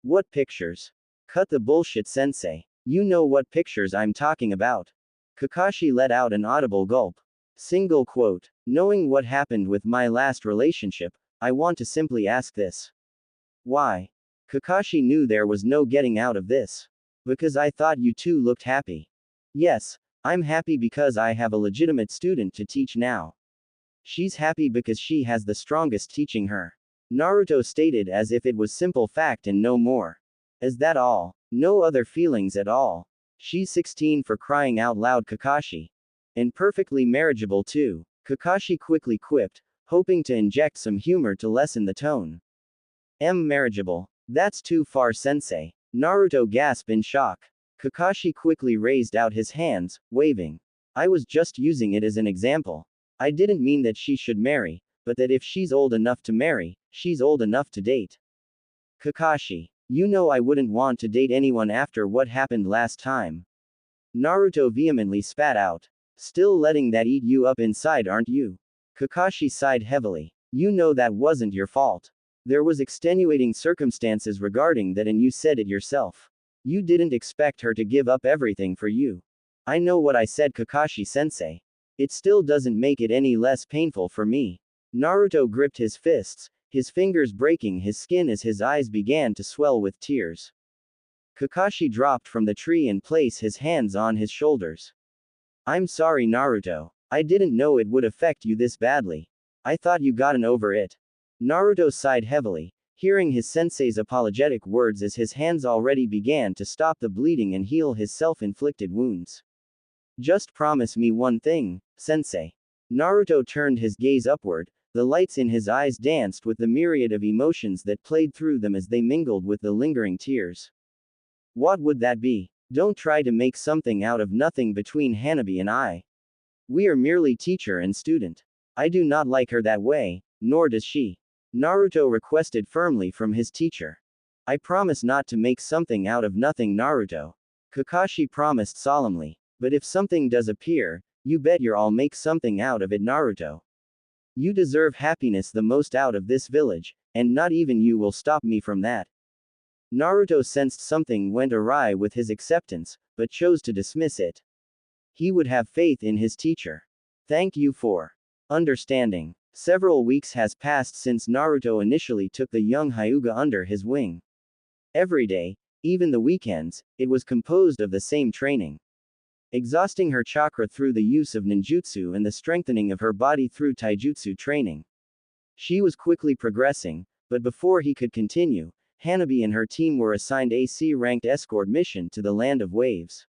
What pictures? Cut the bullshit, sensei. You know what pictures I'm talking about. Kakashi let out an audible gulp. Single quote. Knowing what happened with my last relationship, I want to simply ask this. Why? Kakashi knew there was no getting out of this. Because I thought you two looked happy. Yes, I'm happy because I have a legitimate student to teach now. She's happy because she has the strongest teaching her. Naruto stated as if it was simple fact and no more. Is that all? No other feelings at all. She's 16 for crying out loud, Kakashi. And perfectly marriageable too, Kakashi quickly quipped, hoping to inject some humor to lessen the tone. Marriageable. That's too far, sensei. Naruto gasped in shock. Kakashi quickly raised out his hands, waving. I was just using it as an example. I didn't mean that she should marry, but that if she's old enough to marry, she's old enough to date. Kakashi, you know I wouldn't want to date anyone after what happened last time. Naruto vehemently spat out. Still letting that eat you up inside, aren't you? Kakashi sighed heavily. You know that wasn't your fault. There was extenuating circumstances regarding that and you said it yourself. You didn't expect her to give up everything for you. I know what I said, Kakashi-sensei. It still doesn't make it any less painful for me. Naruto gripped his fists, his fingers breaking his skin as his eyes began to swell with tears. Kakashi dropped from the tree and placed his hands on his shoulders. I'm sorry, Naruto. I didn't know it would affect you this badly. I thought you gotten over it. Naruto sighed heavily, hearing his sensei's apologetic words as his hands already began to stop the bleeding and heal his self-inflicted wounds. Just promise me one thing, sensei. Naruto turned his gaze upward, the lights in his eyes danced with the myriad of emotions that played through them as they mingled with the lingering tears. What would that be? Don't try to make something out of nothing between Hanabi and I. We are merely teacher and student. I do not like her that way, nor does she. Naruto requested firmly from his teacher. I promise not to make something out of nothing, Naruto. Kakashi promised solemnly. But if something does appear, you bet I'll make something out of it, Naruto. You deserve happiness the most out of this village, and not even you will stop me from that. Naruto sensed something went awry with his acceptance, but chose to dismiss it. He would have faith in his teacher. Thank you for understanding. Several weeks has passed since Naruto initially took the young Hyuga under his wing. Every day, even the weekends, it was composed of the same training. Exhausting her chakra through the use of ninjutsu and the strengthening of her body through taijutsu training. She was quickly progressing, but before he could continue, Hanabi and her team were assigned a C-ranked escort mission to the Land of Waves.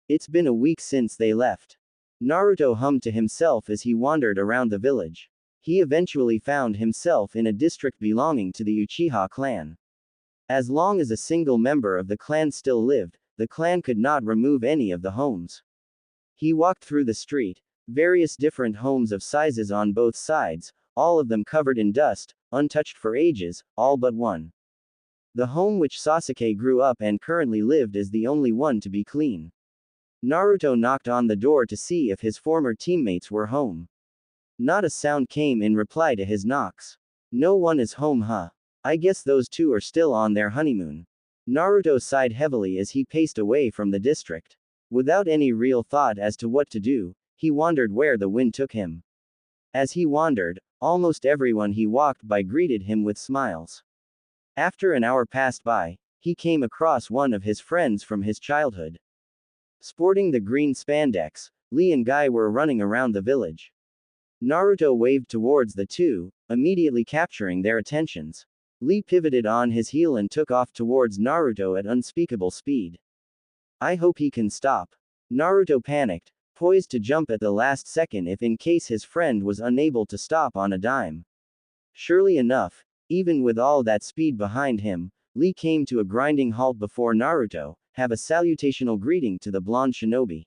It's been a week since they left. Naruto hummed to himself as he wandered around the village. He eventually found himself in a district belonging to the Uchiha clan. As long as a single member of the clan still lived, the clan could not remove any of the homes. He walked through the street, various different homes of sizes on both sides, all of them covered in dust, untouched for ages, all but one. The home which Sasuke grew up and currently lived is the only one to be clean. Naruto knocked on the door to see if his former teammates were home. Not a sound came in reply to his knocks. No one is home, huh? I guess those two are still on their honeymoon. Naruto sighed heavily as he paced away from the district. Without any real thought as to what to do, he wandered where the wind took him. As he wandered, almost everyone he walked by greeted him with smiles. After an hour passed by, he came across one of his friends from his childhood. Sporting the green spandex, Lee and Guy were running around the village. Naruto waved towards the two, immediately capturing their attentions. Lee pivoted on his heel and took off towards Naruto at unspeakable speed. I hope he can stop. Naruto panicked, poised to jump at the last second if in case his friend was unable to stop on a dime. Surely enough, even with all that speed behind him, Lee came to a grinding halt before Naruto, have a salutational greeting to the blonde shinobi.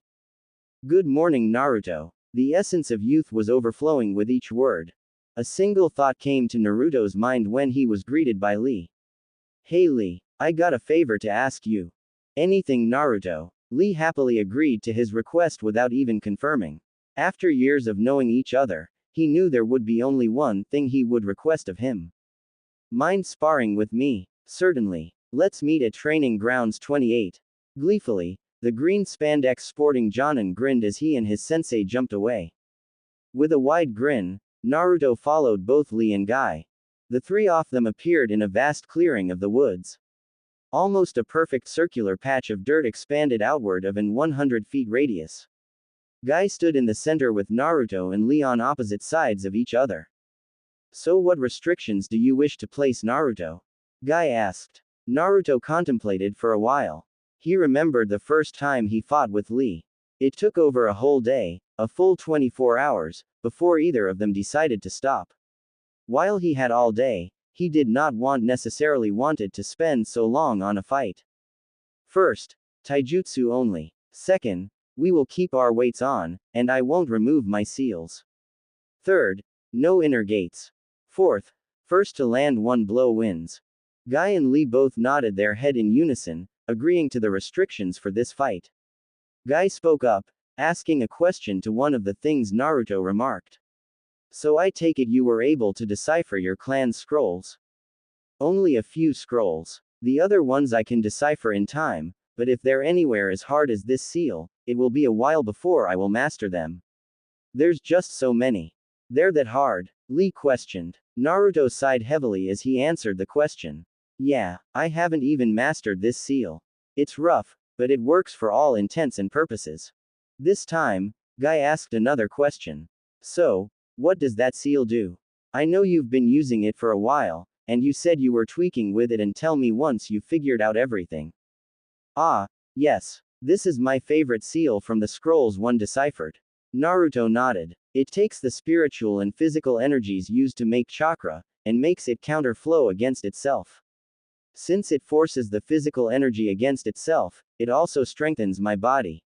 Good morning, Naruto. The essence of youth was overflowing with each word. A single thought came to Naruto's mind when he was greeted by Lee. Hey Lee, I got a favor to ask you. Anything, Naruto. Lee happily agreed to his request without even confirming. After years of knowing each other, he knew there would be only one thing he would request of him. Mind sparring with me? Certainly. Let's meet at Training Grounds 28. Gleefully, the green spandex sporting Jonin grinned as he and his sensei jumped away. With a wide grin, Naruto followed both Lee and Guy. The three of them appeared in a vast clearing of the woods. Almost a perfect circular patch of dirt expanded outward of an 100 feet radius. Guy stood in the center with Naruto and Lee on opposite sides of each other. So what restrictions do you wish to place, Naruto? Guy asked. Naruto contemplated for a while. He remembered the first time he fought with Lee. It took over a whole day, a full 24 hours, before either of them decided to stop. While he had all day, he did not necessarily wanted to spend so long on a fight. First, taijutsu only. Second, we will keep our weights on, and I won't remove my seals. Third, no inner gates. Fourth, first to land one blow wins. Guy and Lee both nodded their head in unison, agreeing to the restrictions for this fight. Guy spoke up, asking a question to one of the things Naruto remarked. So I take it you were able to decipher your clan's scrolls? Only a few scrolls. The other ones I can decipher in time, but if they're anywhere as hard as this seal, it will be a while before I will master them. There's just so many. They're that hard? Lee questioned. Naruto sighed heavily as he answered the question. Yeah, I haven't even mastered this seal. It's rough, but it works for all intents and purposes. This time, Guy asked another question. So, what does that seal do? I know you've been using it for a while, and you said you were tweaking with it and tell me once you figured out everything. Ah, yes. This is my favorite seal from the scrolls one deciphered. Naruto nodded. It takes the spiritual and physical energies used to make chakra, and makes it counter-flow against itself. Since it forces the physical energy against itself, it also strengthens my body.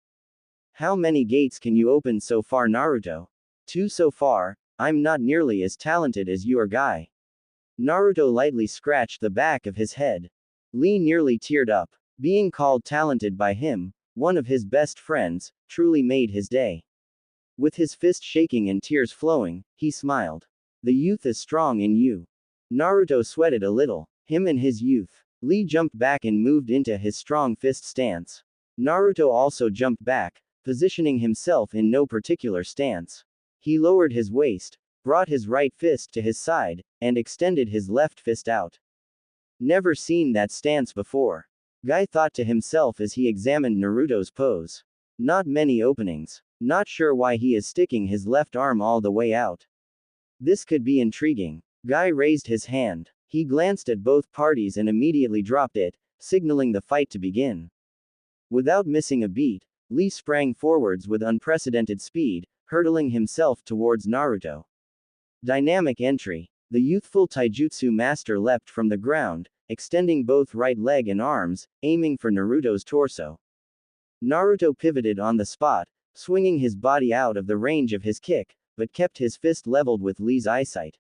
How many gates can you open so far, Naruto? 2 so far. I'm not nearly as talented as you or Guy. Naruto lightly scratched the back of his head. Lee nearly teared up. Being called talented by him, one of his best friends, truly made his day. With his fist shaking and tears flowing, he smiled. The youth is strong in you. Naruto sweated a little. Him and his youth. Lee jumped back and moved into his strong fist stance. Naruto also jumped back, positioning himself in no particular stance. He lowered his waist, brought his right fist to his side, and extended his left fist out. Never seen that stance before. Guy thought to himself as he examined Naruto's pose. Not many openings. Not sure why he is sticking his left arm all the way out. This could be intriguing. Guy raised his hand. He glanced at both parties and immediately dropped it, signaling the fight to begin. Without missing a beat, Lee sprang forwards with unprecedented speed, hurtling himself towards Naruto. Dynamic entry. The youthful taijutsu master leapt from the ground, extending both right leg and arms, aiming for Naruto's torso. Naruto pivoted on the spot, swinging his body out of the range of his kick, but kept his fist leveled with Lee's eyesight.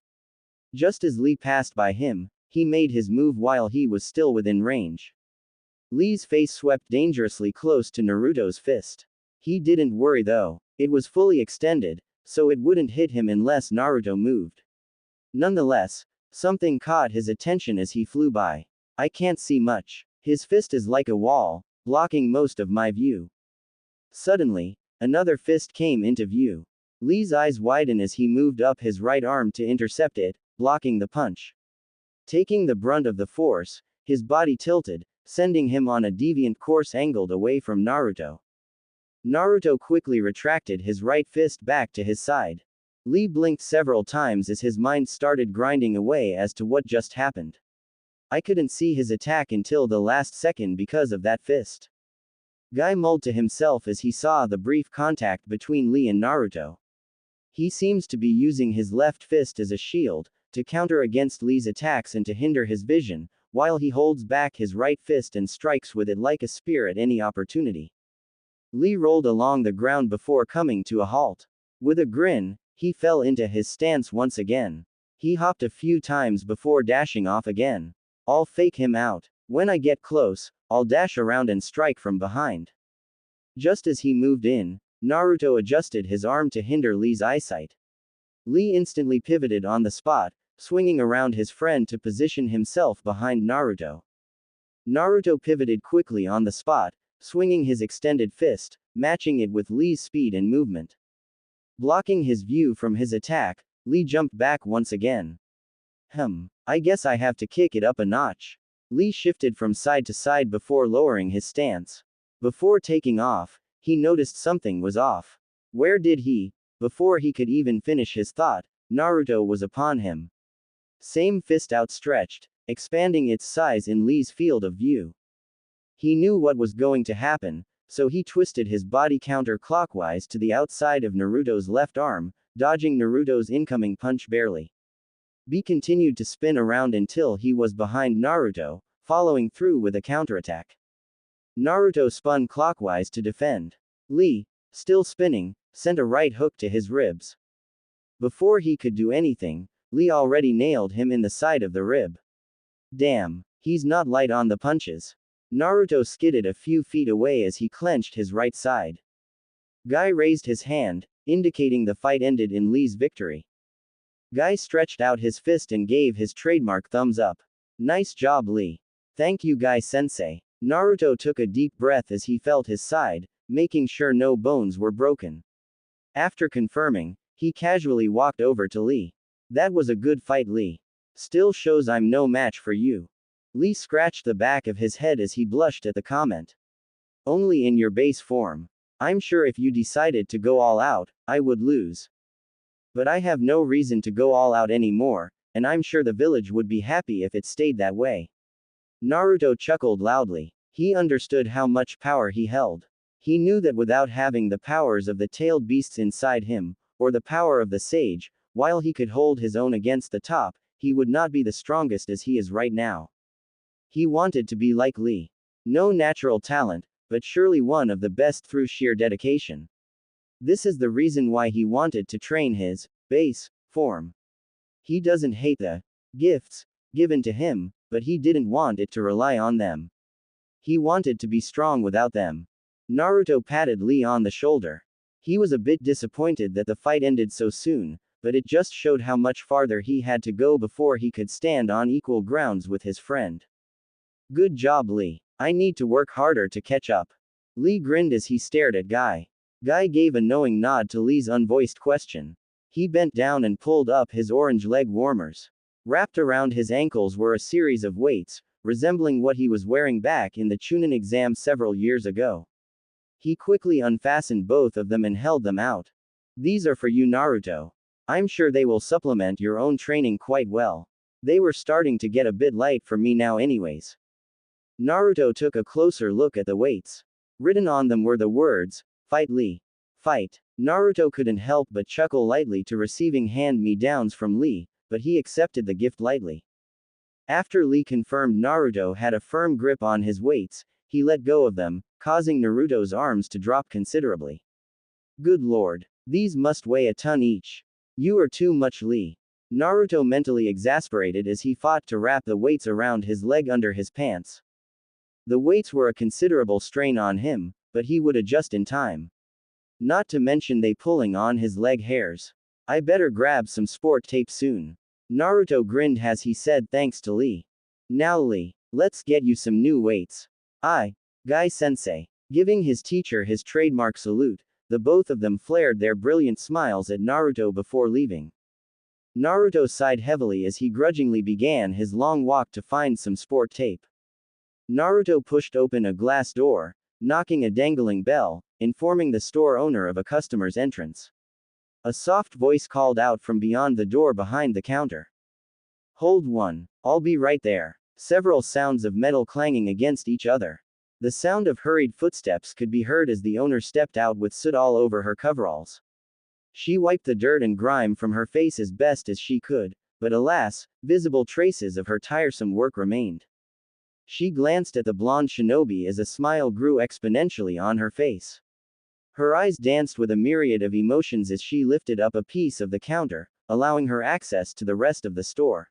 Just as Lee passed by him, he made his move while he was still within range. Lee's face swept dangerously close to Naruto's fist. He didn't worry though. It was fully extended, so it wouldn't hit him unless Naruto moved. Nonetheless, something caught his attention as he flew by. I can't see much. His fist is like a wall, blocking most of my view. Suddenly, another fist came into view. Lee's eyes widened as he moved up his right arm to intercept it, blocking the punch. Taking the brunt of the force, his body tilted, sending him on a deviant course angled away from Naruto. Naruto quickly retracted his right fist back to his side. Lee blinked several times as his mind started grinding away as to what just happened. I couldn't see his attack until the last second because of that fist. Guy mulled to himself as he saw the brief contact between Lee and Naruto. He seems to be using his left fist as a shield, to counter against Lee's attacks and to hinder his vision, while he holds back his right fist and strikes with it like a spear at any opportunity. Lee rolled along the ground before coming to a halt. With a grin, he fell into his stance once again. He hopped a few times before dashing off again. I'll fake him out. When I get close, I'll dash around and strike from behind. Just as he moved in, Naruto adjusted his arm to hinder Lee's eyesight. Lee instantly pivoted on the spot, swinging around his friend to position himself behind Naruto. Naruto pivoted quickly on the spot, swinging his extended fist, matching it with Lee's speed and movement. Blocking his view from his attack, Lee jumped back once again. I guess I have to kick it up a notch. Lee shifted from side to side before lowering his stance. Before taking off, he noticed something was off. Where did he? Before he could even finish his thought, Naruto was upon him. Same fist outstretched, expanding its size in Lee's field of view. He knew what was going to happen, so he twisted his body counterclockwise to the outside of Naruto's left arm, dodging Naruto's incoming punch barely. B continued to spin around until he was behind Naruto, following through with a counterattack. Naruto spun clockwise to defend. Lee, still spinning, sent a right hook to his ribs. Before he could do anything, Lee already nailed him in the side of the rib. Damn, he's not light on the punches. Naruto skidded a few feet away as he clenched his right side. Guy raised his hand, indicating the fight ended in Lee's victory. Guy stretched out his fist and gave his trademark thumbs up. Nice job, Lee. Thank you, Guy-sensei. Naruto took a deep breath as he felt his side, making sure no bones were broken. After confirming, he casually walked over to Lee. That was a good fight, Lee. Still shows I'm no match for you. Lee scratched the back of his head as he blushed at the comment. Only in your base form. I'm sure if you decided to go all out, I would lose. But I have no reason to go all out anymore, and I'm sure the village would be happy if it stayed that way. Naruto chuckled loudly. He understood how much power he held. He knew that without having the powers of the tailed beasts inside him, or the power of the sage, while he could hold his own against the top, he would not be the strongest as he is right now. He wanted to be like Lee. No natural talent, but surely one of the best through sheer dedication. This is the reason why he wanted to train his base form. He doesn't hate the gifts given to him, but he didn't want it to rely on them. He wanted to be strong without them. Naruto patted Lee on the shoulder. He was a bit disappointed that the fight ended so soon, but it just showed how much farther he had to go before he could stand on equal grounds with his friend. Good job, Lee. I need to work harder to catch up. Lee grinned as he stared at Guy. Guy gave a knowing nod to Lee's unvoiced question. He bent down and pulled up his orange leg warmers. Wrapped around his ankles were a series of weights, resembling what he was wearing back in the Chunin exam several years ago. He quickly unfastened both of them and held them out. These are for you, Naruto. I'm sure they will supplement your own training quite well. They were starting to get a bit light for me now anyways. Naruto took a closer look at the weights. Written on them were the words, "Fight Lee. Fight." Naruto couldn't help but chuckle lightly to receiving hand-me-downs from Lee, but he accepted the gift lightly. After Lee confirmed Naruto had a firm grip on his weights, he let go of them, causing Naruto's arms to drop considerably. Good lord. These must weigh a ton each. You are too much, Lee. Naruto mentally exasperated as he fought to wrap the weights around his leg under his pants. The weights were a considerable strain on him, but he would adjust in time. Not to mention they pulling on his leg hairs. I better grab some sport tape soon. Naruto grinned as he said thanks to Lee. Now Lee, let's get you some new weights. Guy-sensei. Giving his teacher his trademark salute, the both of them flared their brilliant smiles at Naruto before leaving. Naruto sighed heavily as he grudgingly began his long walk to find some sport tape. Naruto pushed open a glass door, knocking a dangling bell, informing the store owner of a customer's entrance. A soft voice called out from beyond the door behind the counter. Hold one, I'll be right there. Several sounds of metal clanging against each other. The sound of hurried footsteps could be heard as the owner stepped out with soot all over her coveralls. She wiped the dirt and grime from her face as best as she could, but alas, visible traces of her tiresome work remained. She glanced at the blonde shinobi as a smile grew exponentially on her face. Her eyes danced with a myriad of emotions as she lifted up a piece of the counter, allowing her access to the rest of the store.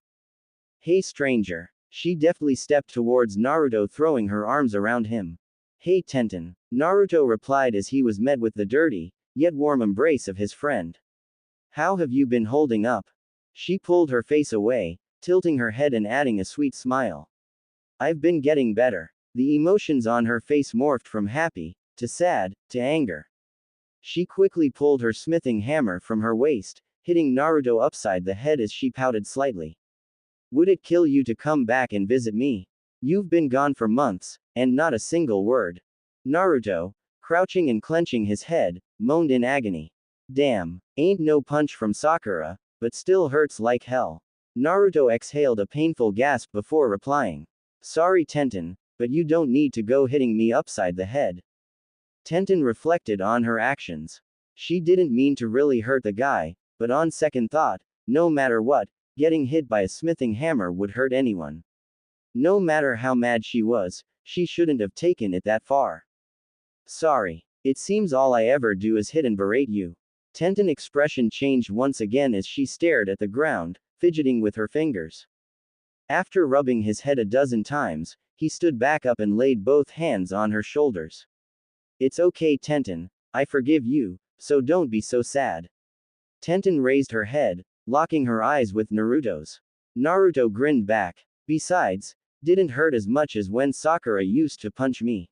Hey stranger. She deftly stepped towards Naruto, throwing her arms around him. Hey Tenten. Naruto replied as he was met with the dirty, yet warm embrace of his friend. How have you been holding up? She pulled her face away, tilting her head and adding a sweet smile. I've been getting better. The emotions on her face morphed from happy, to sad, to anger. She quickly pulled her smithing hammer from her waist, hitting Naruto upside the head as she pouted slightly. Would it kill you to come back and visit me? You've been gone for months, and not a single word. Naruto, crouching and clenching his head, moaned in agony. Damn, ain't no punch from Sakura, but still hurts like hell. Naruto exhaled a painful gasp before replying. Sorry Tenten, but you don't need to go hitting me upside the head. Tenten reflected on her actions. She didn't mean to really hurt the guy, but on second thought, no matter what, getting hit by a smithing hammer would hurt anyone. No matter how mad she was, she shouldn't have taken it that far. Sorry. It seems all I ever do is hit and berate you. Tenten's expression changed once again as she stared at the ground, fidgeting with her fingers. After rubbing his head a dozen times, he stood back up and laid both hands on her shoulders. It's okay Tenten, I forgive you, so don't be so sad. Tenten raised her head, locking her eyes with Naruto's. Naruto grinned back. Besides, didn't hurt as much as when Sakura used to punch me.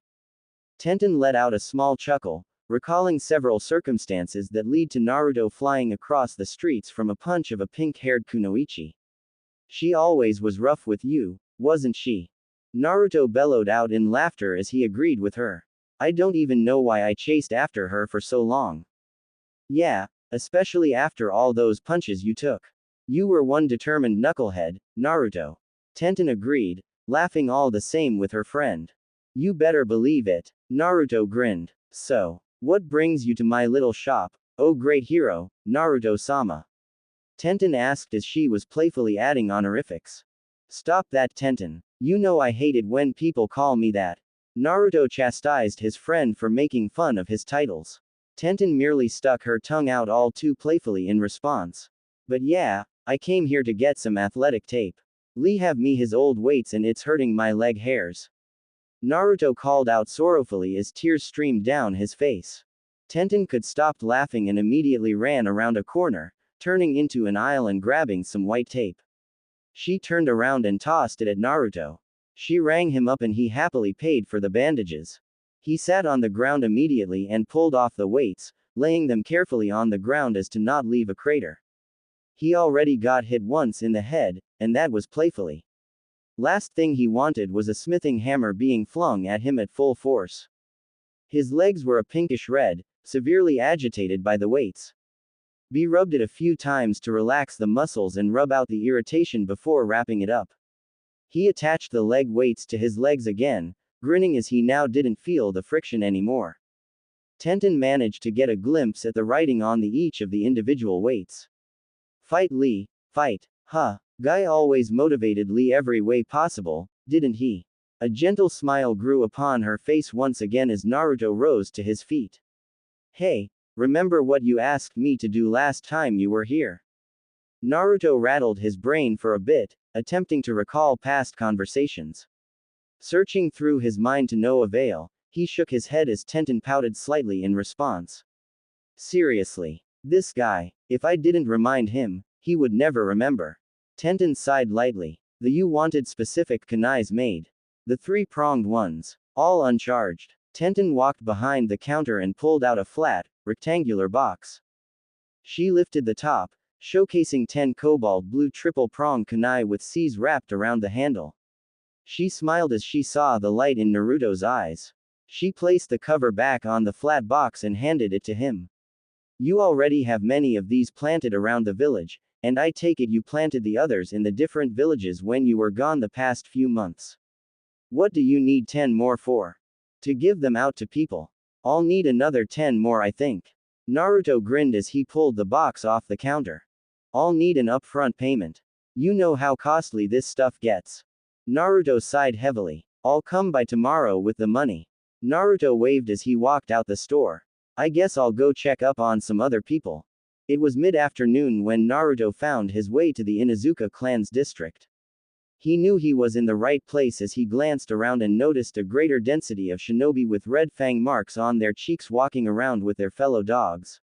Tenten let out a small chuckle, recalling several circumstances that lead to Naruto flying across the streets from a punch of a pink-haired kunoichi. She always was rough with you, wasn't she? Naruto bellowed out in laughter as he agreed with her. I don't even know why I chased after her for so long. Yeah, especially after all those punches you took. You were one determined knucklehead, Naruto. Tenten agreed, laughing all the same with her friend. You better believe it. Naruto grinned. So, what brings you to my little shop, oh great hero, Naruto-sama? Tenten asked as she was playfully adding honorifics. Stop that Tenten. You know I hate it when people call me that. Naruto chastised his friend for making fun of his titles. Tenten merely stuck her tongue out all too playfully in response. But yeah, I came here to get some athletic tape. Lee have me his old weights and it's hurting my leg hairs. Naruto called out sorrowfully as tears streamed down his face. Tenten could stop laughing and immediately ran around a corner, turning into an aisle and grabbing some white tape. She turned around and tossed it at Naruto. She rang him up and he happily paid for the bandages. He sat on the ground immediately and pulled off the weights, laying them carefully on the ground as to not leave a crater. He already got hit once in the head, and that was playfully. Last thing he wanted was a smithing hammer being flung at him at full force. His legs were a pinkish red, severely agitated by the weights. B rubbed it a few times to relax the muscles and rub out the irritation before wrapping it up. He attached the leg weights to his legs again, grinning as he now didn't feel the friction anymore. Tenten managed to get a glimpse at the writing on each of the individual weights. Fight Lee, fight, huh? Guy always motivated Lee every way possible, didn't he? A gentle smile grew upon her face once again as Naruto rose to his feet. Hey, remember what you asked me to do last time you were here? Naruto rattled his brain for a bit, attempting to recall past conversations. Searching through his mind to no avail, he shook his head as Tenten pouted slightly in response. Seriously. This guy, if I didn't remind him, he would never remember. Tenten sighed lightly. The you wanted specific kunais made. The three-pronged ones. All uncharged. Tenten walked behind the counter and pulled out a flat, rectangular box. She lifted the top, showcasing 10 cobalt blue triple-pronged kunai with C's wrapped around the handle. She smiled as she saw the light in Naruto's eyes. She placed the cover back on the flat box and handed it to him. You already have many of these planted around the village, and I take it you planted the others in the different villages when you were gone the past few months. What do you need 10 more for? To give them out to people. I'll need another 10 more I think. Naruto grinned as he pulled the box off the counter. I'll need an upfront payment. You know how costly this stuff gets. Naruto sighed heavily. I'll come by tomorrow with the money. Naruto waved as he walked out the store. I guess I'll go check up on some other people. It was mid-afternoon when Naruto found his way to the Inuzuka clan's district. He knew he was in the right place as he glanced around and noticed a greater density of shinobi with red fang marks on their cheeks walking around with their fellow dogs.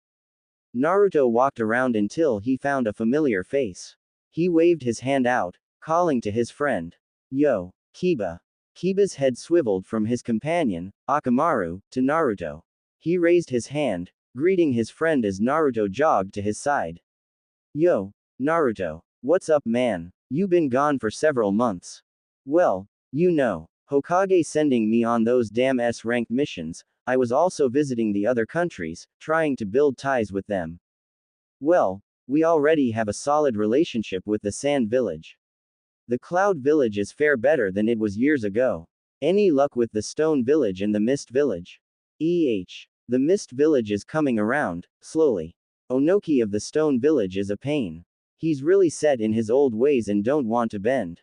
Naruto walked around until he found a familiar face. He waved his hand out, calling to his friend. Yo, Kiba. Kiba's head swiveled from his companion, Akamaru, to Naruto. He raised his hand, greeting his friend as Naruto jogged to his side. Yo, Naruto. What's up, man? You been gone for several months. Well, you know, Hokage sending me on those damn S-rank missions, I was also visiting the other countries, trying to build ties with them. Well, we already have a solid relationship with the Sand Village. The Cloud Village is far better than it was years ago. Any luck with the Stone Village and the Mist Village? The Mist Village is coming around, slowly. Onoki of the Stone Village is a pain. He's really set in his old ways and don't want to bend.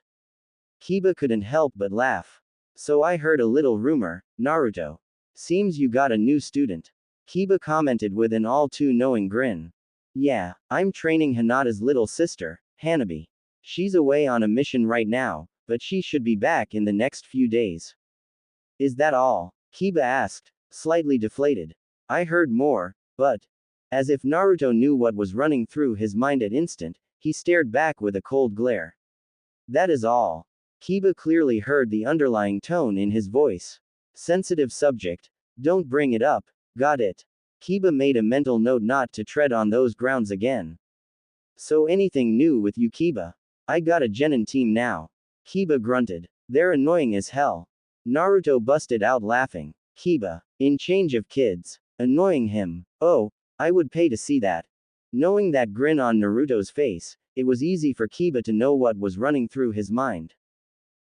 Kiba couldn't help but laugh. So I heard a little rumor, Naruto. Seems you got a new student. Kiba commented with an all too knowing grin. Yeah, I'm training Hinata's little sister, Hanabi. She's away on a mission right now, but she should be back in the next few days. Is that all? Kiba asked, slightly deflated. I heard more, but. As if Naruto knew what was running through his mind at instant, he stared back with a cold glare. That is all. Kiba clearly heard the underlying tone in his voice. Sensitive subject. Don't bring it up, got it? Kiba made a mental note not to tread on those grounds again. So anything new with you, Kiba? I got a genin team now. Kiba grunted. They're annoying as hell. Naruto busted out laughing. Kiba, in change of kids. Annoying him. Oh, I would pay to see that. Knowing that grin on Naruto's face, it was easy for Kiba to know what was running through his mind.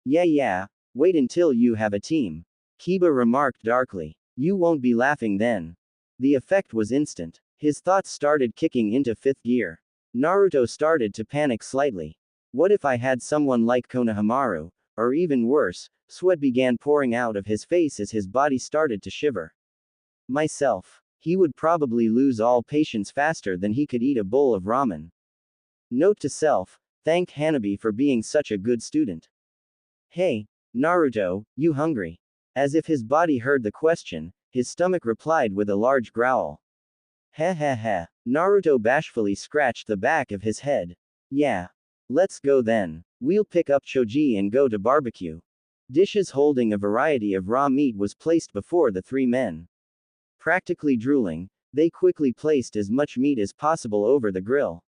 Yeah, wait until you have a team. Kiba remarked darkly. You won't be laughing then. The effect was instant. His thoughts started kicking into fifth gear. Naruto started to panic slightly. What if I had someone like Konohamaru, or even worse, sweat began pouring out of his face as his body started to shiver. Myself. He would probably lose all patience faster than he could eat a bowl of ramen. Note to self, thank Hanabi for being such a good student. Hey, Naruto, you hungry? As if his body heard the question, his stomach replied with a large growl. Heh. Naruto bashfully scratched the back of his head. Yeah. Let's go then. We'll pick up Choji and go to barbecue. Dishes holding a variety of raw meat was placed before the three men. Practically drooling, they quickly placed as much meat as possible over the grill.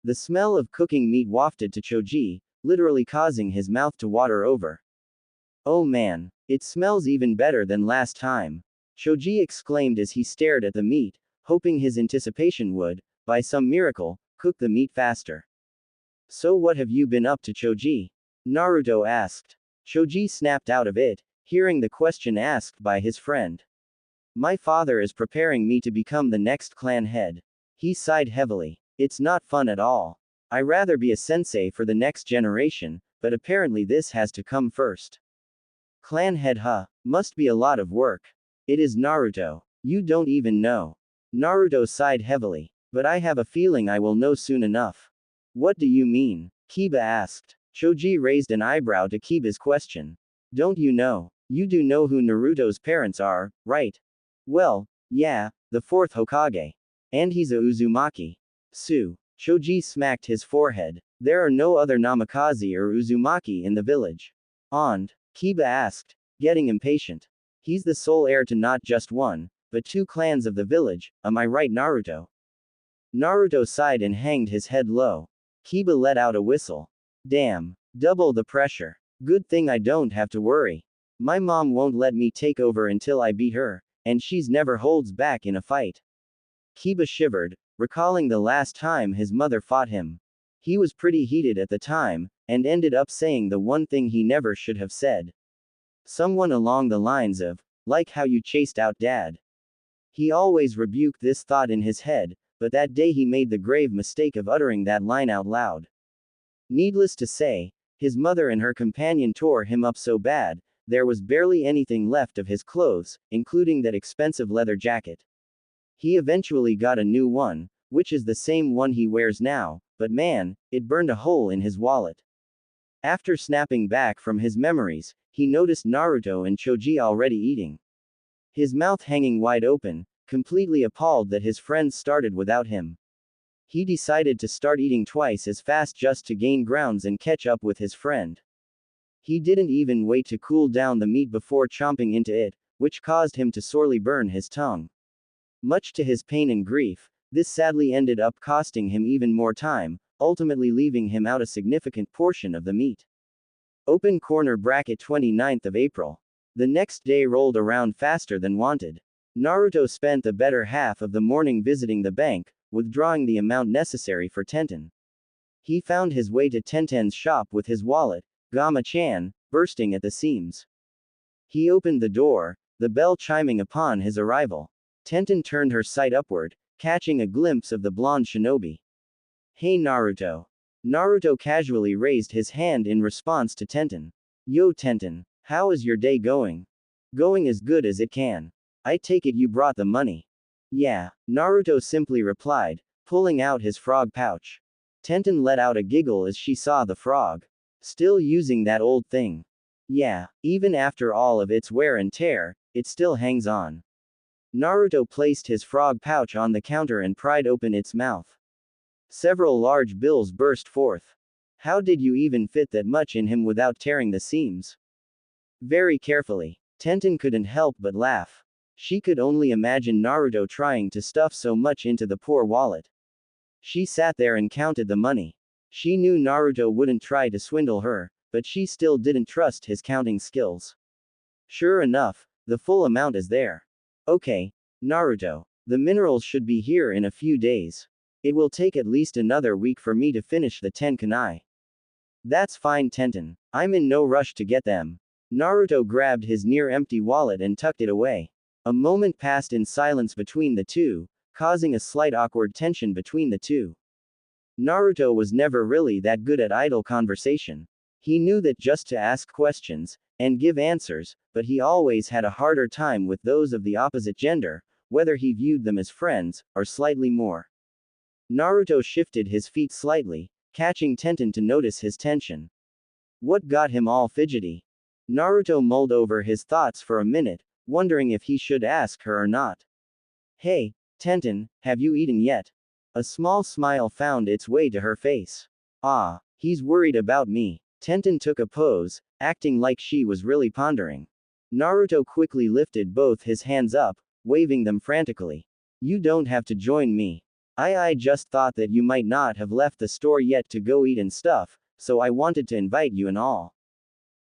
The smell of cooking meat wafted to Choji, literally causing his mouth to water over. Oh man, it smells even better than last time. Choji exclaimed as he stared at the meat, hoping his anticipation would, by some miracle, cook the meat faster. So what have you been up to, Choji? Naruto asked. Choji snapped out of it, hearing the question asked by his friend. My father is preparing me to become the next clan head. He sighed heavily. It's not fun at all. I'd rather be a sensei for the next generation, but apparently this has to come first. Clan head, must be a lot of work. It is, Naruto. You don't even know. Naruto sighed heavily. But I have a feeling I will know soon enough. What do you mean? Kiba asked. Choji raised an eyebrow to Kiba's question. Don't you know? You do know who Naruto's parents are, right? Well, yeah, the fourth Hokage. And he's a Uzumaki. Choji smacked his forehead. There are no other Namikaze or Uzumaki in the village. And? Kiba asked, getting impatient. He's the sole heir to not just one, but two clans of the village, am I right, Naruto? Naruto sighed and hanged his head low. Kiba let out a whistle. Damn. Double the pressure. Good thing I don't have to worry. My mom won't let me take over until I beat her, and she's never holds back in a fight. Kiba shivered, recalling the last time his mother fought him. He was pretty heated at the time, and ended up saying the one thing he never should have said. Someone along the lines of, like how you chased out dad. He always rebuked this thought in his head, but that day he made the grave mistake of uttering that line out loud. Needless to say, his mother and her companion tore him up so bad, there was barely anything left of his clothes, including that expensive leather jacket. He eventually got a new one, which is the same one he wears now, but man, it burned a hole in his wallet. After snapping back from his memories, he noticed Naruto and Choji already eating. His mouth hanging wide open, completely appalled that his friends started without him. He decided to start eating twice as fast just to gain grounds and catch up with his friend. He didn't even wait to cool down the meat before chomping into it, which caused him to sorely burn his tongue. Much to his pain and grief, this sadly ended up costing him even more time, ultimately leaving him out a significant portion of the meat. Open corner bracket 29th of April. The next day rolled around faster than wanted. Naruto spent the better half of the morning visiting the bank, withdrawing the amount necessary for Tenten. He found his way to Tenten's shop with his wallet, Gama-chan, bursting at the seams. He opened the door, the bell chiming upon his arrival. Tenten turned her sight upward, catching a glimpse of the blonde shinobi. Hey Naruto. Naruto casually raised his hand in response to Tenten. Yo Tenten, how is your day going? Going as good as it can. I take it you brought the money. Yeah, Naruto simply replied, pulling out his frog pouch. Tenten let out a giggle as she saw the frog. Still using that old thing. Yeah, even after all of its wear and tear, it still hangs on. Naruto placed his frog pouch on the counter and pried open its mouth. Several large bills burst forth. How did you even fit that much in him without tearing the seams? Very carefully. Tenten couldn't help but laugh. She could only imagine Naruto trying to stuff so much into the poor wallet. She sat there and counted the money. She knew Naruto wouldn't try to swindle her, but she still didn't trust his counting skills. Sure enough, the full amount is there. Okay, Naruto. The minerals should be here in a few days. It will take at least another week for me to finish the 10 kunai. That's fine Tenten. I'm in no rush to get them. Naruto grabbed his near-empty wallet and tucked it away. A moment passed in silence between the two, causing a slight awkward tension between the two. Naruto was never really that good at idle conversation. He knew that just to ask questions, and give answers, but he always had a harder time with those of the opposite gender, whether he viewed them as friends, or slightly more. Naruto shifted his feet slightly, catching Tenten to notice his tension. What got him all fidgety? Naruto mulled over his thoughts for a minute, wondering if he should ask her or not. Hey, Tenten, have you eaten yet? A small smile found its way to her face. Ah, he's worried about me. Tenten took a pose, acting like she was really pondering. Naruto quickly lifted both his hands up, waving them frantically. You don't have to join me. I just thought that you might not have left the store yet to go eat and stuff, so I wanted to invite you and all.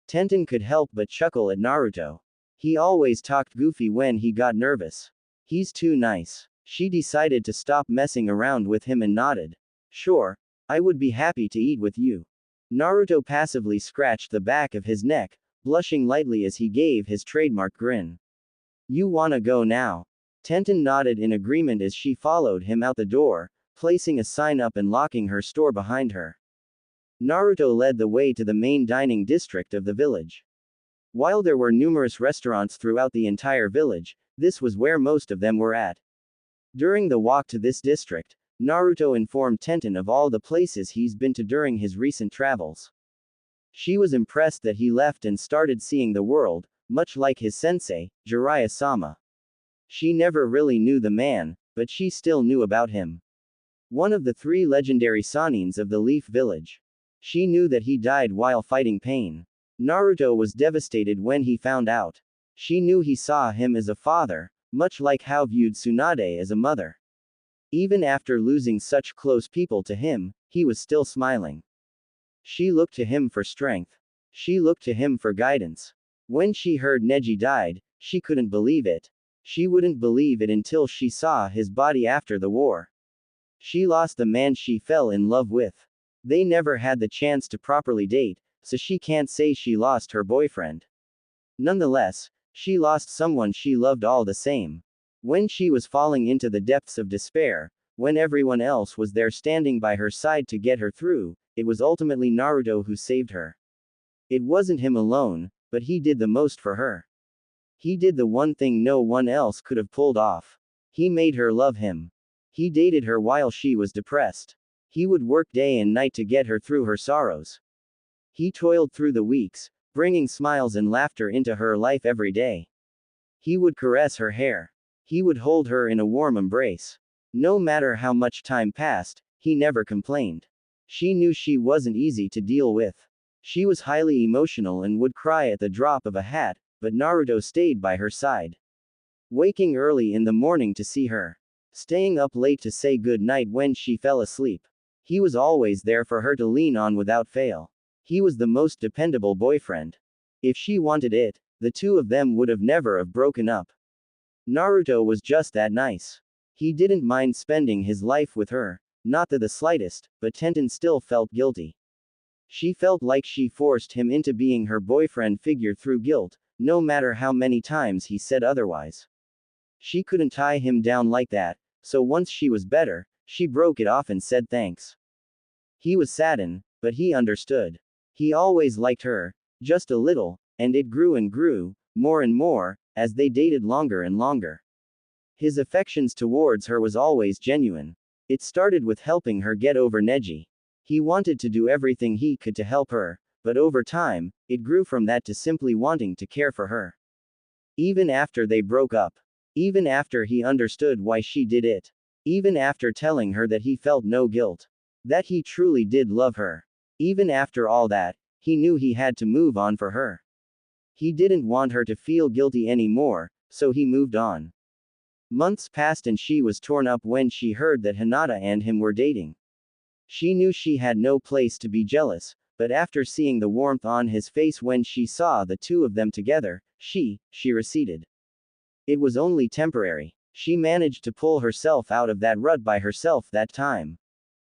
Tenten could help but chuckle at Naruto. He always talked goofy when he got nervous. He's too nice. She decided to stop messing around with him and nodded. Sure, I would be happy to eat with you. Naruto passively scratched the back of his neck, blushing lightly as he gave his trademark grin. You wanna go now? Tenten nodded in agreement as she followed him out the door, placing a sign up and locking her store behind her. Naruto led the way to the main dining district of the village. While there were numerous restaurants throughout the entire village, this was where most of them were at. During the walk to this district, Naruto informed Tenten of all the places he's been to during his recent travels. She was impressed that he left and started seeing the world, much like his sensei, Jiraiya-sama. She never really knew the man, but she still knew about him. One of the 3 legendary Sanins of the Leaf Village. She knew that he died while fighting pain. Naruto was devastated when he found out. She knew he saw him as a father, much like how viewed Tsunade as a mother. Even after losing such close people to him, he was still smiling. She looked to him for strength. She looked to him for guidance. When she heard Neji died, she couldn't believe it. She wouldn't believe it until she saw his body after the war. She lost the man she fell in love with. They never had the chance to properly date, so she can't say she lost her boyfriend. Nonetheless, she lost someone she loved all the same. When she was falling into the depths of despair, when everyone else was there standing by her side to get her through, it was ultimately Naruto who saved her. It wasn't him alone, but he did the most for her. He did the one thing no one else could have pulled off. He made her love him. He dated her while she was depressed. He would work day and night to get her through her sorrows. He toiled through the weeks, bringing smiles and laughter into her life every day. He would caress her hair. He would hold her in a warm embrace. No matter how much time passed, he never complained. She knew she wasn't easy to deal with. She was highly emotional and would cry at the drop of a hat, but Naruto stayed by her side. Waking early in the morning to see her. Staying up late to say good night when she fell asleep. He was always there for her to lean on without fail. He was the most dependable boyfriend. If she wanted it, the two of them would have never have broken up. Naruto was just that nice. He didn't mind spending his life with her, not the slightest, but Tenten still felt guilty. She felt like she forced him into being her boyfriend figure through guilt, no matter how many times he said otherwise. She couldn't tie him down like that, so once she was better, she broke it off and said thanks. He was saddened, but he understood. He always liked her, just a little, and it grew and grew, more and more, as they dated longer and longer. His affections towards her was always genuine. It started with helping her get over Neji. He wanted to do everything he could to help her, but over time, it grew from that to simply wanting to care for her. Even after they broke up. Even after he understood why she did it. Even after telling her that he felt no guilt. That he truly did love her. Even after all that, he knew he had to move on for her. He didn't want her to feel guilty anymore, so he moved on. Months passed and she was torn up when she heard that Hinata and him were dating. She knew she had no place to be jealous, but after seeing the warmth on his face when she saw the two of them together, she receded. It was only temporary. She managed to pull herself out of that rut by herself that time.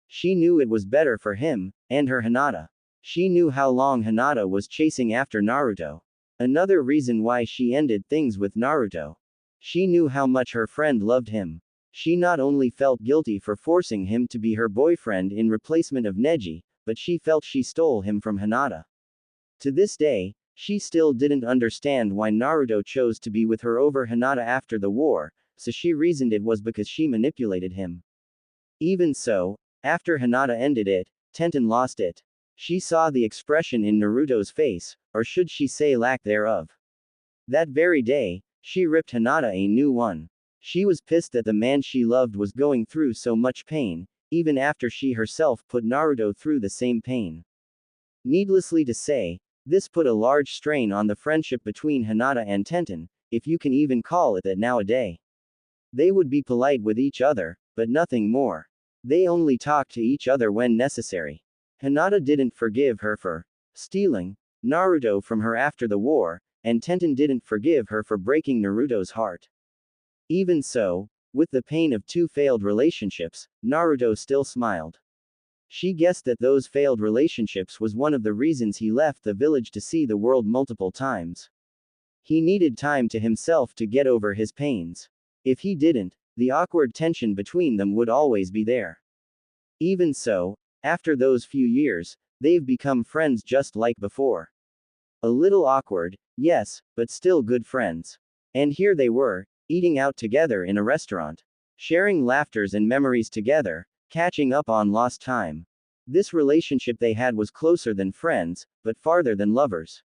She knew it was better for him, and her Hinata. She knew how long Hinata was chasing after Naruto. Another reason why she ended things with Naruto. She knew how much her friend loved him. She not only felt guilty for forcing him to be her boyfriend in replacement of Neji, but she felt she stole him from Hinata. To this day, she still didn't understand why Naruto chose to be with her over Hinata after the war, so she reasoned it was because she manipulated him. Even so, after Hinata ended it, Tenten lost it. She saw the expression in Naruto's face, or should she say lack thereof. That very day, she ripped Hinata a new one. She was pissed that the man she loved was going through so much pain, even after she herself put Naruto through the same pain. Needlessly to say, this put a large strain on the friendship between Hinata and Tenten, if you can even call it that nowadays. They would be polite with each other, but nothing more. They only talked to each other when necessary. Hinata didn't forgive her for stealing Naruto from her after the war, and Tenten didn't forgive her for breaking Naruto's heart. Even so, with the pain of two failed relationships, Naruto still smiled. She guessed that those failed relationships was one of the reasons he left the village to see the world multiple times. He needed time to himself to get over his pains. If he didn't, the awkward tension between them would always be there. Even so, after those few years, they've become friends just like before. A little awkward, yes, but still good friends. And here they were, eating out together in a restaurant. Sharing laughters and memories together, catching up on lost time. This relationship they had was closer than friends, but farther than lovers.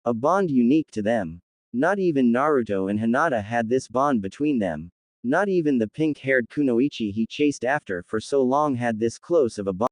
A bond unique to them. Not even Naruto and Hinata had this bond between them. Not even the pink-haired kunoichi he chased after for so long had this close of a bond.